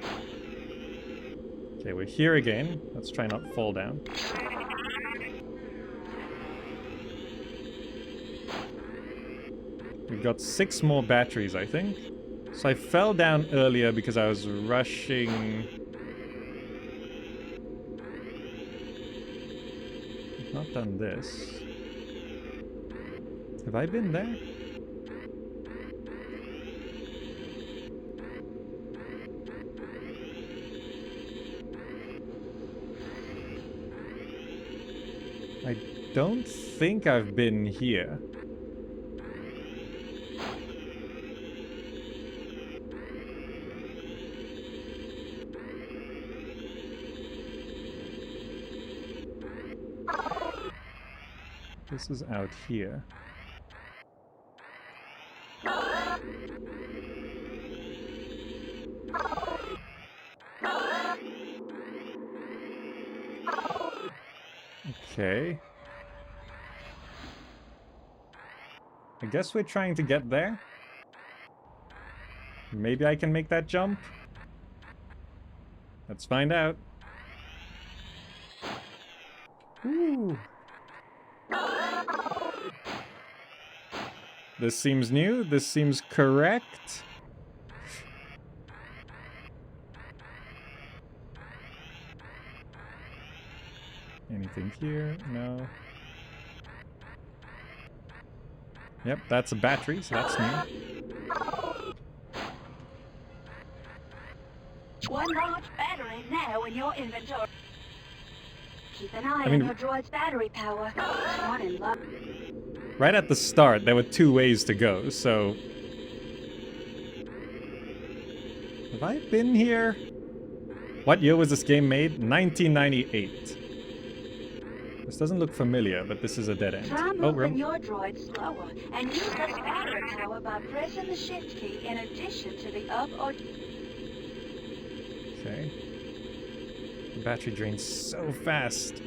Okay, we're here again. Let's try not to fall down. We've got 6 more batteries, I think. So I fell down earlier because I was rushing. I've not done this. Have I been there? I don't think I've been here. This is out here. Okay. I guess we're trying to get there. Maybe I can make that jump. Let's find out. Ooh. This seems new. This seems correct. Anything here? No. Yep, that's a battery, so that's new. One large battery now in your inventory. Keep an eye on your droid's battery power. It's running low. Right at the start, there were 2 ways to go, so... Have I been here? What year was this game made? 1998. This doesn't look familiar, but this is a dead end. Try moving your droid slower and use less battery power by pressing the shift key in addition to the up or... Okay. The battery drains so fast.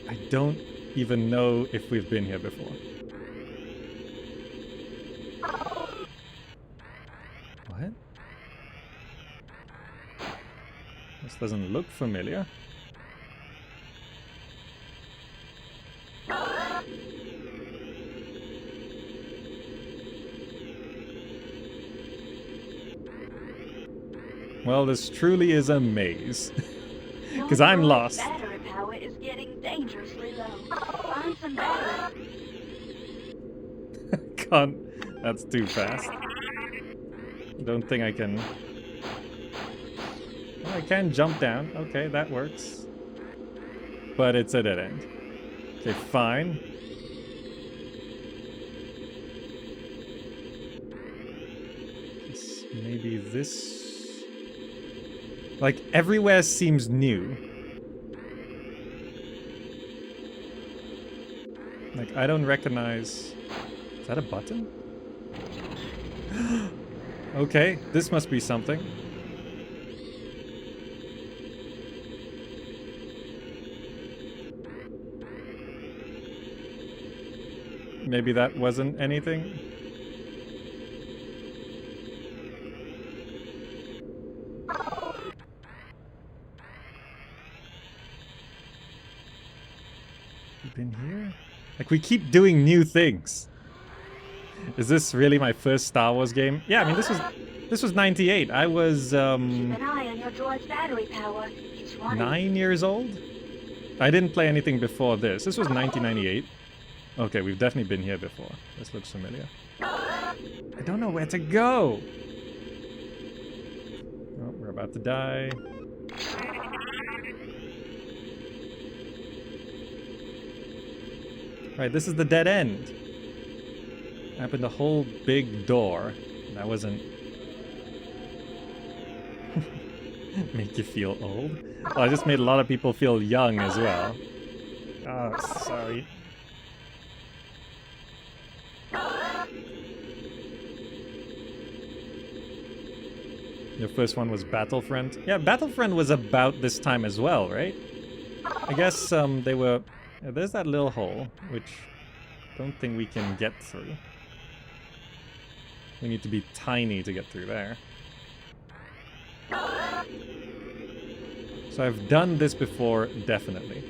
I don't even know if we've been here before. What? This doesn't look familiar. Well, this truly is a maze. Because I'm lost. Battery power is getting dangerously low. Find some battery. Can't. That's too fast. Don't think I can. Oh, I can jump down. Okay, that works. But it's a dead end. Okay, fine. Maybe this... Like, everywhere seems new. Like, I don't recognize... Is that a button? Okay, this must be something. Maybe that wasn't anything? Been here? Like, we keep doing new things. Is this really my first Star Wars game? Yeah, I mean, this was 98. I was Keep an eye on your droid's battery power. It's running. 9 years old? I didn't play anything before this. This was 1998. Okay, we've definitely been here before. This looks familiar. I don't know where to go. Oh, we're about to die. Right, this is the dead end. I opened a whole big door. That wasn't... Make you feel old? Oh, I just made a lot of people feel young as well. Oh, sorry. Your first one was Battlefront. Yeah, Battlefront was about this time as well, right? I guess they were... Yeah, there's that little hole, which I don't think we can get through. We need to be tiny to get through there. So I've done this before, definitely.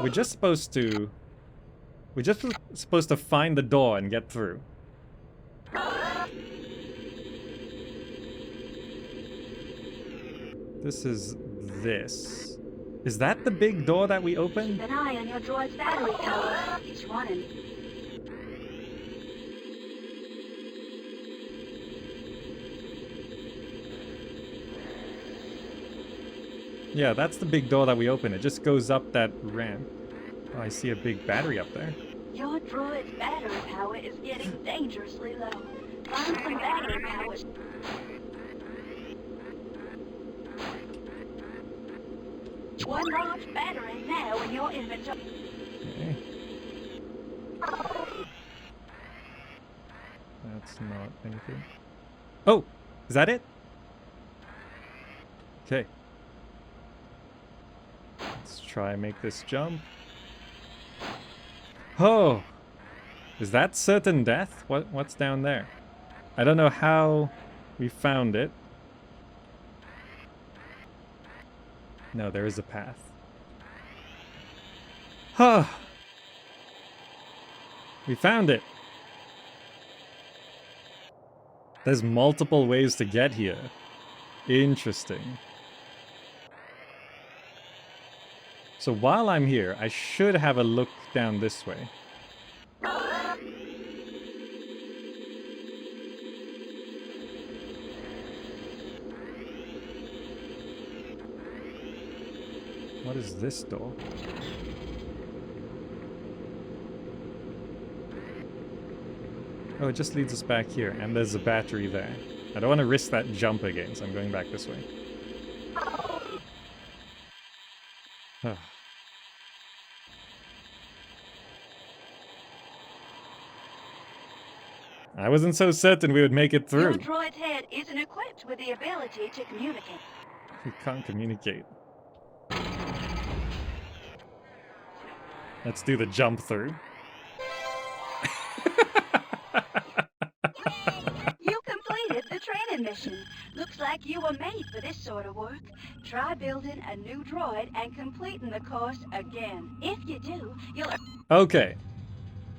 We're just supposed to... We're just supposed to find the door and get through. This is this. Is that the big door that we opened? Keep an eye on your droid's battery power. It's running. Yeah, that's the big door that we opened. It just goes up that ramp. Oh, I see a big battery up there. Your droid's battery power is getting dangerously low. Find some battery power. One large battery now in your inventory. Okay. That's not anything. Oh! Is that it? Okay. Let's try and make this jump. Oh! Is that certain death? What's down there? I don't know how we found it. No, there is a path. Huh. We found it. There's multiple ways to get here. Interesting. So while I'm here, I should have a look down this way. What is this door? Oh, it just leads us back here, and there's a battery there. I don't want to risk that jump again, so I'm going back this way. I wasn't so certain we would make it through. Your droid's head isn't equipped with the ability to communicate. We can't communicate. Let's do the jump through. You completed the training mission. Looks like you were made for this sort of work. Try building a new droid and completing the course again. If you do, you'll... Okay.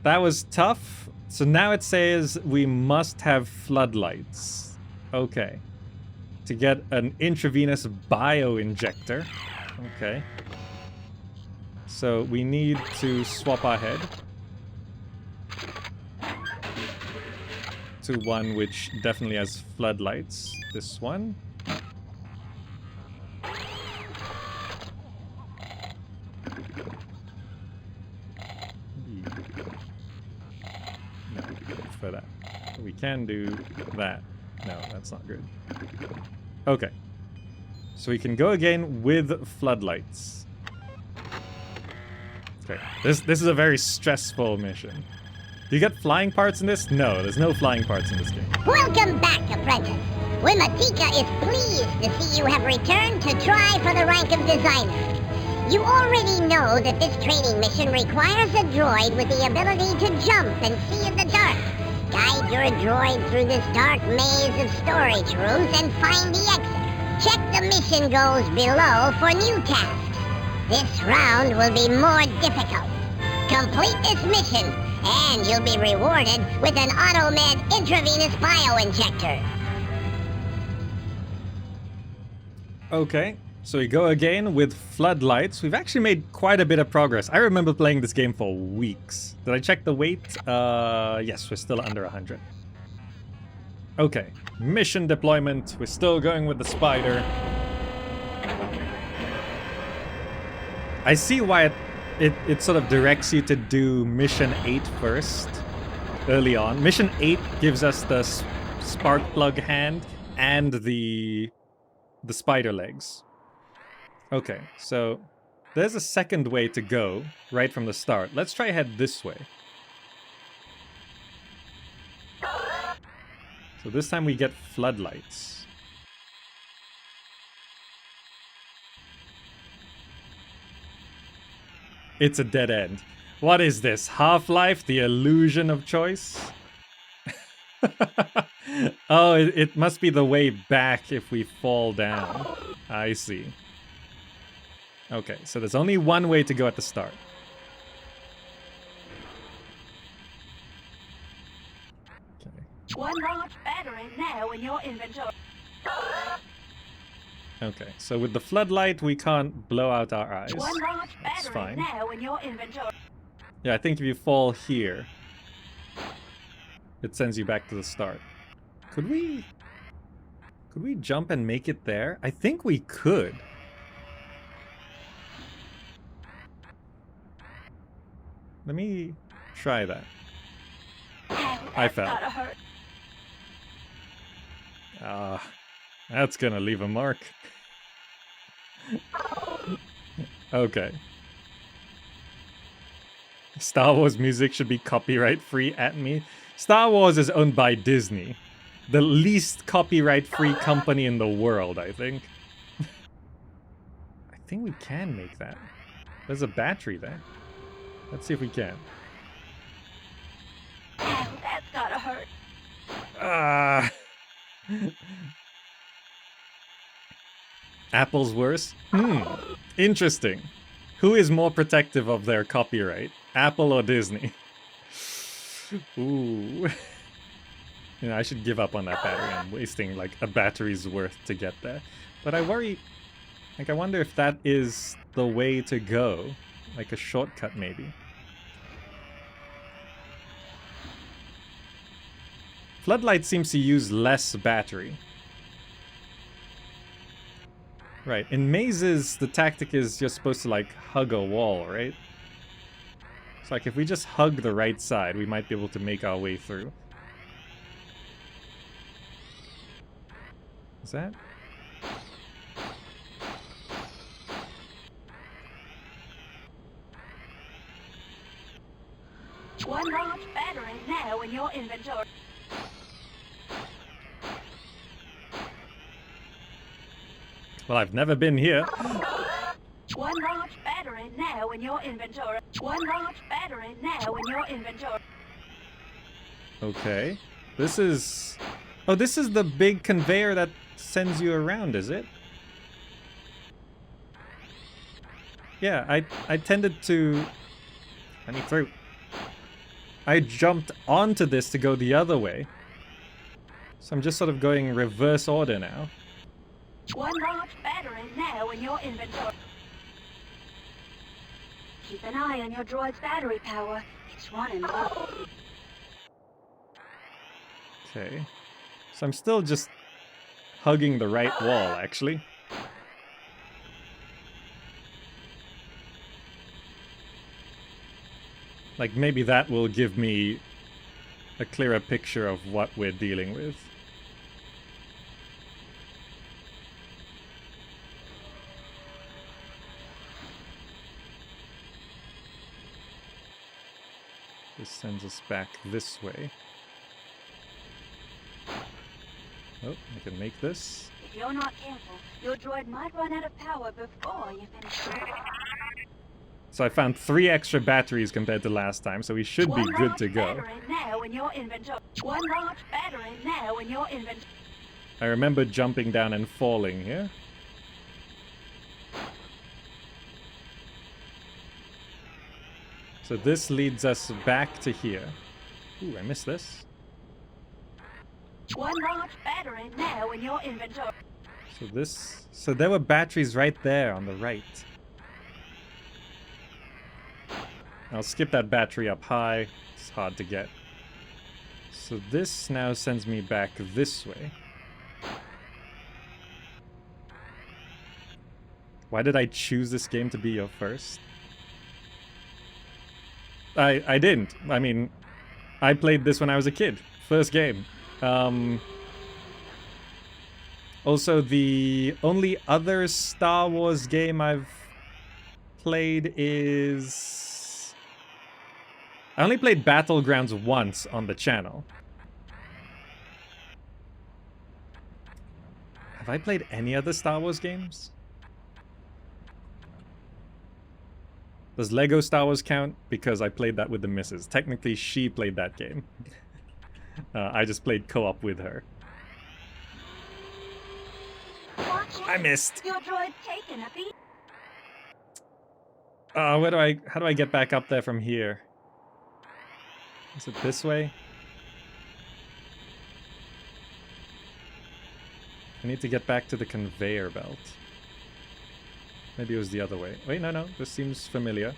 That was tough. So now it says we must have floodlights. Okay. To get an intravenous bio-injector. Okay. So we need to swap our head to one which definitely has floodlights. This one. No, for that. We can do that. No, that's not good. Okay. So we can go again with floodlights. Okay, this is a very stressful mission. Do you get flying parts in this? No, there's no flying parts in this game. Welcome back, apprentice. Wimatika is pleased to see you have returned to try for the rank of designer. You already know that this training mission requires a droid with the ability to jump and see in the dark. Guide your droid through this dark maze of storage rooms and find the exit. Check the mission goals below for new tasks. This round will be more difficult. Complete this mission, and you'll be rewarded with an AutoMed intravenous bio-injector. Okay, so we go again with floodlights. We've actually made quite a bit of progress. I remember playing this game for weeks. Did I check the weight? Yes, we're still under 100. Okay, mission deployment. We're still going with the spider. I see why it sort of directs you to do Mission 8 first, early on. Mission 8 gives us the spark plug hand and the spider legs. Okay, so there's a second way to go right from the start. Let's try head this way. So this time we get floodlights. It's a dead end. What is this? Half-Life, the illusion of choice? Oh, it must be the way back if we fall down. I see. Okay, so there's only one way to go at the start. Okay. One large battery now in your inventory. Okay, so with the floodlight, we can't blow out our eyes. One large That's battery fine. now in your inventory. Yeah, I think if you fall here, it sends you back to the start. Could we jump and make it there? I think we could. Let me try that. I fell. Gotta hurt. Ah, that's gonna leave a mark. Okay. Star Wars music should be copyright free at me. Star Wars is owned by Disney. The least copyright free company in the world, I think. I think we can make that. There's a battery there. Let's see if we can. Ow, that's gotta hurt. Ah. Apple's worse? Interesting. Who is more protective of their copyright? Apple or Disney? Ooh. You know, I should give up on that battery. I'm wasting like a battery's worth to get there. But I worry, like I wonder if that is the way to go. Like a shortcut maybe. Floodlight seems to use less battery. Right, in mazes, the tactic is you're supposed to like hug a wall, right? So like if we just hug the right side, we might be able to make our way through. Is that? One large battery now in your inventory. Well, I've never been here. One large battery now in your inventory. One large battery now in your inventory. Okay. This is... Oh, this is the big conveyor that sends you around, is it? Yeah, I tended to... Let me through. I jumped onto this to go the other way. So I'm just sort of going reverse order now. One large battery now in your inventory. Keep an eye on your droid's battery power. It's running low. Okay. So I'm still just hugging the right wall, actually. Like, maybe that will give me a clearer picture of what we're dealing with. This sends us back this way. Oh, I can make this. If you're not careful, your droid might run out of power before you finish. So I found 3 extra batteries compared to last time, so we should be good to go. Battery now in your inventory. One large battery now in your inventory. I remember jumping down and falling here. So this leads us back to here. Ooh, I missed this. One large battery now in your inventory. So there were batteries right there on the right. I'll skip that battery up high. It's hard to get. So this now sends me back this way. Why did I choose this game to be your first? I didn't. I mean, I played this when I was a kid. First game. Also, the only other Star Wars game I've played is... I only played Battlegrounds once on the channel. Have I played any other Star Wars games? Does Lego Star Wars count? Because I played that with the missus. Technically, she played that game. I just played co-op with her. I missed. Your droid's taken a beat. How do I get back up there from here? Is it this way? I need to get back to the conveyor belt. Maybe it was the other way. Wait, no, this seems familiar.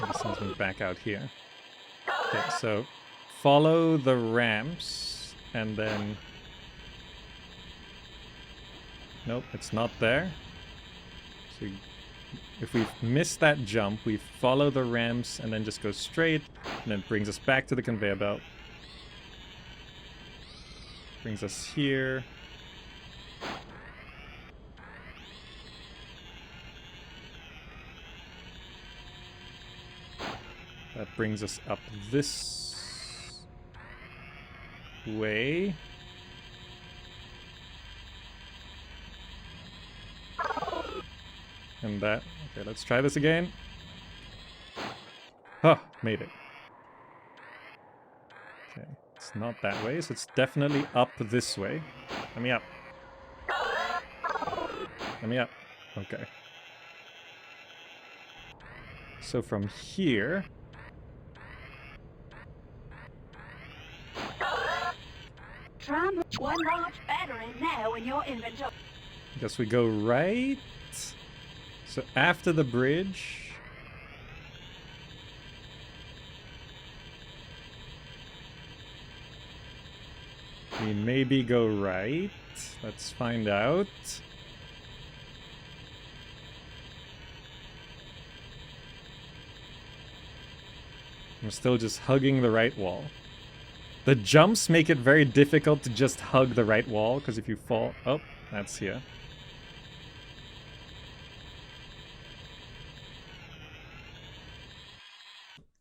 This sends me back out here. Okay, so follow the ramps and then... Nope, it's not there. So if we miss that jump, we follow the ramps and then just go straight, and then it brings us back to the conveyor belt. Brings us here. That brings us up this way. And that. Okay, let's try this again. Huh, made it. Okay, it's not that way, so it's definitely up this way. Let me up. Let me up. Okay. So from here... Try one large battery now in your inventory. Guess we go right. So after the bridge... we maybe go right. Let's find out. I'm still just hugging the right wall. The jumps make it very difficult to just hug the right wall, because if you fall... Oh, that's here.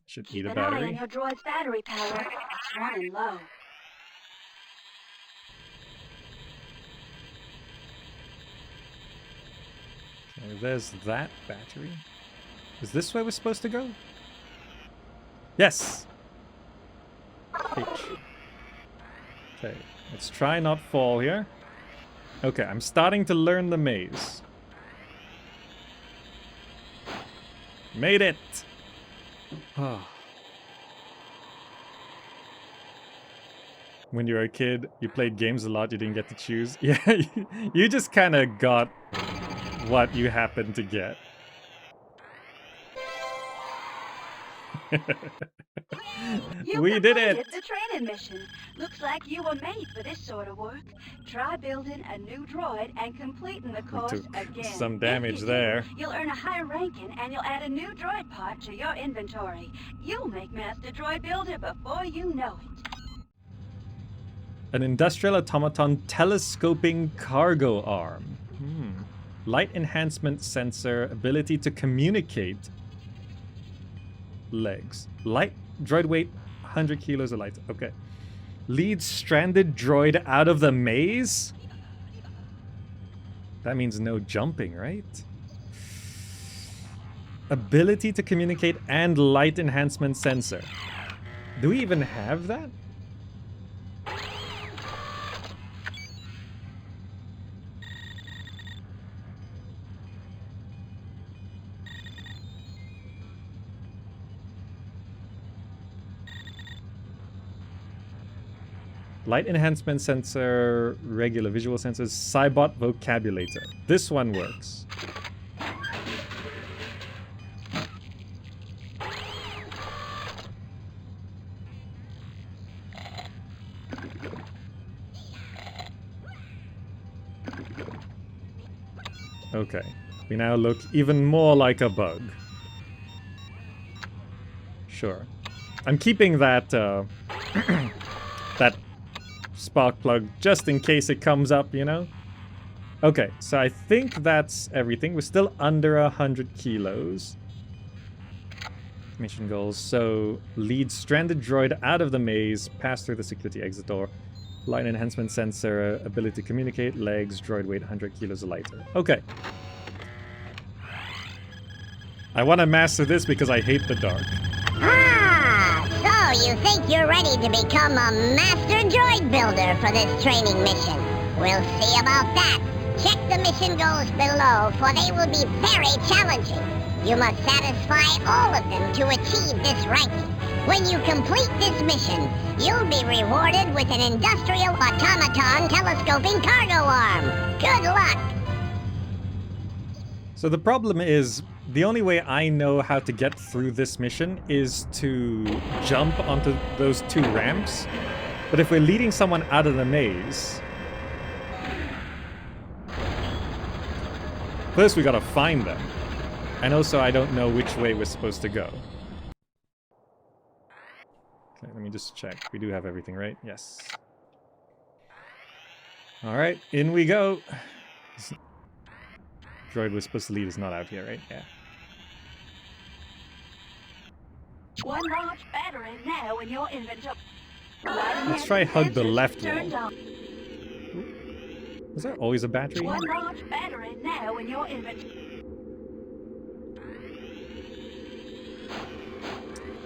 Should eat a Keep an eye battery. on your droid's battery power. It's running low. Okay, there's that battery. Is this where we're supposed to go? Yes! H. Okay, let's try not fall here. Okay, I'm starting to learn the maze. Made it! When you were a kid, you played games a lot, you didn't get to choose. Yeah, you just kind of got what you happened to get. We did it! The training mission. Looks like you were made for this sort of work. Try building a new droid and completing the course took again. some damage If you there. do, you'll earn a higher ranking and you'll add a new droid part to your inventory. You'll make Master Droid Builder before you know it. An industrial automaton telescoping cargo arm. Light enhancement sensor, ability to communicate. Legs. Light droid weight 100 kilos of light. Okay. Leads stranded droid out of the maze? That means no jumping, right? Ability to communicate and light enhancement sensor. Do we even have that? Light enhancement sensor, regular visual sensors, Cybot vocabulator. This one works. Okay, we now look even more like a bug. Sure. I'm keeping that, that spark plug just in case it comes up, you know? Okay, so I think that's everything. We're still under 100 kilos. Mission goals. So, lead stranded droid out of the maze, pass through the security exit door. Line enhancement sensor, ability to communicate, legs, droid weight 100 kilos or lighter. Okay. I want to master this because I hate the dark. Ah, so you think you're ready to become a master droid builder for this training mission? We'll see about that. Check the mission goals below, for they will be very challenging. You must satisfy all of them to achieve this ranking. When you complete this mission, you'll be rewarded with an industrial automaton telescoping cargo arm. Good luck! So the problem is, the only way I know how to get through this mission is to jump onto those 2 ramps. But if we're leading someone out of the maze... First we gotta find them. And also I don't know which way we're supposed to go. Okay, let me just check. We do have everything, right? Yes. Alright, in we go. Droid we're supposed to lead is not out here, right? Yeah. One large battery now in your inventory. Let's try hug the left wall. Is there always a battery? One large battery now in your inventory.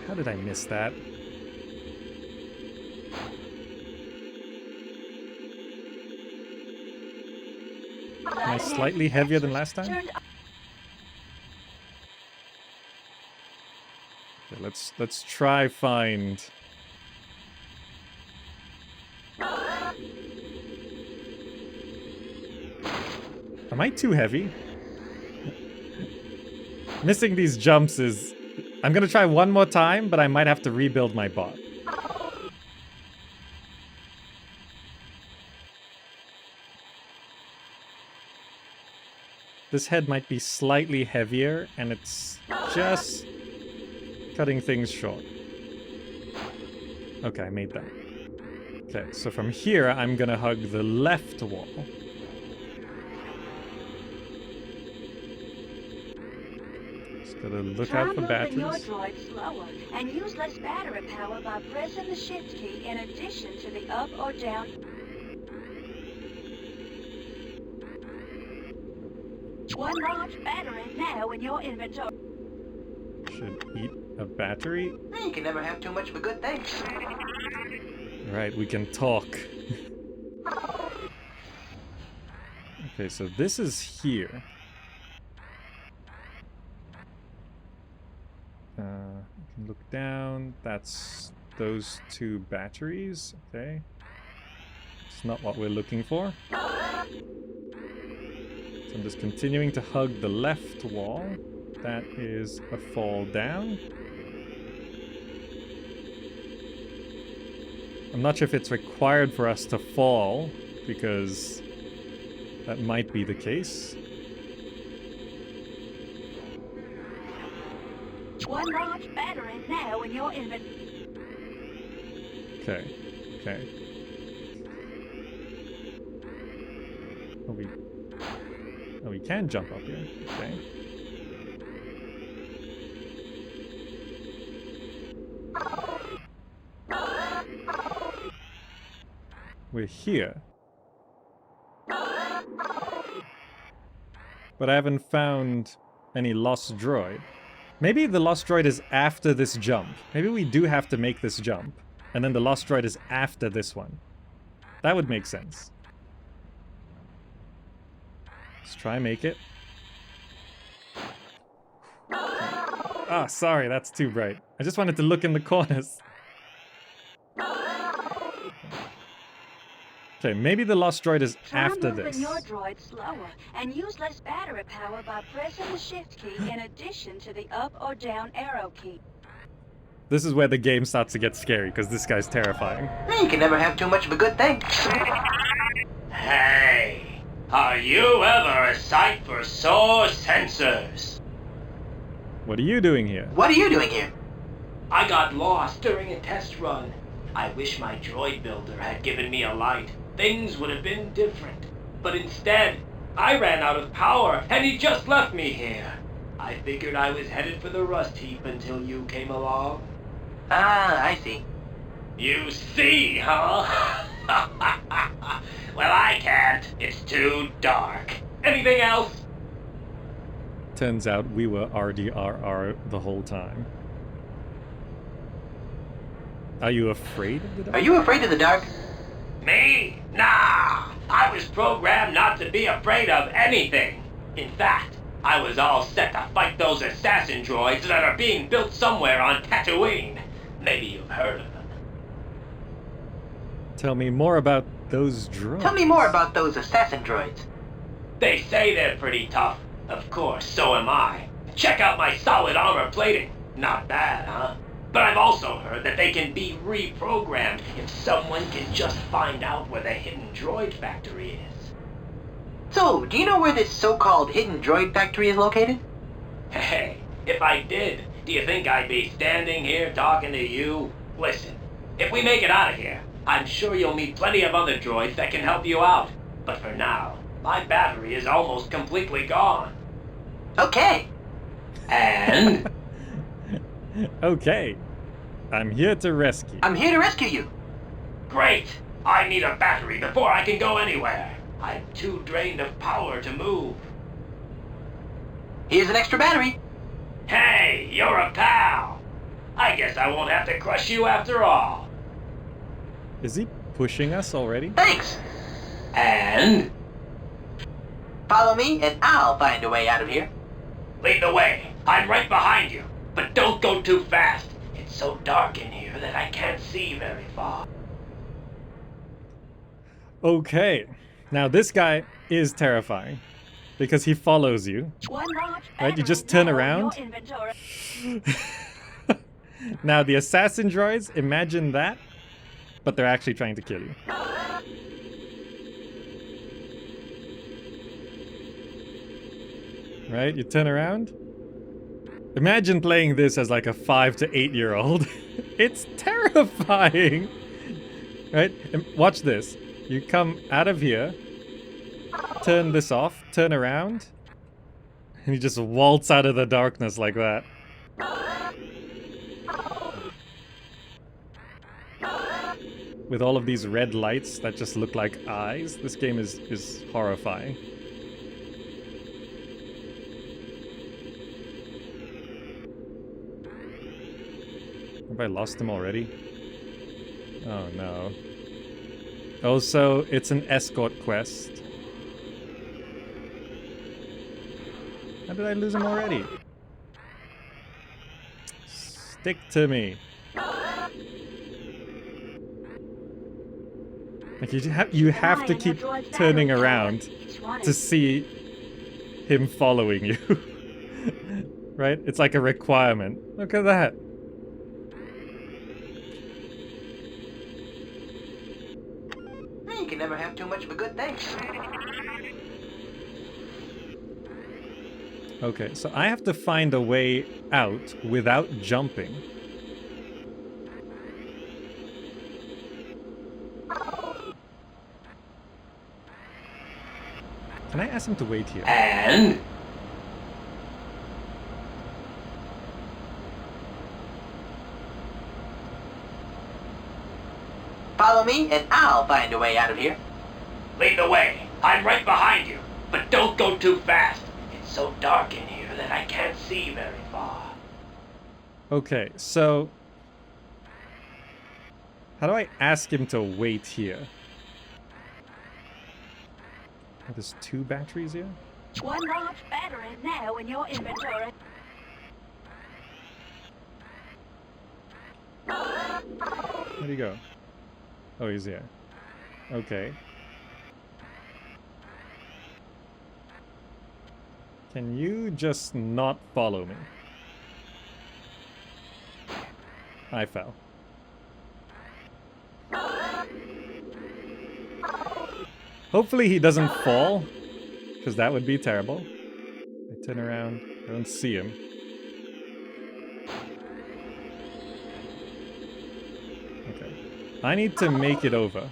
How did I miss that? Am I slightly heavier than last time? Okay, let's try find. Am I too heavy? Missing these jumps is... I'm gonna try one more time, but I might have to rebuild my bot. This head might be slightly heavier, and it's just cutting things short. Okay, I made that. Okay, so from here, I'm gonna hug the left wall. Just gotta look out for batteries. Try moving your droid slower, and use less battery power by pressing the shift key in addition to the up or down. One large battery now in your inventory. Should eat a battery. You can never have too much of a good thing. Right, we can talk. Okay, so this is here. You can look down. That's those 2 batteries. Okay. It's not what we're looking for. So I'm just continuing to hug the left wall. That is a fall down. I'm not sure if it's required for us to fall, because that might be the case. One large battery now in your inventory. Okay, okay. Oh, we can jump up here. Okay. We're here. But I haven't found any lost droid. Maybe the lost droid is after this jump. Maybe we do have to make this jump. And then the lost droid is after this one. That would make sense. Let's try make it. Ah, sorry, that's too bright. I just wanted to look in the corners. Okay, maybe the lost droid is after this. Try moving your droid slower and use less battery power by pressing the shift key in addition to the up or down arrow key. This is where the game starts to get scary, because this guy's terrifying. You can never have too much of a good thing. Hey! Are you ever a sight for sore sensors? What are you doing here? What are you doing here? I got lost during a test run. I wish my droid builder had given me a light. Things would have been different. But instead, I ran out of power and he just left me here. I figured I was headed for the rust heap until you came along. Ah, I see. You see, huh? Well, I can't. It's too dark. Anything else? Turns out we were RDRR the whole time. Are you afraid of the dark? Are you afraid of the dark? Me? Nah! I was programmed not to be afraid of anything. In fact, I was all set to fight those assassin droids that are being built somewhere on Tatooine. Maybe you've heard of them. Tell me more about those droids. Tell me more about those assassin droids. They say they're pretty tough. Of course, so am I. Check out my solid armor plating. Not bad, huh? But I've also heard that they can be reprogrammed if someone can just find out where the hidden droid factory is. So, do you know where this so-called hidden droid factory is located? Hey, if I did, do you think I'd be standing here talking to you? Listen, if we make it out of here, I'm sure you'll meet plenty of other droids that can help you out. But for now, my battery is almost completely gone. Okay. And? Okay. I'm here to rescue. I'm here to rescue you. Great! I need a battery before I can go anywhere. I'm too drained of power to move. Here's an extra battery. Hey, you're a pal! I guess I won't have to crush you after all. Is he pushing us already? Thanks. And? Follow me and I'll find a way out of here. Lead the way. I'm right behind you. But don't go too fast. It's so dark in here that I can't see very far. Okay. Now this guy is terrifying. Because he follows you. Right? You just turn around. Now the assassin droids, imagine that. But they're actually trying to kill you. Right? You turn around. Imagine playing this as like a 5 to 8-year-old. It's terrifying. Right? And watch this. You come out of here. Turn this off. Turn around. And you just waltz out of the darkness like that. With all of these red lights that just look like eyes. This game is horrifying. Have I lost him already? Oh no. Also, it's an escort quest. How did I lose him already? Stick to me. Like you have to keep turning around to see him following you. Right? It's like a requirement. Look at that. You can never have too much of a good thing. Okay, so I have to find a way out without jumping. Can I ask him to wait here? And? Follow me and I'll find a way out of here. Lead the way. I'm right behind you. But don't go too fast. It's so dark in here that I can't see very far. Okay, so... how do I ask him to wait here? Oh, there's 2 batteries here? One large battery now in your inventory. Where'd he go? Oh, he's here. Okay. Can you just not follow me? I fell. Hopefully he doesn't fall, because that would be terrible. I turn around, I don't see him. Okay. I need to make it over.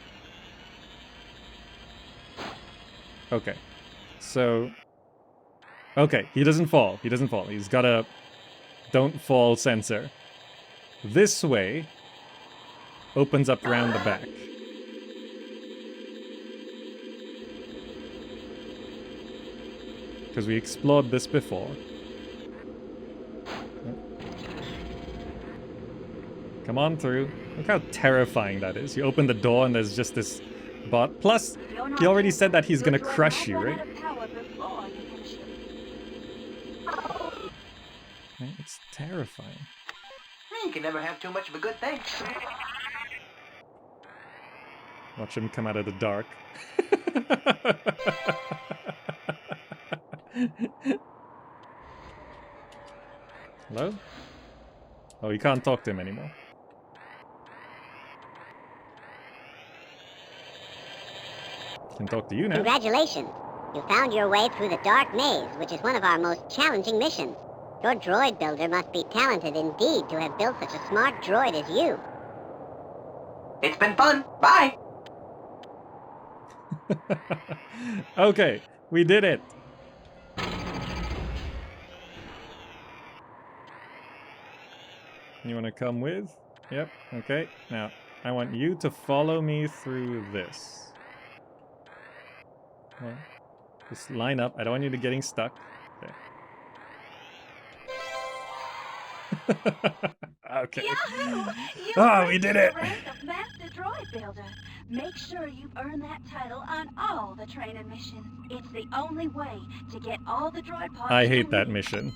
Okay. So... Okay, he doesn't fall. He doesn't fall. He's got a don't fall sensor. This way opens up around the back. Because we explored this before. Come on through. Look how terrifying that is. You open the door and there's just this bot. Plus, he already said that he's gonna crush you, right? It's terrifying. You can never have too much of a good thing. Watch him come out of the dark. Hello? Oh, you can't talk to him anymore. Can talk to you now. Congratulations. You found your way through the dark maze, which is one of our most challenging missions. Your droid builder must be talented indeed to have built such a smart droid as you. It's been fun. Bye. Okay, we did it. You want to come with? Yep, okay. Now, I want you to follow me through this. Well, just line up. I don't want you to getting stuck. Okay. Okay. Oh, we did it! Master Droid Builder. Make sure you earn that title on all the training missions. It's the only way to get all the droid parts. I hate that mission.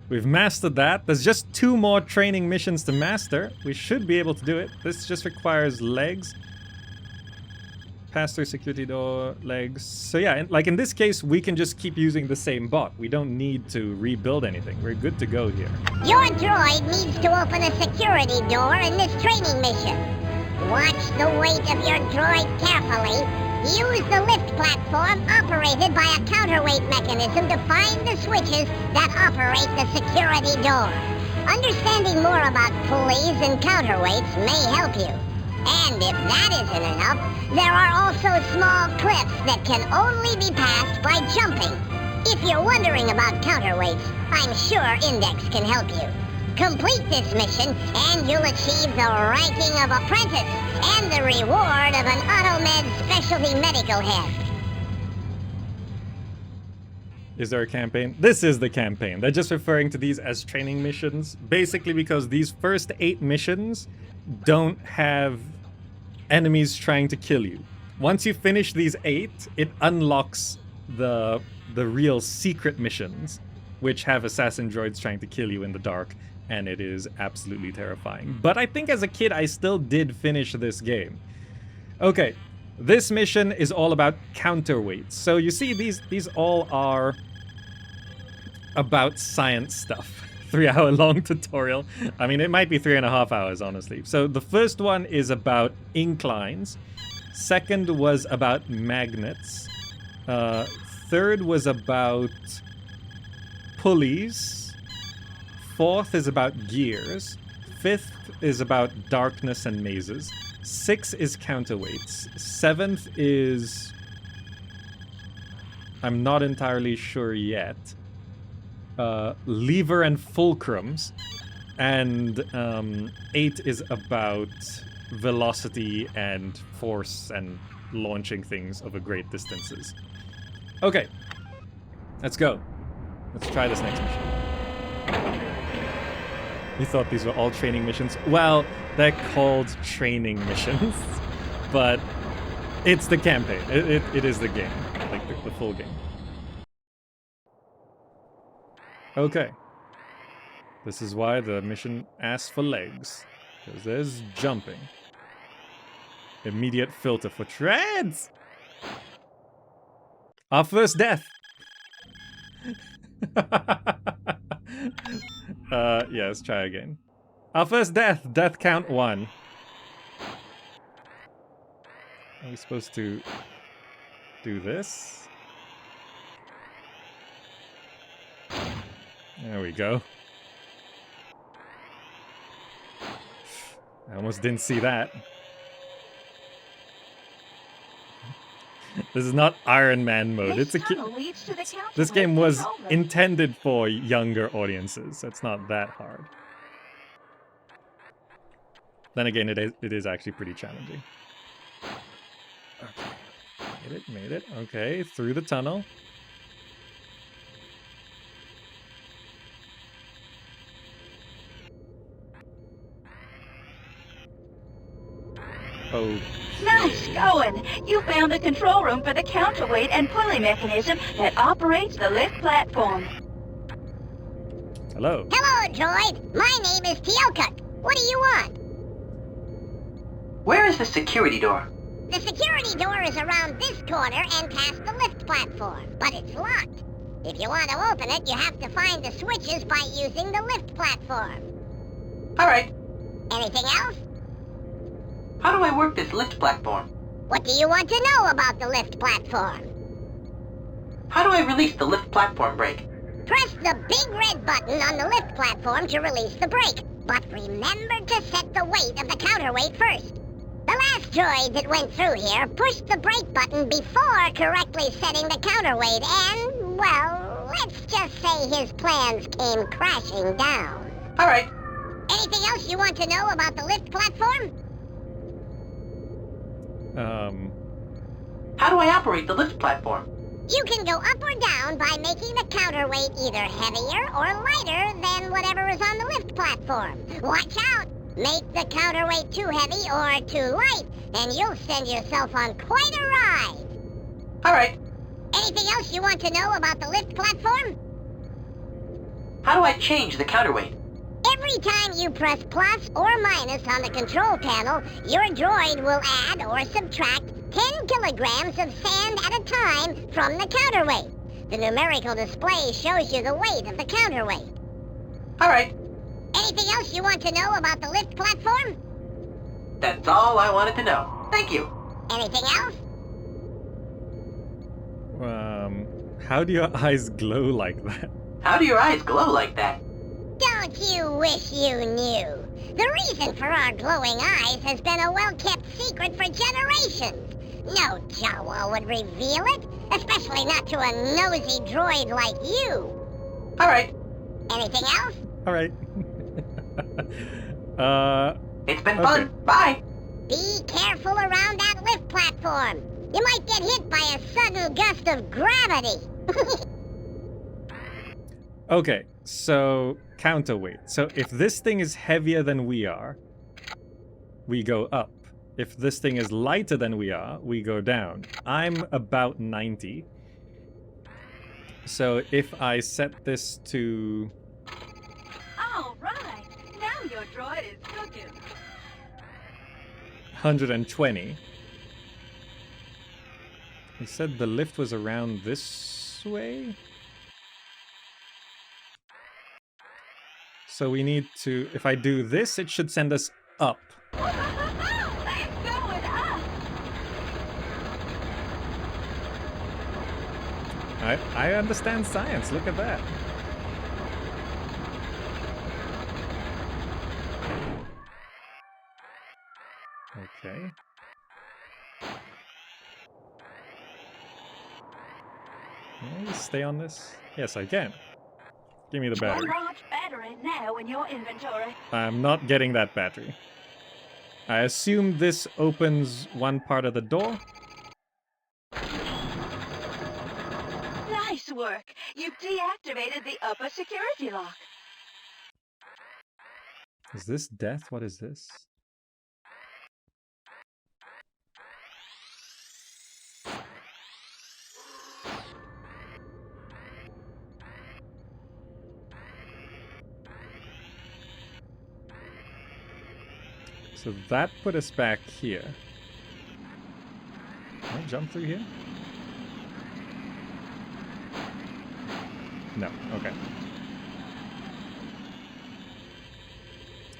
We've mastered that. There's just 2 more training missions to master. We should be able to do it. This just requires legs. Pass through security door, legs. So yeah, like in this case, we can just keep using the same bot. We don't need to rebuild anything. We're good to go here. Your droid needs to open a security door in this training mission. Watch the weight of your droid carefully. Use the lift platform operated by a counterweight mechanism to find the switches that operate the security door. Understanding more about pulleys and counterweights may help you. And if that isn't enough, there are also small cliffs that can only be passed by jumping. If you're wondering about counterweights, I'm sure Index can help you. Complete this mission, and you'll achieve the ranking of apprentice and the reward of an AutoMed specialty medical head. Is there a campaign? This is the campaign. They're just referring to these as training missions, basically because these first 8 missions don't have enemies trying to kill you. Once you finish these 8, it unlocks the real secret missions, which have assassin droids trying to kill you in the dark, and it is absolutely terrifying. But I think as a kid, I still did finish this game. Okay, this mission is all about counterweights. So you see, these all are about science stuff. 3-hour-long tutorial. I mean, it might be 3.5 hours, honestly. So the first one is about inclines. Second was about magnets. Third was about pulleys. Fourth is about gears. Fifth is about darkness and mazes. 6 is counterweights. 7th is... I'm not entirely sure yet. Lever and fulcrums, and 8 is about velocity and force and launching things over great distances. Okay, let's go. Let's try this next mission. You thought these were all training missions? Well, they're called training missions, but it's the campaign. It is the game, like the full game. Okay. This is why the mission asks for legs. Because there's jumping. Immediate filter for treads! Our first death! Yeah, let's try again. Our first death! Death count 1. Are we supposed to do this? There we go. I almost didn't see that. This is not Iron Man mode. This It's a tunnel leads to the This counterweight game was control room. intended for younger audiences, so it's not that hard. Then again, it is actually pretty challenging. Okay. Made it. Okay, through the tunnel. Oh. Nice going! You found the control room for the counterweight and pulley mechanism that operates the lift platform. Hello. Hello, Droid. My name is Teokuk. What do you want? Where is the security door? The security door is around this corner and past the lift platform, but it's locked. If you want to open it, you have to find the switches by using the lift platform. Alright, Anything else? how do I work this lift platform? What do you want to know about the lift platform? How do I release the lift platform brake? Press the big red button on the lift platform to release the brake. But remember to set the weight of the counterweight first. The last droid that went through here pushed the brake button before correctly setting the counterweight and, well, let's just say his plans came crashing down. Alright, Anything else you want to know about the lift platform? how do I operate the lift platform? You can go up or down by making the counterweight either heavier or lighter than whatever is on the lift platform. Watch out! Make the counterweight too heavy or too light, and you'll send yourself on quite a ride. Alright, Anything else you want to know about the lift platform? how do I change the counterweight? Every time you press plus or minus on the control panel, your droid will add or subtract 10 kilograms of sand at a time from the counterweight. The numerical display shows you the weight of the counterweight. Alright, Anything else you want to know about the lift platform? that's all I wanted to know. Thank you. Anything else? How do your eyes glow like that? How do your eyes glow like that? Don't you wish you knew? The reason for our glowing eyes has been a well-kept secret for generations. No Jawa would reveal it, especially not to a nosy droid like you. Alright, Anything else? All right. it's been Okay. fun. Bye. Be careful around that lift platform. You might get hit by a sudden gust of gravity. Okay, so counterweight. So if this thing is heavier than we are, we go up. If this thing is lighter than we are, we go down. I'm about 90. So if I set this to... All right. Now your droid is cooking. 120. He said the lift was around this way? So we need to... If I do this, it should send us up. Going up. I understand science. Look at that. Okay. Can I just stay on this? Yes, I can. Give me the One battery. large battery now in your inventory. I'm not getting that battery. I assume this opens one part of the door. Nice work. You've deactivated the upper security lock. Is this death? What is this? So that put us back here. Can I jump through here? No, okay.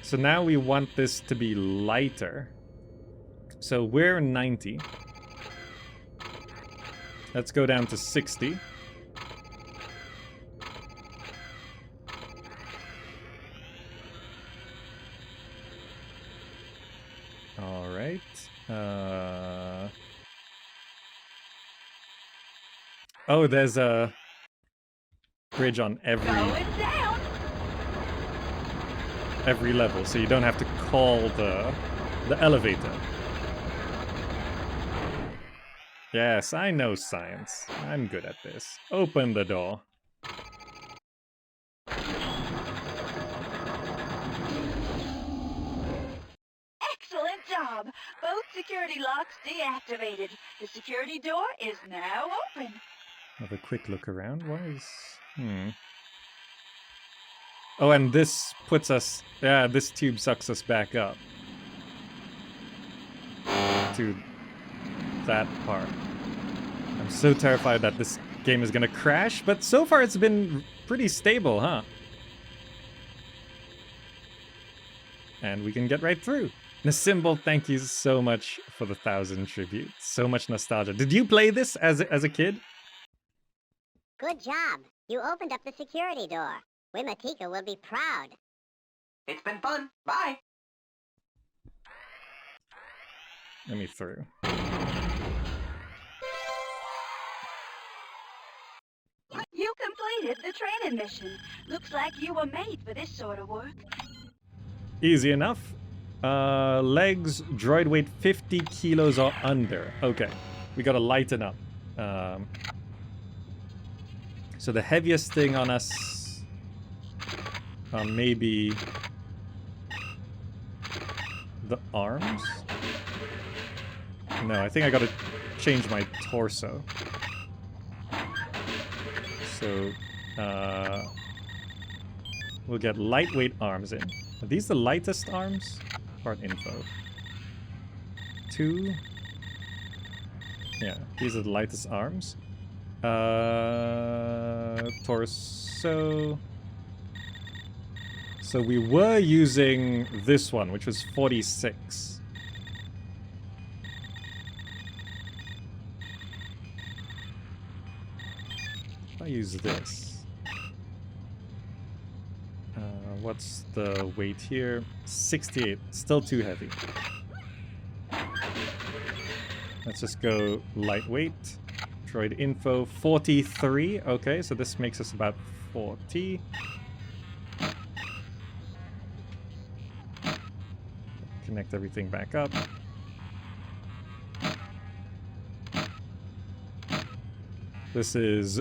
So now we want this to be lighter. So we're 90. Let's go down to 60. All right. Oh, there's a bridge on every level, so you don't have to call the elevator. Yes, I know science. I'm good at this. Open the door. Excellent job. Both security locks deactivated. The security door is now open. Have a quick look around. What is... Oh, and this puts us... Yeah, this tube sucks us back up. To that part. I'm so terrified that this game is gonna crash, but so far it's been pretty stable, huh? And we can get right through. Nasimble, thank you so much for the 1,000 tributes. So much nostalgia. Did you play this as a kid? Good job. You opened up the security door. Wimatika will be proud. It's been fun. Bye. Let me through. You completed the training mission. Looks like you were made for this sort of work. Easy enough. Legs, droid weight 50 kilos or under. Okay, we gotta lighten up. So the heaviest thing on us... maybe... the arms? No, I think I gotta change my torso. So, we'll get lightweight arms in. Are these the lightest arms? Part info. 2. Yeah, these are the lightest arms. Torso. So we were using this one, which was 46. I use this. What's the weight here? 68. Still too heavy. Let's just go lightweight. Droid info 43. Okay, so this makes us about 40. Connect everything back up. This is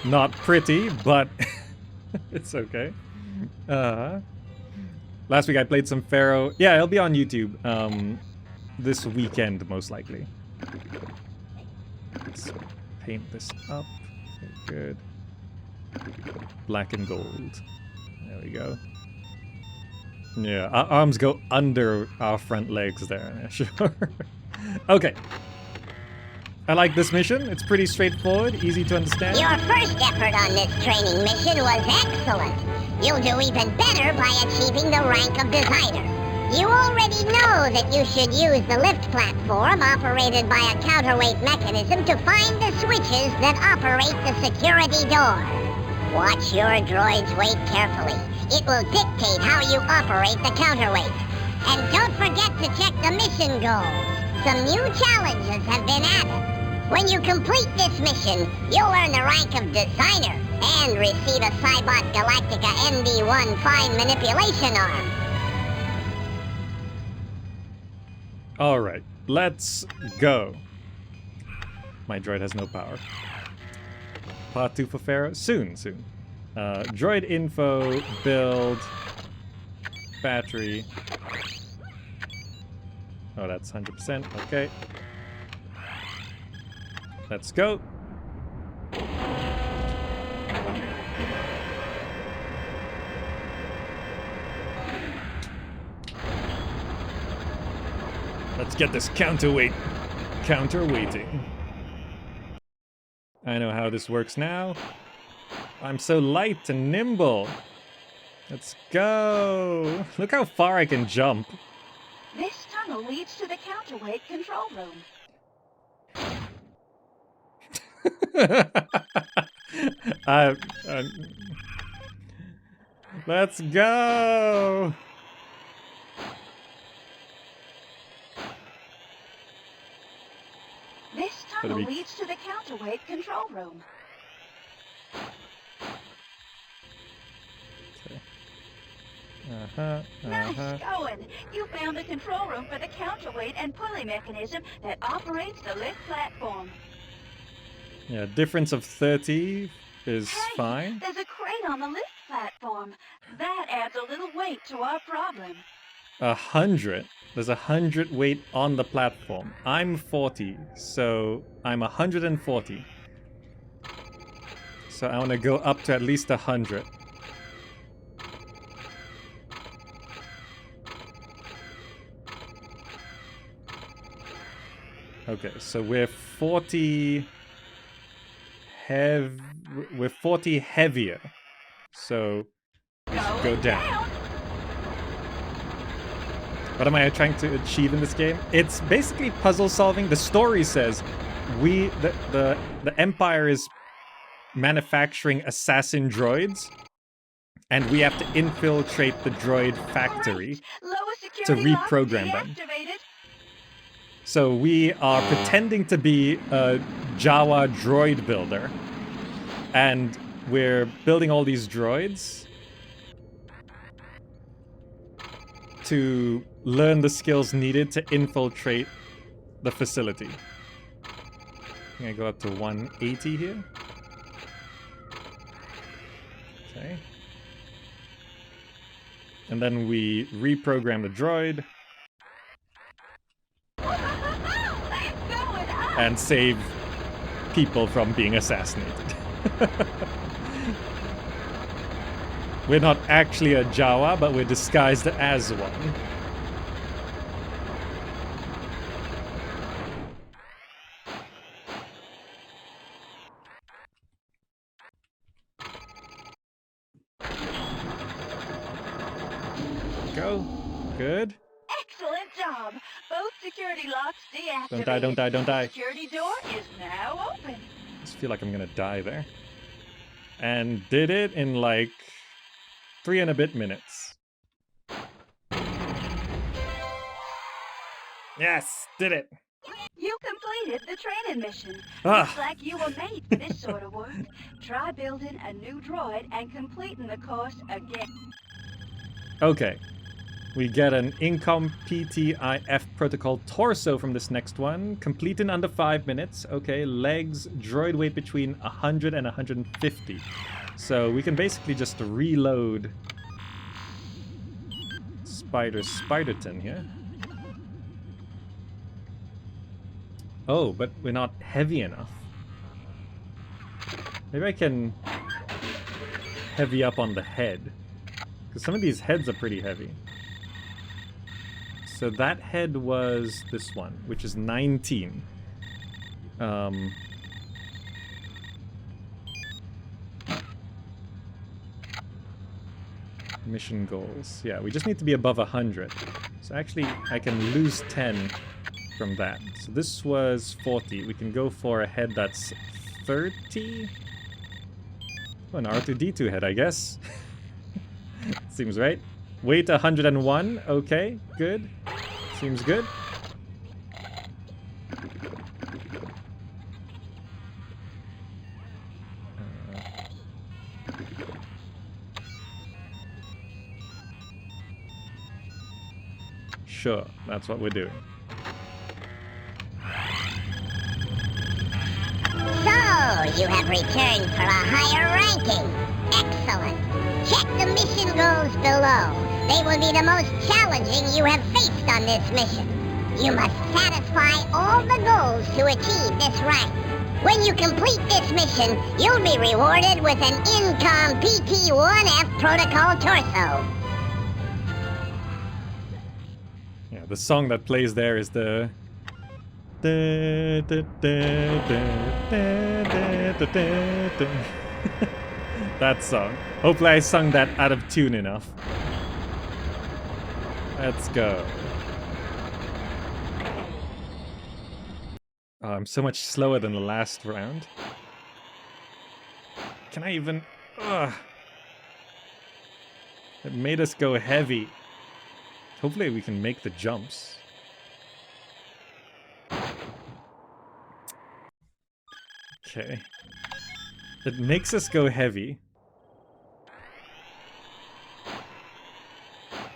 not pretty, but it's okay. Last week I played some Pharaoh. Yeah, it'll be on YouTube this weekend, most likely. Let's paint this up. Okay, good. Black and gold. There we go. Yeah, our arms go under our front legs there. Yeah, sure. Okay. I like this mission. It's pretty straightforward, easy to understand. Your first effort on this training mission was excellent. You'll do even better by achieving the rank of designer. You already know that you should use the lift platform operated by a counterweight mechanism to find the switches that operate the security door. Watch your droid's weight carefully. It will dictate how you operate the counterweight. And don't forget to check the mission goals. Some new challenges have been added. When you complete this mission, you'll earn the rank of designer and receive a Cybot Galactica ND1 fine manipulation arm. Alright, let's go. My droid has no power. Part 2 for Pharaoh? Soon. Droid info, build, battery. Oh, that's 100%, okay. Let's go. Let's get this counterweighting. I know how this works now. I'm so light and nimble. Let's go. Look how far I can jump. This tunnel leads to the counterweight control room. Let's go. This Better be- leads to the counterweight control room. Nice going. You found the control room for the counterweight and pulley mechanism that operates the lift platform. Yeah, difference of 30 is Hey, fine. there's a crate on the lift platform. That adds a little weight to our problem. 100. There's 100 weight on the platform. I'm 40, so I'm 140. So I want to go up to at least 100. Okay, so we're 40 we're 40 heavier. So we should go down. What am I trying to achieve in this game? It's basically puzzle solving. The story says the Empire is manufacturing assassin droids, and we have to infiltrate the droid factory to reprogram them. So we are pretending to be a Jawa droid builder, and we're building all these droids to learn the skills needed to infiltrate the facility. I'm gonna go up to 180 here. Okay. And then we reprogram the droid. And save people from being assassinated. We're not actually a Jawa, but we're disguised as one. Go. Good. Excellent job. Both security locks deactivated. Don't die, don't die, don't die. The security door is now open. I just feel like I'm gonna die there. And did it in like 3 and a bit minutes. Yes, did it. You completed the training mission. Ah. Looks like you were made for this sort of work. Try building a new droid and completing the course again. Okay. We get an Incom PTIF protocol torso from this next one. Complete in under 5 minutes. Okay, legs, droid weight between 100 and 150. So we can basically just reload Spiderton here. Oh, but we're not heavy enough. Maybe I can heavy up on the head. Because some of these heads are pretty heavy. So that head was this one, which is 19. Mission goals. Yeah, we just need to be above 100. So actually, I can lose 10 from that. So this was 40. We can go for a head that's 30. Oh, an R2-D2 head, I guess. Seems right. Weight 101. Okay, good. Seems good. Sure, that's what we're doing. So, you have returned for a higher ranking. Excellent. Check the mission goals below. They will be the most challenging you have faced on this mission. You must satisfy all the goals to achieve this rank. When you complete this mission, you'll be rewarded with an Incom PT-1F protocol torso. Yeah, the song that plays there is the... That song. Hopefully I sung that out of tune enough. Let's go. Oh, I'm so much slower than the last round. Can I even... Ugh. It made us go heavy. Hopefully we can make the jumps. Okay. It makes us go heavy.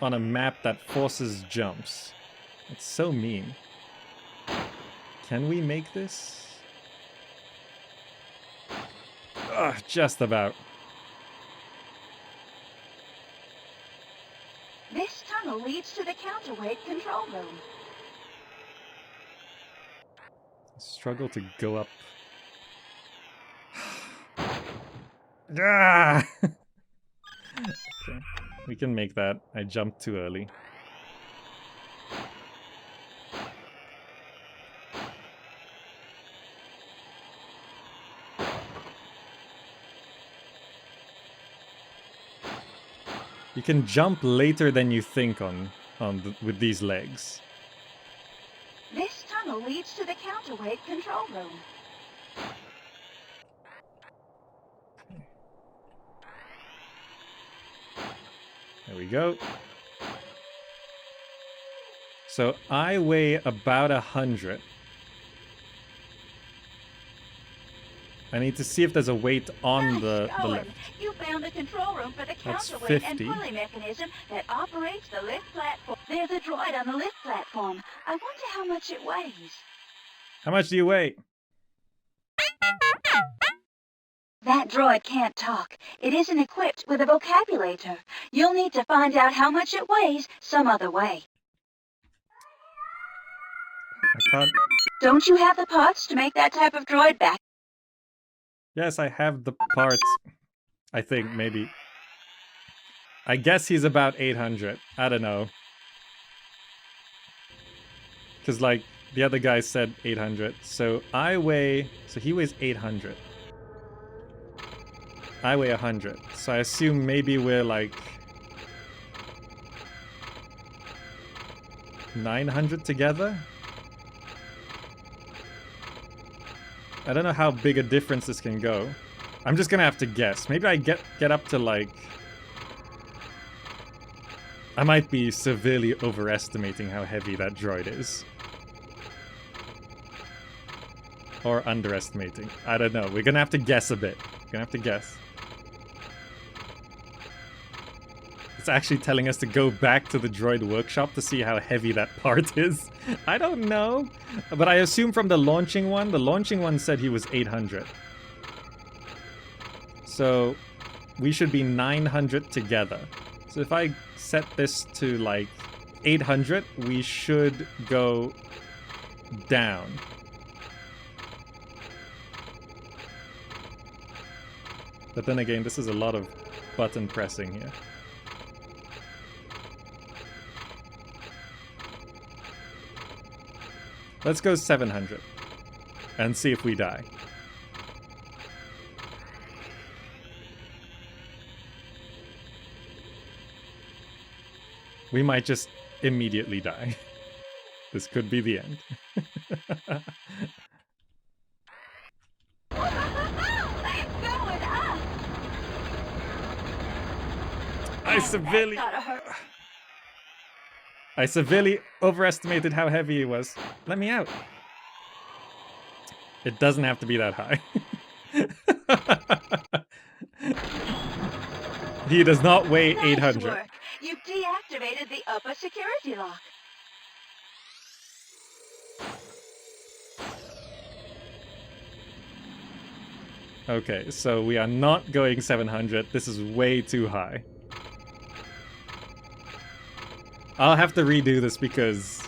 On a map that forces jumps. It's so mean. Can we make this? Ugh, just about. This tunnel leads to the counterweight control room. Struggle to go up. Ah! Okay, we can make that. I jumped too early. You can jump later than you think with these legs. This tunnel leads to the counterweight control room. There we go. So I weigh about 100. I need to see if there's a weight on the lift. You found the control room for the That's counterweight and 50. pulley mechanism that operates the lift platform. There's a droid on the lift platform. I wonder how much it weighs. How much do you weigh? That droid can't talk. It isn't equipped with a vocabulator. You'll need to find out how much it weighs some other way. I can't. Don't you have the parts to make that type of droid back? Yes, I have the parts. I think, maybe. I guess he's about 800. I don't know. Because, like, the other guy said 800. So I weigh... So he weighs 800. I weigh 100. So I assume maybe we're, like... 900 together? I don't know how big a difference this can go. I'm just gonna have to guess. Maybe I get up to, like... I might be severely overestimating how heavy that droid is. Or underestimating. I don't know. We're gonna have to guess a bit. We're gonna have to guess. It's actually telling us to go back to the droid workshop to see how heavy that part is. I don't know. But I assume from the launching one said he was 800. So we should be 900 together. So if I set this to like 800, we should go down. But then again, this is a lot of button pressing here. Let's go 700 and see if we die. We might just immediately die. This could be the end. I severely overestimated how heavy he was. Let me out. It doesn't have to be that high. He does not weigh 800. Nice work. You've deactivated the upper security lock. Okay, so we are not going 700. This is way too high. I'll have to redo this because...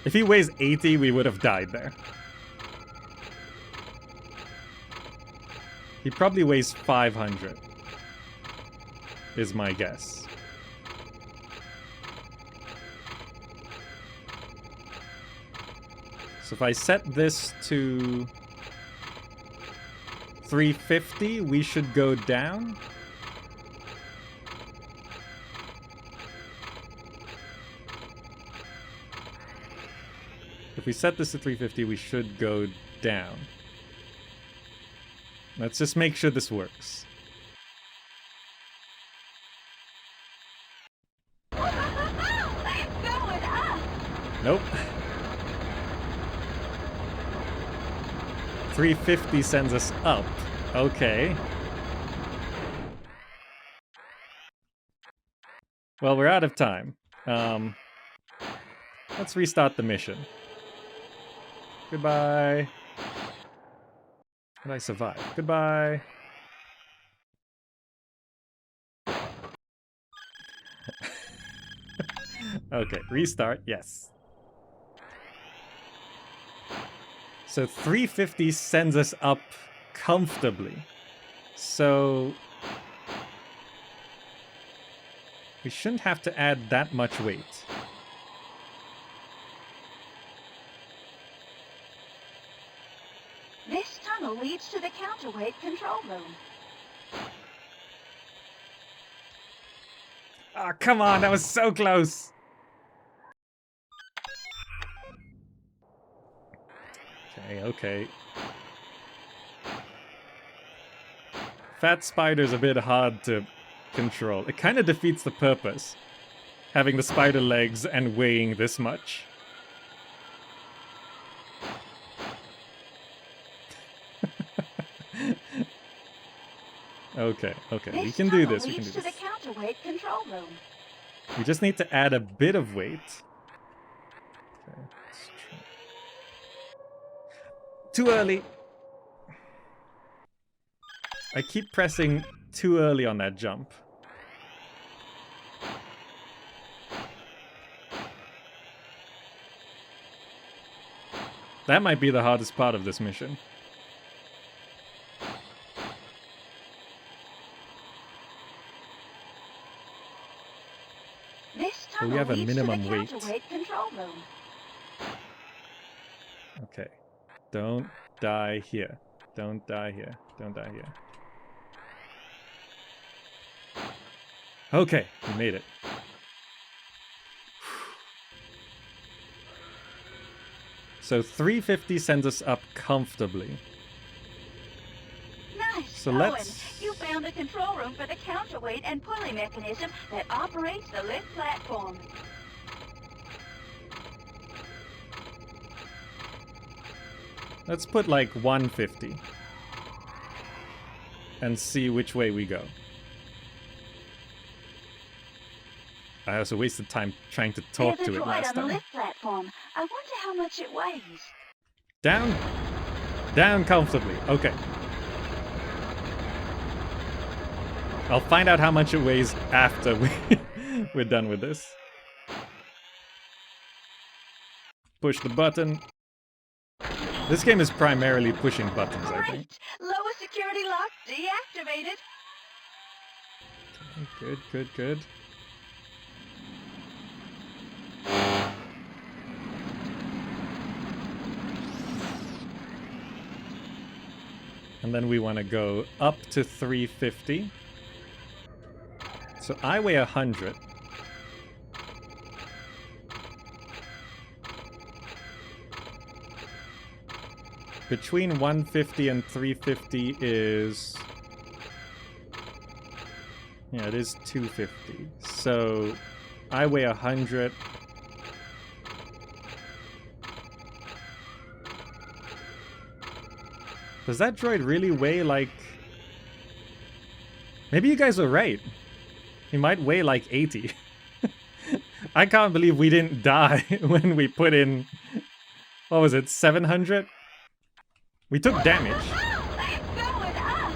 if he weighs 80, we would have died there. He probably weighs 500, is my guess. So if I set this to 350, we should go down. If we set this to 350, we should go down. Let's just make sure this works. Nope. 350 sends us up. Okay. Well, we're out of time. Let's restart the mission. Goodbye. Did I survive? Goodbye. Okay, restart, yes. So 350 sends us up comfortably. So we shouldn't have to add that much weight. This tunnel leads to the counterweight control room. Oh, come on, that was so close. Okay. Fat Spider's a bit hard to control. It kind of defeats the purpose, having the spider legs and weighing this much. Okay, we can do this. We can do this. The counterweight control room. We just need to add a bit of weight. Okay, let's try. Too early. I keep pressing too early on that jump. That might be the hardest part of this mission. So we have a minimum weight. Okay. Don't die here. Don't die here. Don't die here. Okay, we made it. So 350 sends us up comfortably. Nice. So Owen, let's... You found a control room for the counterweight and pulley mechanism that operates the lift platform. Let's put like 150. And see which way we go. I also wasted time trying to talk to it last time. There's a droid on the lift platform. I wonder how much it weighs. Down. Down comfortably. Okay. I'll find out how much it weighs after we're done with this. Push the button. This game is primarily pushing buttons, I think. Lower security lock deactivated. Okay, good. And then we want to go up to 350. So I weigh 100. Between 150 and 350 is... Yeah, it is 250. So I weigh 100. Does that droid really weigh like... Maybe you guys were right. He might weigh like 80. I can't believe we didn't die when we put in... What was it, 700? We took damage. Going up.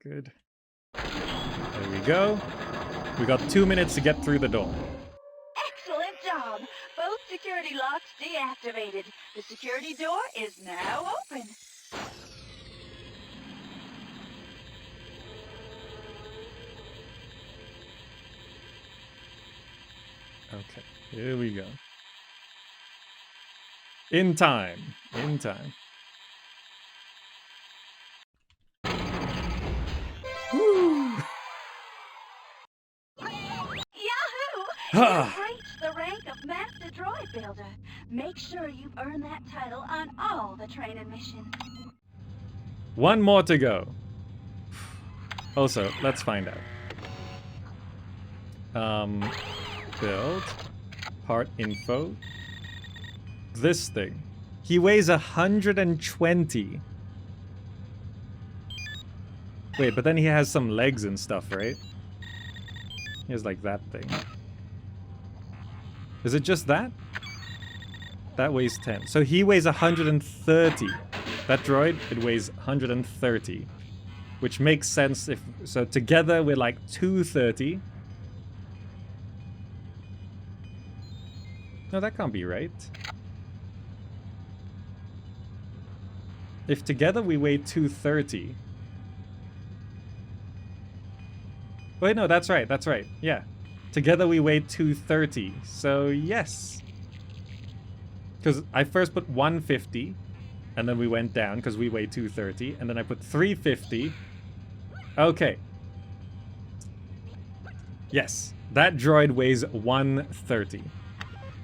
Good. There we go. We got 2 minutes to get through the door. Excellent job. Both security locks deactivated. The security door is now open. Okay, here we go. In time. Woo! Yahoo! You've reached the rank of Master Droid Builder. Make sure you've earned that title on all the training missions. One more to go. Also, let's find out. Build. Part info. This thing. He weighs 120. Wait, but then he has some legs and stuff, right? He has like that thing. Is it just that? That weighs 10. So he weighs 130. That droid, it weighs 130. Which makes sense if... So together we're like 230. No, that can't be right. If together we weigh 230... Wait, no, that's right, that's right. Yeah. Together we weigh 230. So, yes. Because I first put 150, and then we went down because we weigh 230, and then I put 350. Okay. Yes, that droid weighs 130.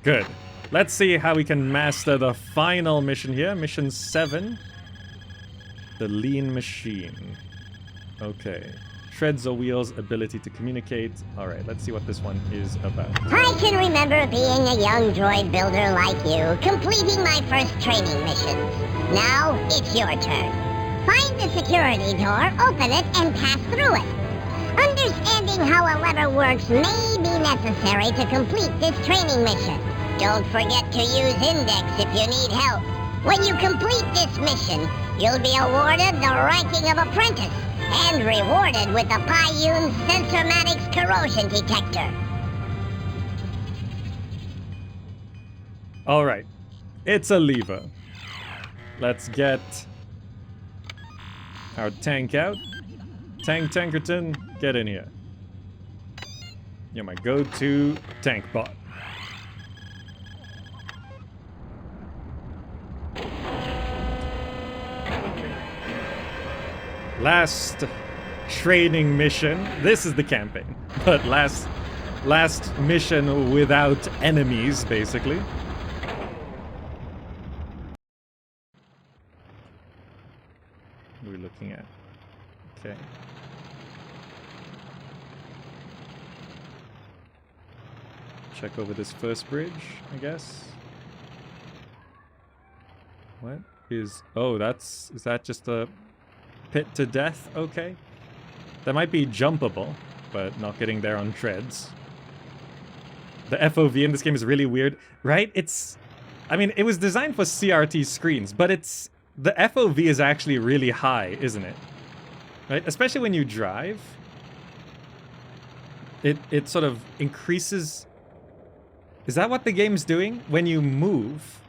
Good. Let's see how we can master the final mission here. Mission 7. The lean machine. Okay. Treads or wheels, ability to communicate. Alright, let's see what this one is about. I can remember being a young droid builder like you, completing my first training missions. Now, it's your turn. Find the security door, open it, and pass through it. Understanding how a lever works may be necessary to complete this training mission. Don't forget to use Index if you need help. When you complete this mission, you'll be awarded the ranking of Apprentice and rewarded with the Pyun Sensormatics Corrosion Detector. Alright. It's a lever. Let's get our tank out. Tankerton, get in here. You're my go-to tank bot. Last training mission. This is the campaign, but last mission without enemies, basically. What are we looking at? Okay. Check over this first bridge, I guess. What is... Oh, that's... Is that just a... pit to death? Okay. That might be jumpable, but not getting there on treads. The FOV in this game is really weird, right? It's... I mean, it was designed for CRT screens, but it's... The FOV is actually really high, isn't it? Right? Especially when you drive. It sort of increases... Is that what the game's doing? When you move,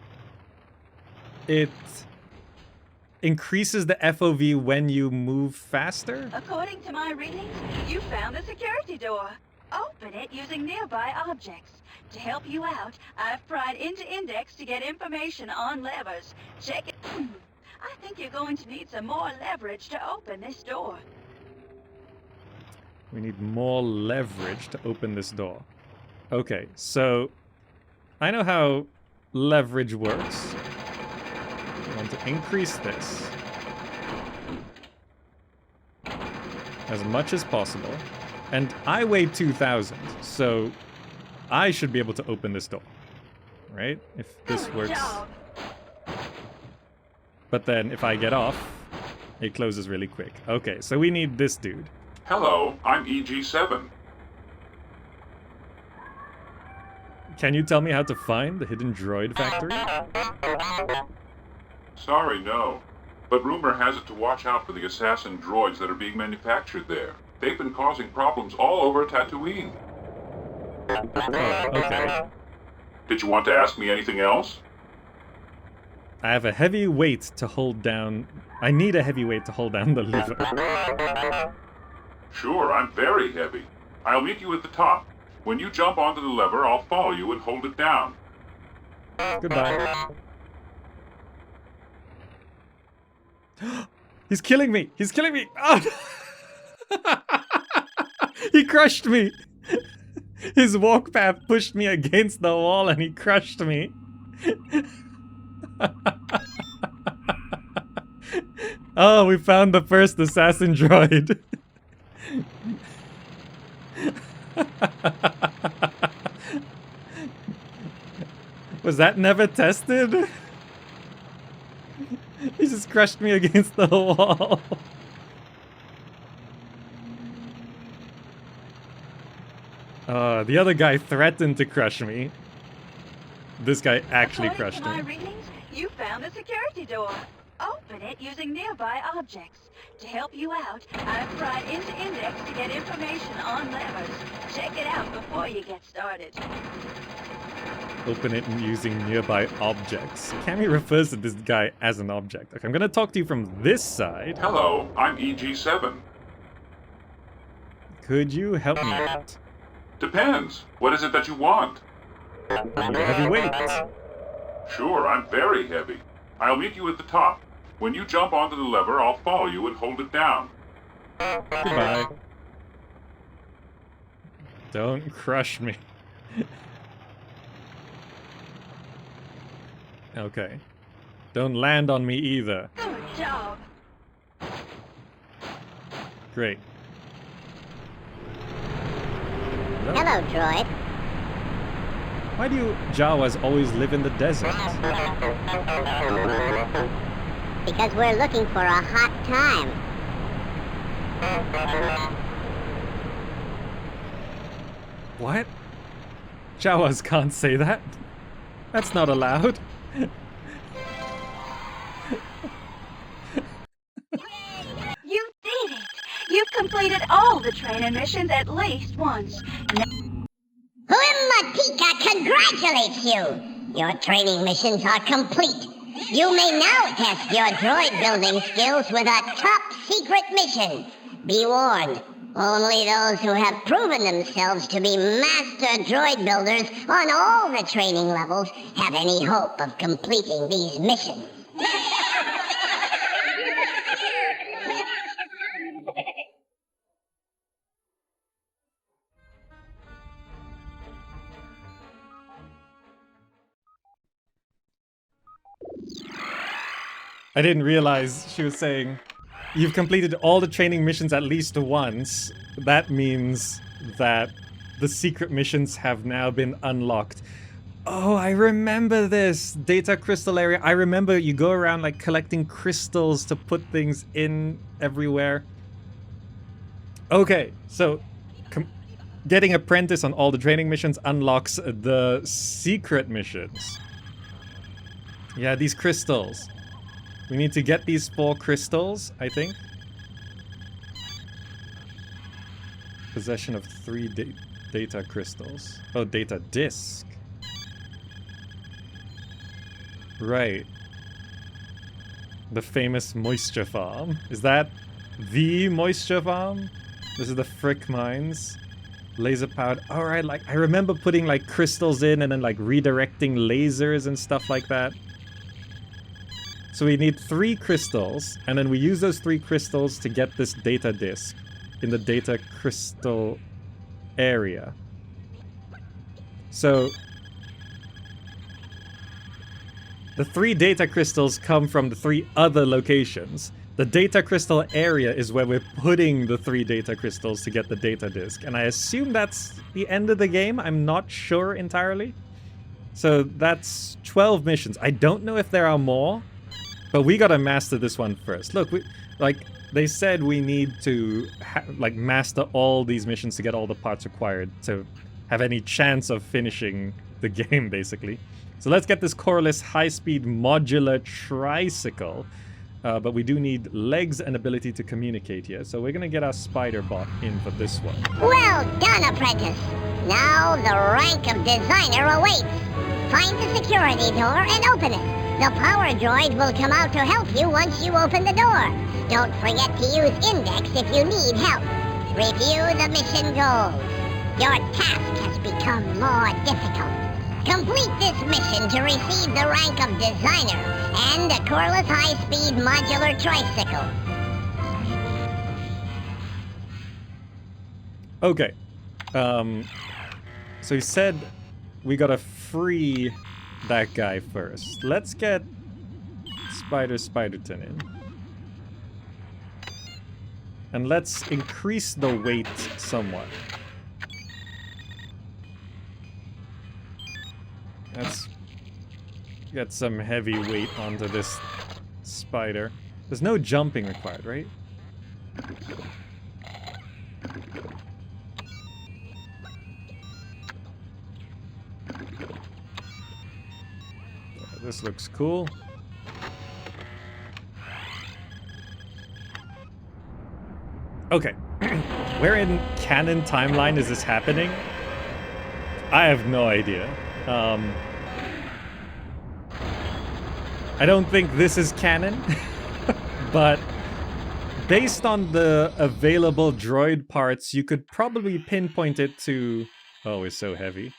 it... increases the FOV when you move faster? According to my readings, you found the security door. Open it using nearby objects. To help you out, I've pried into Index to get information on levers. Check it. I think you're going to need some more leverage to open this door. We need more leverage to open this door. Okay, so I know how leverage works. I want to increase this as much as possible. And I weigh 2,000, so I should be able to open this door. Right? If this works. But then if I get off, it closes really quick. Okay, so we need this dude. Hello, I'm EG7. Can you tell me how to find the hidden droid factory? Sorry, no. But rumor has it to watch out for the assassin droids that are being manufactured there. They've been causing problems all over Tatooine. Oh, okay. Did you want to ask me anything else? I have a heavy weight to hold down... I need a heavy weight to hold down the lever. Sure, I'm very heavy. I'll meet you at the top. When you jump onto the lever, I'll follow you and hold it down. Goodbye. He's killing me! He's killing me! Oh! He crushed me! His walk path pushed me against the wall and he crushed me. Oh, we found the first assassin droid. Was that never tested? He just crushed me against the wall. The other guy threatened to crush me. This guy actually crushed According to me. my readings, you found the security door. Open it using nearby objects. To help you out, I've tried into index to get information on levers. Check it out before you get started. Open it using nearby objects. Cammy refers to this guy as an object. Okay, I'm gonna talk to you from this side. Hello, I'm EG7. Could you help me out? Depends. What is it that you want? Your heavy weight. Sure, I'm very heavy. I'll meet you at the top. When you jump onto the lever, I'll follow you and hold it down. Goodbye. Don't crush me. Okay. Don't land on me either. Good job. Great. Hello, droid. Why do you Jawas always live in the desert? Because we're looking for a hot time. What? Jawas can't say that. That's not allowed. You did it! You've completed all the training missions at least once. Huimatika congratulates you! Your training missions are complete. You may now test your droid building skills with a top secret mission. Be warned, only those who have proven themselves to be master droid builders on all the training levels have any hope of completing these missions. I didn't realize she was saying, you've completed all the training missions at least once. That means that the secret missions have now been unlocked. Oh, I remember this data crystal area. I remember you go around like collecting crystals to put things in everywhere. Okay, so getting apprentice on all the training missions unlocks the secret missions. Yeah, these crystals. We need to get these 4 crystals, I think. Possession of 3 data crystals. Oh, data disk. Right. The famous moisture farm. Is that the moisture farm? This is the Frick mines. Laser powered. Alright, like I remember putting like crystals in and then like redirecting lasers and stuff like that. So we need 3 crystals, and then we use those 3 crystals to get this data disk in the data crystal area. So the 3 data crystals come from the 3 other locations. The data crystal area is where we're putting the 3 data crystals to get the data disk, and I assume that's the end of the game. I'm not sure entirely. So that's 12 missions. I don't know if there are more. But we gotta master this one first. Look, they said we need to master all these missions to get all the parts required to have any chance of finishing the game, basically. So let's get this coreless high-speed modular tricycle. But we do need legs and ability to communicate here. So we're gonna get our spider bot in for this one. Well done, apprentice. Now the rank of designer awaits. Find the security door and open it. The power droid will come out to help you once you open the door. Don't forget to use index if you need help. Review the mission goals. Your task has become more difficult. Complete this mission to receive the rank of designer and a coreless high-speed modular tricycle. Okay. So he said we gotta free that guy first. Let's get Spiderton in. And let's increase the weight somewhat. Let's get some heavy weight onto this spider. There's no jumping required, right? This looks cool. Okay. Where in canon timeline is this happening? I have no idea. I don't think this is canon, but based on the available droid parts, you could probably pinpoint it to... Oh, it's so heavy.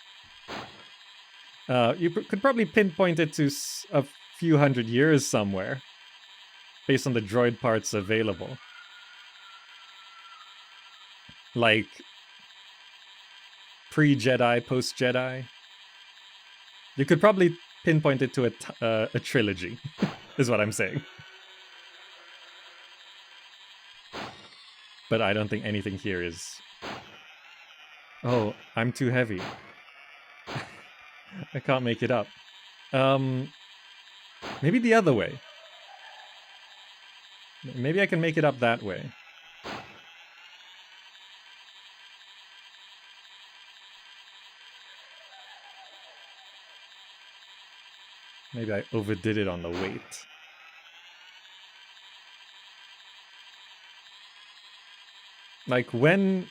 You could probably pinpoint it to a few hundred years somewhere, based on the droid parts available. Like, pre-Jedi, post-Jedi. You could probably pinpoint it to a trilogy, is what I'm saying. But I don't think anything here is... Oh, I'm too heavy. I can't make it up. Maybe the other way. Maybe I can make it up that way. Maybe I overdid it on the weight. Like, when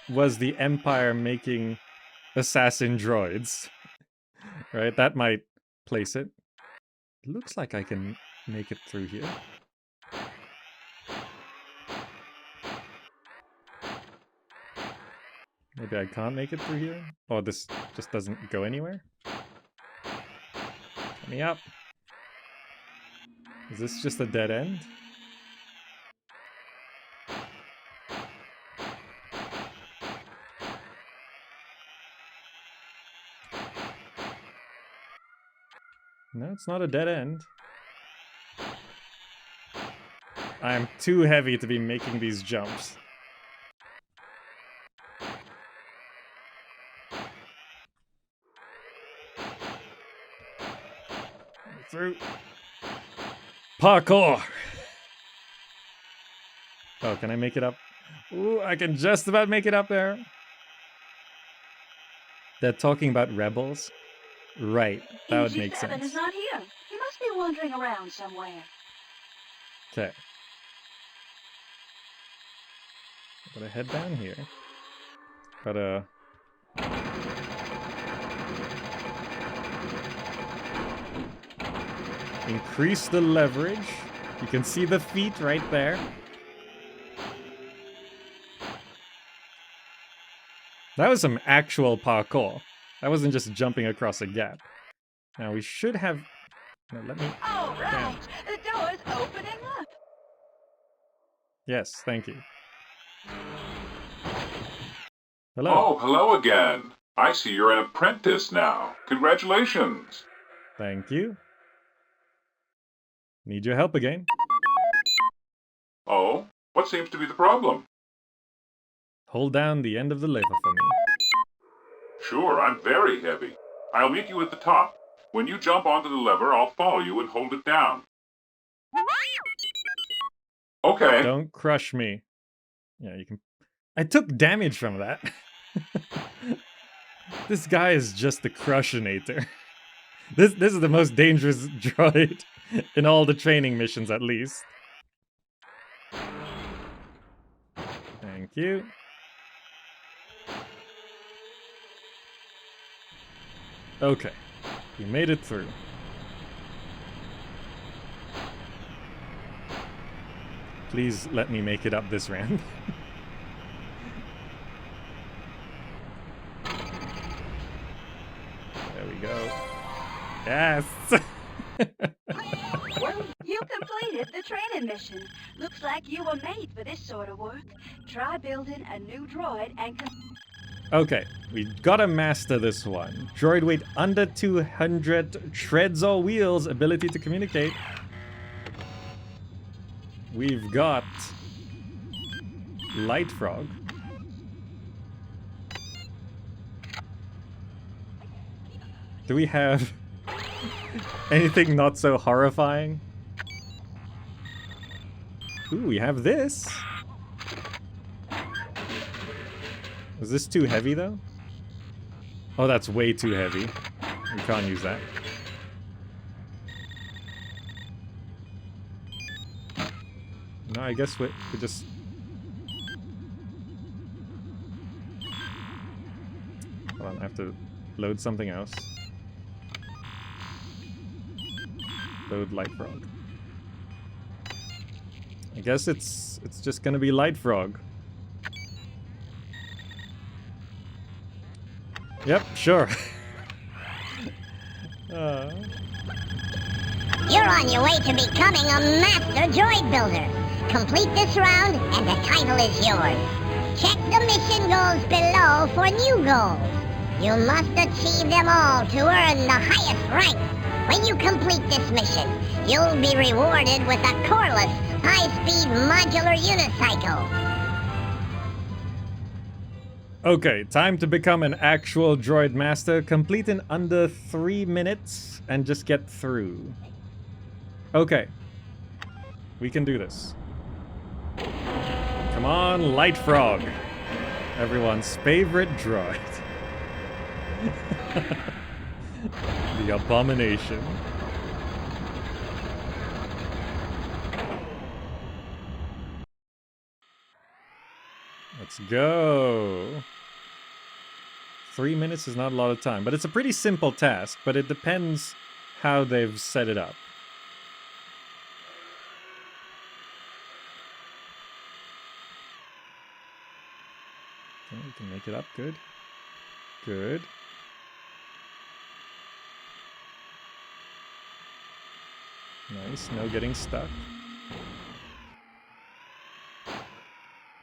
was the Empire making assassin droids? Right, that might place it. Looks like I can make it through here. Maybe I can't make it through here? Or this just doesn't go anywhere? Let me up. Is this just a dead end? No, it's not a dead end. I am too heavy to be making these jumps. Through. Parkour! Oh, can I make it up? Ooh, I can just about make it up there. They're talking about rebels? Right, that would make sense. is not here. He must be wandering around somewhere. Okay. Gotta head down here. Gotta... increase the leverage. You can see the feet right there. That was some actual parkour. That wasn't just jumping across a gap. Now we should have... No, let me... All right, the door's opening up. Yes, thank you. Hello. Oh, hello again. I see you're an apprentice now. Congratulations. Thank you. Need your help again. Oh, what seems to be the problem? Hold down the end of the lever for me. Sure, I'm very heavy. I'll meet you at the top. When you jump onto the lever, I'll follow you and hold it down. Okay. Don't crush me. Yeah, you can... I took damage from that. This guy is just the crushinator. This is the most dangerous droid in all the training missions, at least. Thank you. Okay, we made it through. Please let me make it up this ramp. There we go. Yes! Well, you completed the training mission. Looks like you were made for this sort of work. Try building a new droid and... Okay, we gotta master this one. Droid weight under 200, treads or wheels, ability to communicate. We've got Light frog. Do we have anything not so horrifying? Ooh, we have this. Is this too heavy though? Oh, that's way too heavy. We can't use that. No, I guess we just... Hold on, I have to load something else. Load light frog. I guess it's just gonna be light frog. Yep, sure. You're on your way to becoming a master droid builder. Complete this round and the title is yours. Check the mission goals below for new goals. You must achieve them all to earn the highest rank. When you complete this mission, you'll be rewarded with a coreless, high-speed modular unicycle. Okay, time to become an actual droid master. Complete in under 3 minutes and just get through. Okay. We can do this. Come on, Light Frog. Everyone's favorite droid. The abomination. Let's go. 3 minutes is not a lot of time, but it's a pretty simple task, but it depends how they've set it up. Okay, we can make it up. Good. Good. Nice, no getting stuck.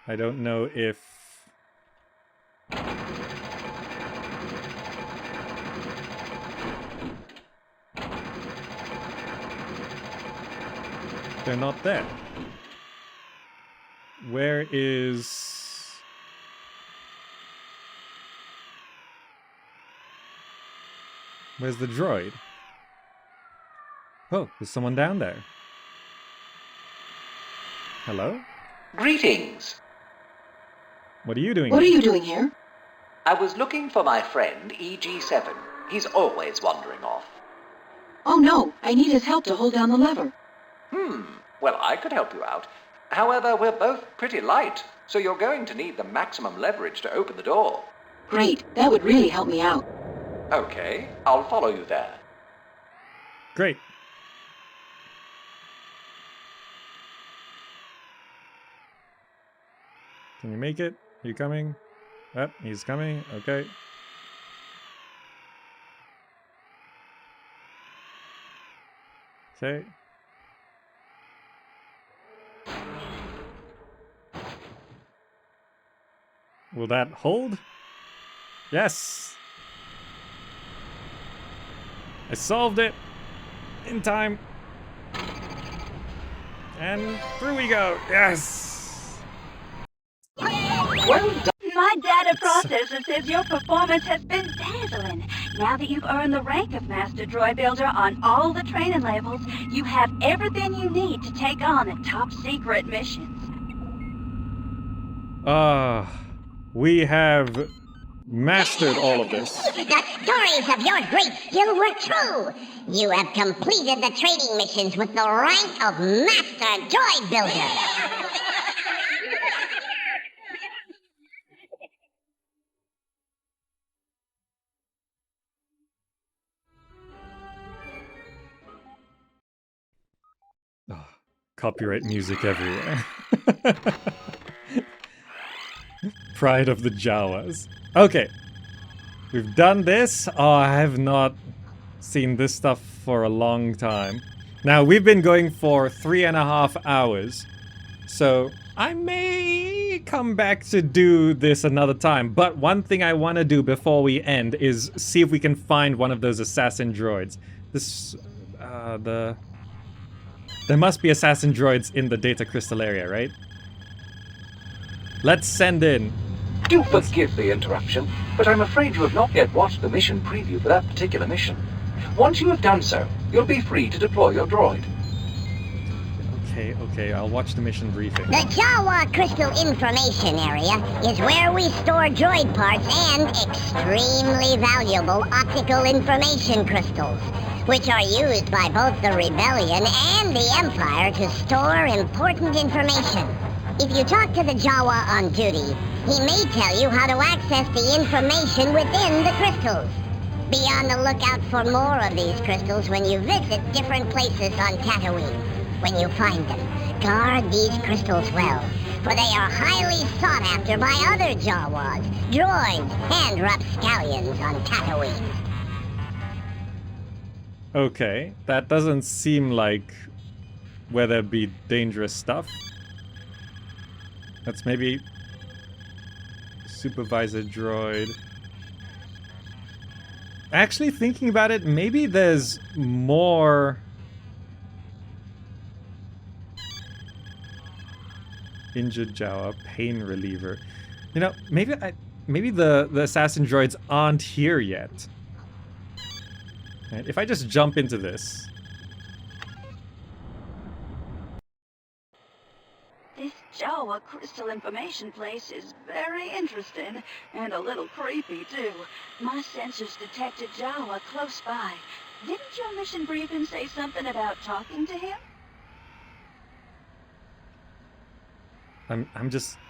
I don't know if... They're not there. Where is... Where's the droid? Oh, there's someone down there. Hello? Greetings. What are you doing What are here? you doing here? I was looking for my friend EG7. He's always wandering off. Oh no, I need his help to hold down the lever. Well, I could help you out. However, we're both pretty light, so you're going to need the maximum leverage to open the door. Great, that would really help me out. Okay, I'll follow you there. Great. Can you make it? Are you coming? Yep, he's coming. Okay. Okay. Will that hold? Yes! I solved it! In time! And through we go! Yes! Well done. My data processor says your performance has been dazzling. Now that you've earned the rank of Master Droid Builder on all the training levels, you have everything you need to take on the top secret missions. We have mastered all of this. The stories of your great skill were true. You have completed the training missions with the rank of Master Droid Builder. Copyright music everywhere. Pride of the Jawas. Okay. We've done this. Oh, I have not seen this stuff for a long time. Now, we've been going for 3.5 hours. So, I may come back to do this another time. But one thing I want to do before we end is see if we can find one of those assassin droids. This, There must be assassin droids in the data crystal area, right? Let's send in. Do forgive the interruption, but I'm afraid you have not yet watched the mission preview for that particular mission. Once you have done so, you'll be free to deploy your droid. Okay, I'll watch the mission briefing. The Jawa Crystal Information Area is where we store droid parts and extremely valuable optical information crystals, which are used by both the Rebellion and the Empire to store important information. If you talk to the Jawa on duty, he may tell you how to access the information within the crystals. Be on the lookout for more of these crystals when you visit different places on Tatooine. When you find them, guard these crystals well, for they are highly sought after by other Jawas, droids, and rapscallions on Tatooine. Okay, that doesn't seem like where there'd be dangerous stuff. That's maybe supervisor droid. Actually, thinking about it, maybe there's more injured Jawa, pain reliever. You know, maybe the assassin droids aren't here yet. Right, if I just jump into this. This Jawa crystal information place is very interesting and a little creepy too. My sensors detected Jawa close by. Didn't your mission briefing say something about talking to him? I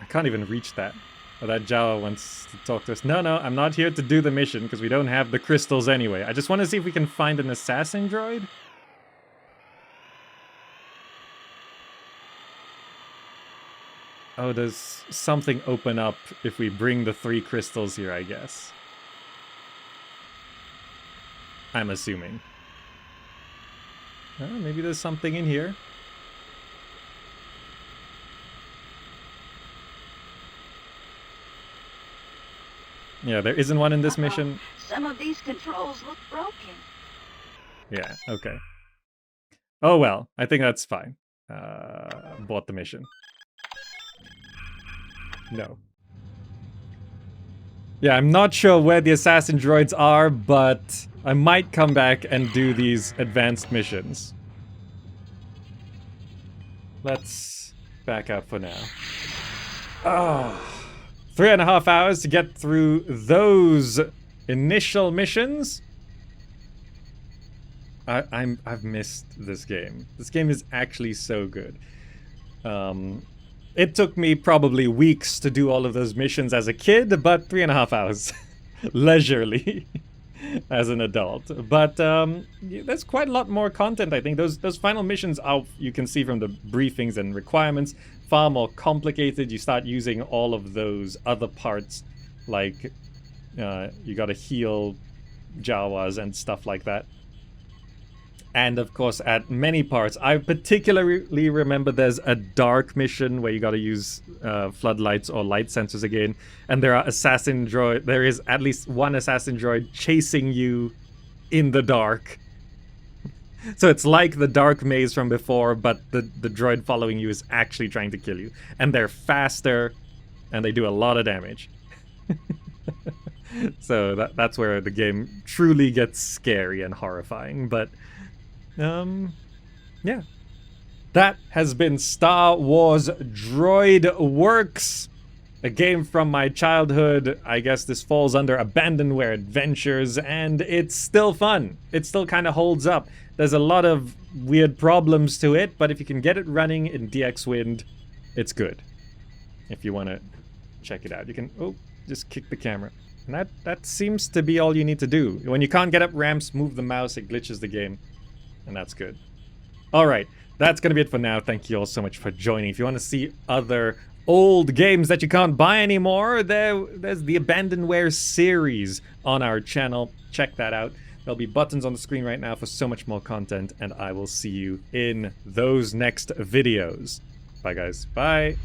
can't even reach that. Oh, that Jawa wants to talk to us. No, I'm not here to do the mission because we don't have the crystals anyway. I just want to see if we can find an assassin droid. Oh, there's something open up if we bring the 3 crystals here, I guess. I'm assuming. Maybe there's something in here. Yeah, there isn't one in this mission. Some of these controls look broken. Yeah, okay. Oh well, I think that's fine. Bought the mission. No. Yeah, I'm not sure where the assassin droids are, but I might come back and do these advanced missions. Let's back up for now. Oh. 3.5 hours to get through those initial missions. I've missed this game. This game is actually so good. It took me probably weeks to do all of those missions as a kid, but 3.5 hours leisurely as an adult. But there's quite a lot more content, I think. Those final missions are, you can see from the briefings and requirements, far more complicated. You start using all of those other parts, like you gotta heal Jawas and stuff like that. And of course, at many parts, I particularly remember there's a dark mission where you gotta use floodlights or light sensors again, and there is at least one assassin droid chasing you in the dark. So it's like the dark maze from before, but the droid following you is actually trying to kill you. And they're faster, and they do a lot of damage. So that's where the game truly gets scary and horrifying. But, yeah. That has been Star Wars DroidWorks. A game from my childhood. I guess this falls under Abandonware Adventures, and it's still fun. It still kind of holds up. There's a lot of weird problems to it, but if you can get it running in DXWND, it's good. If you want to check it out, you can just kick the camera. And that seems to be all you need to do. When you can't get up ramps, move the mouse, it glitches the game, and that's good. Alright, that's going to be it for now. Thank you all so much for joining. If you want to see other old games that you can't buy anymore, there's the Abandonware series on our channel. Check that out. There'll be buttons on the screen right now for so much more content, and I will see you in those next videos. Bye, guys. Bye.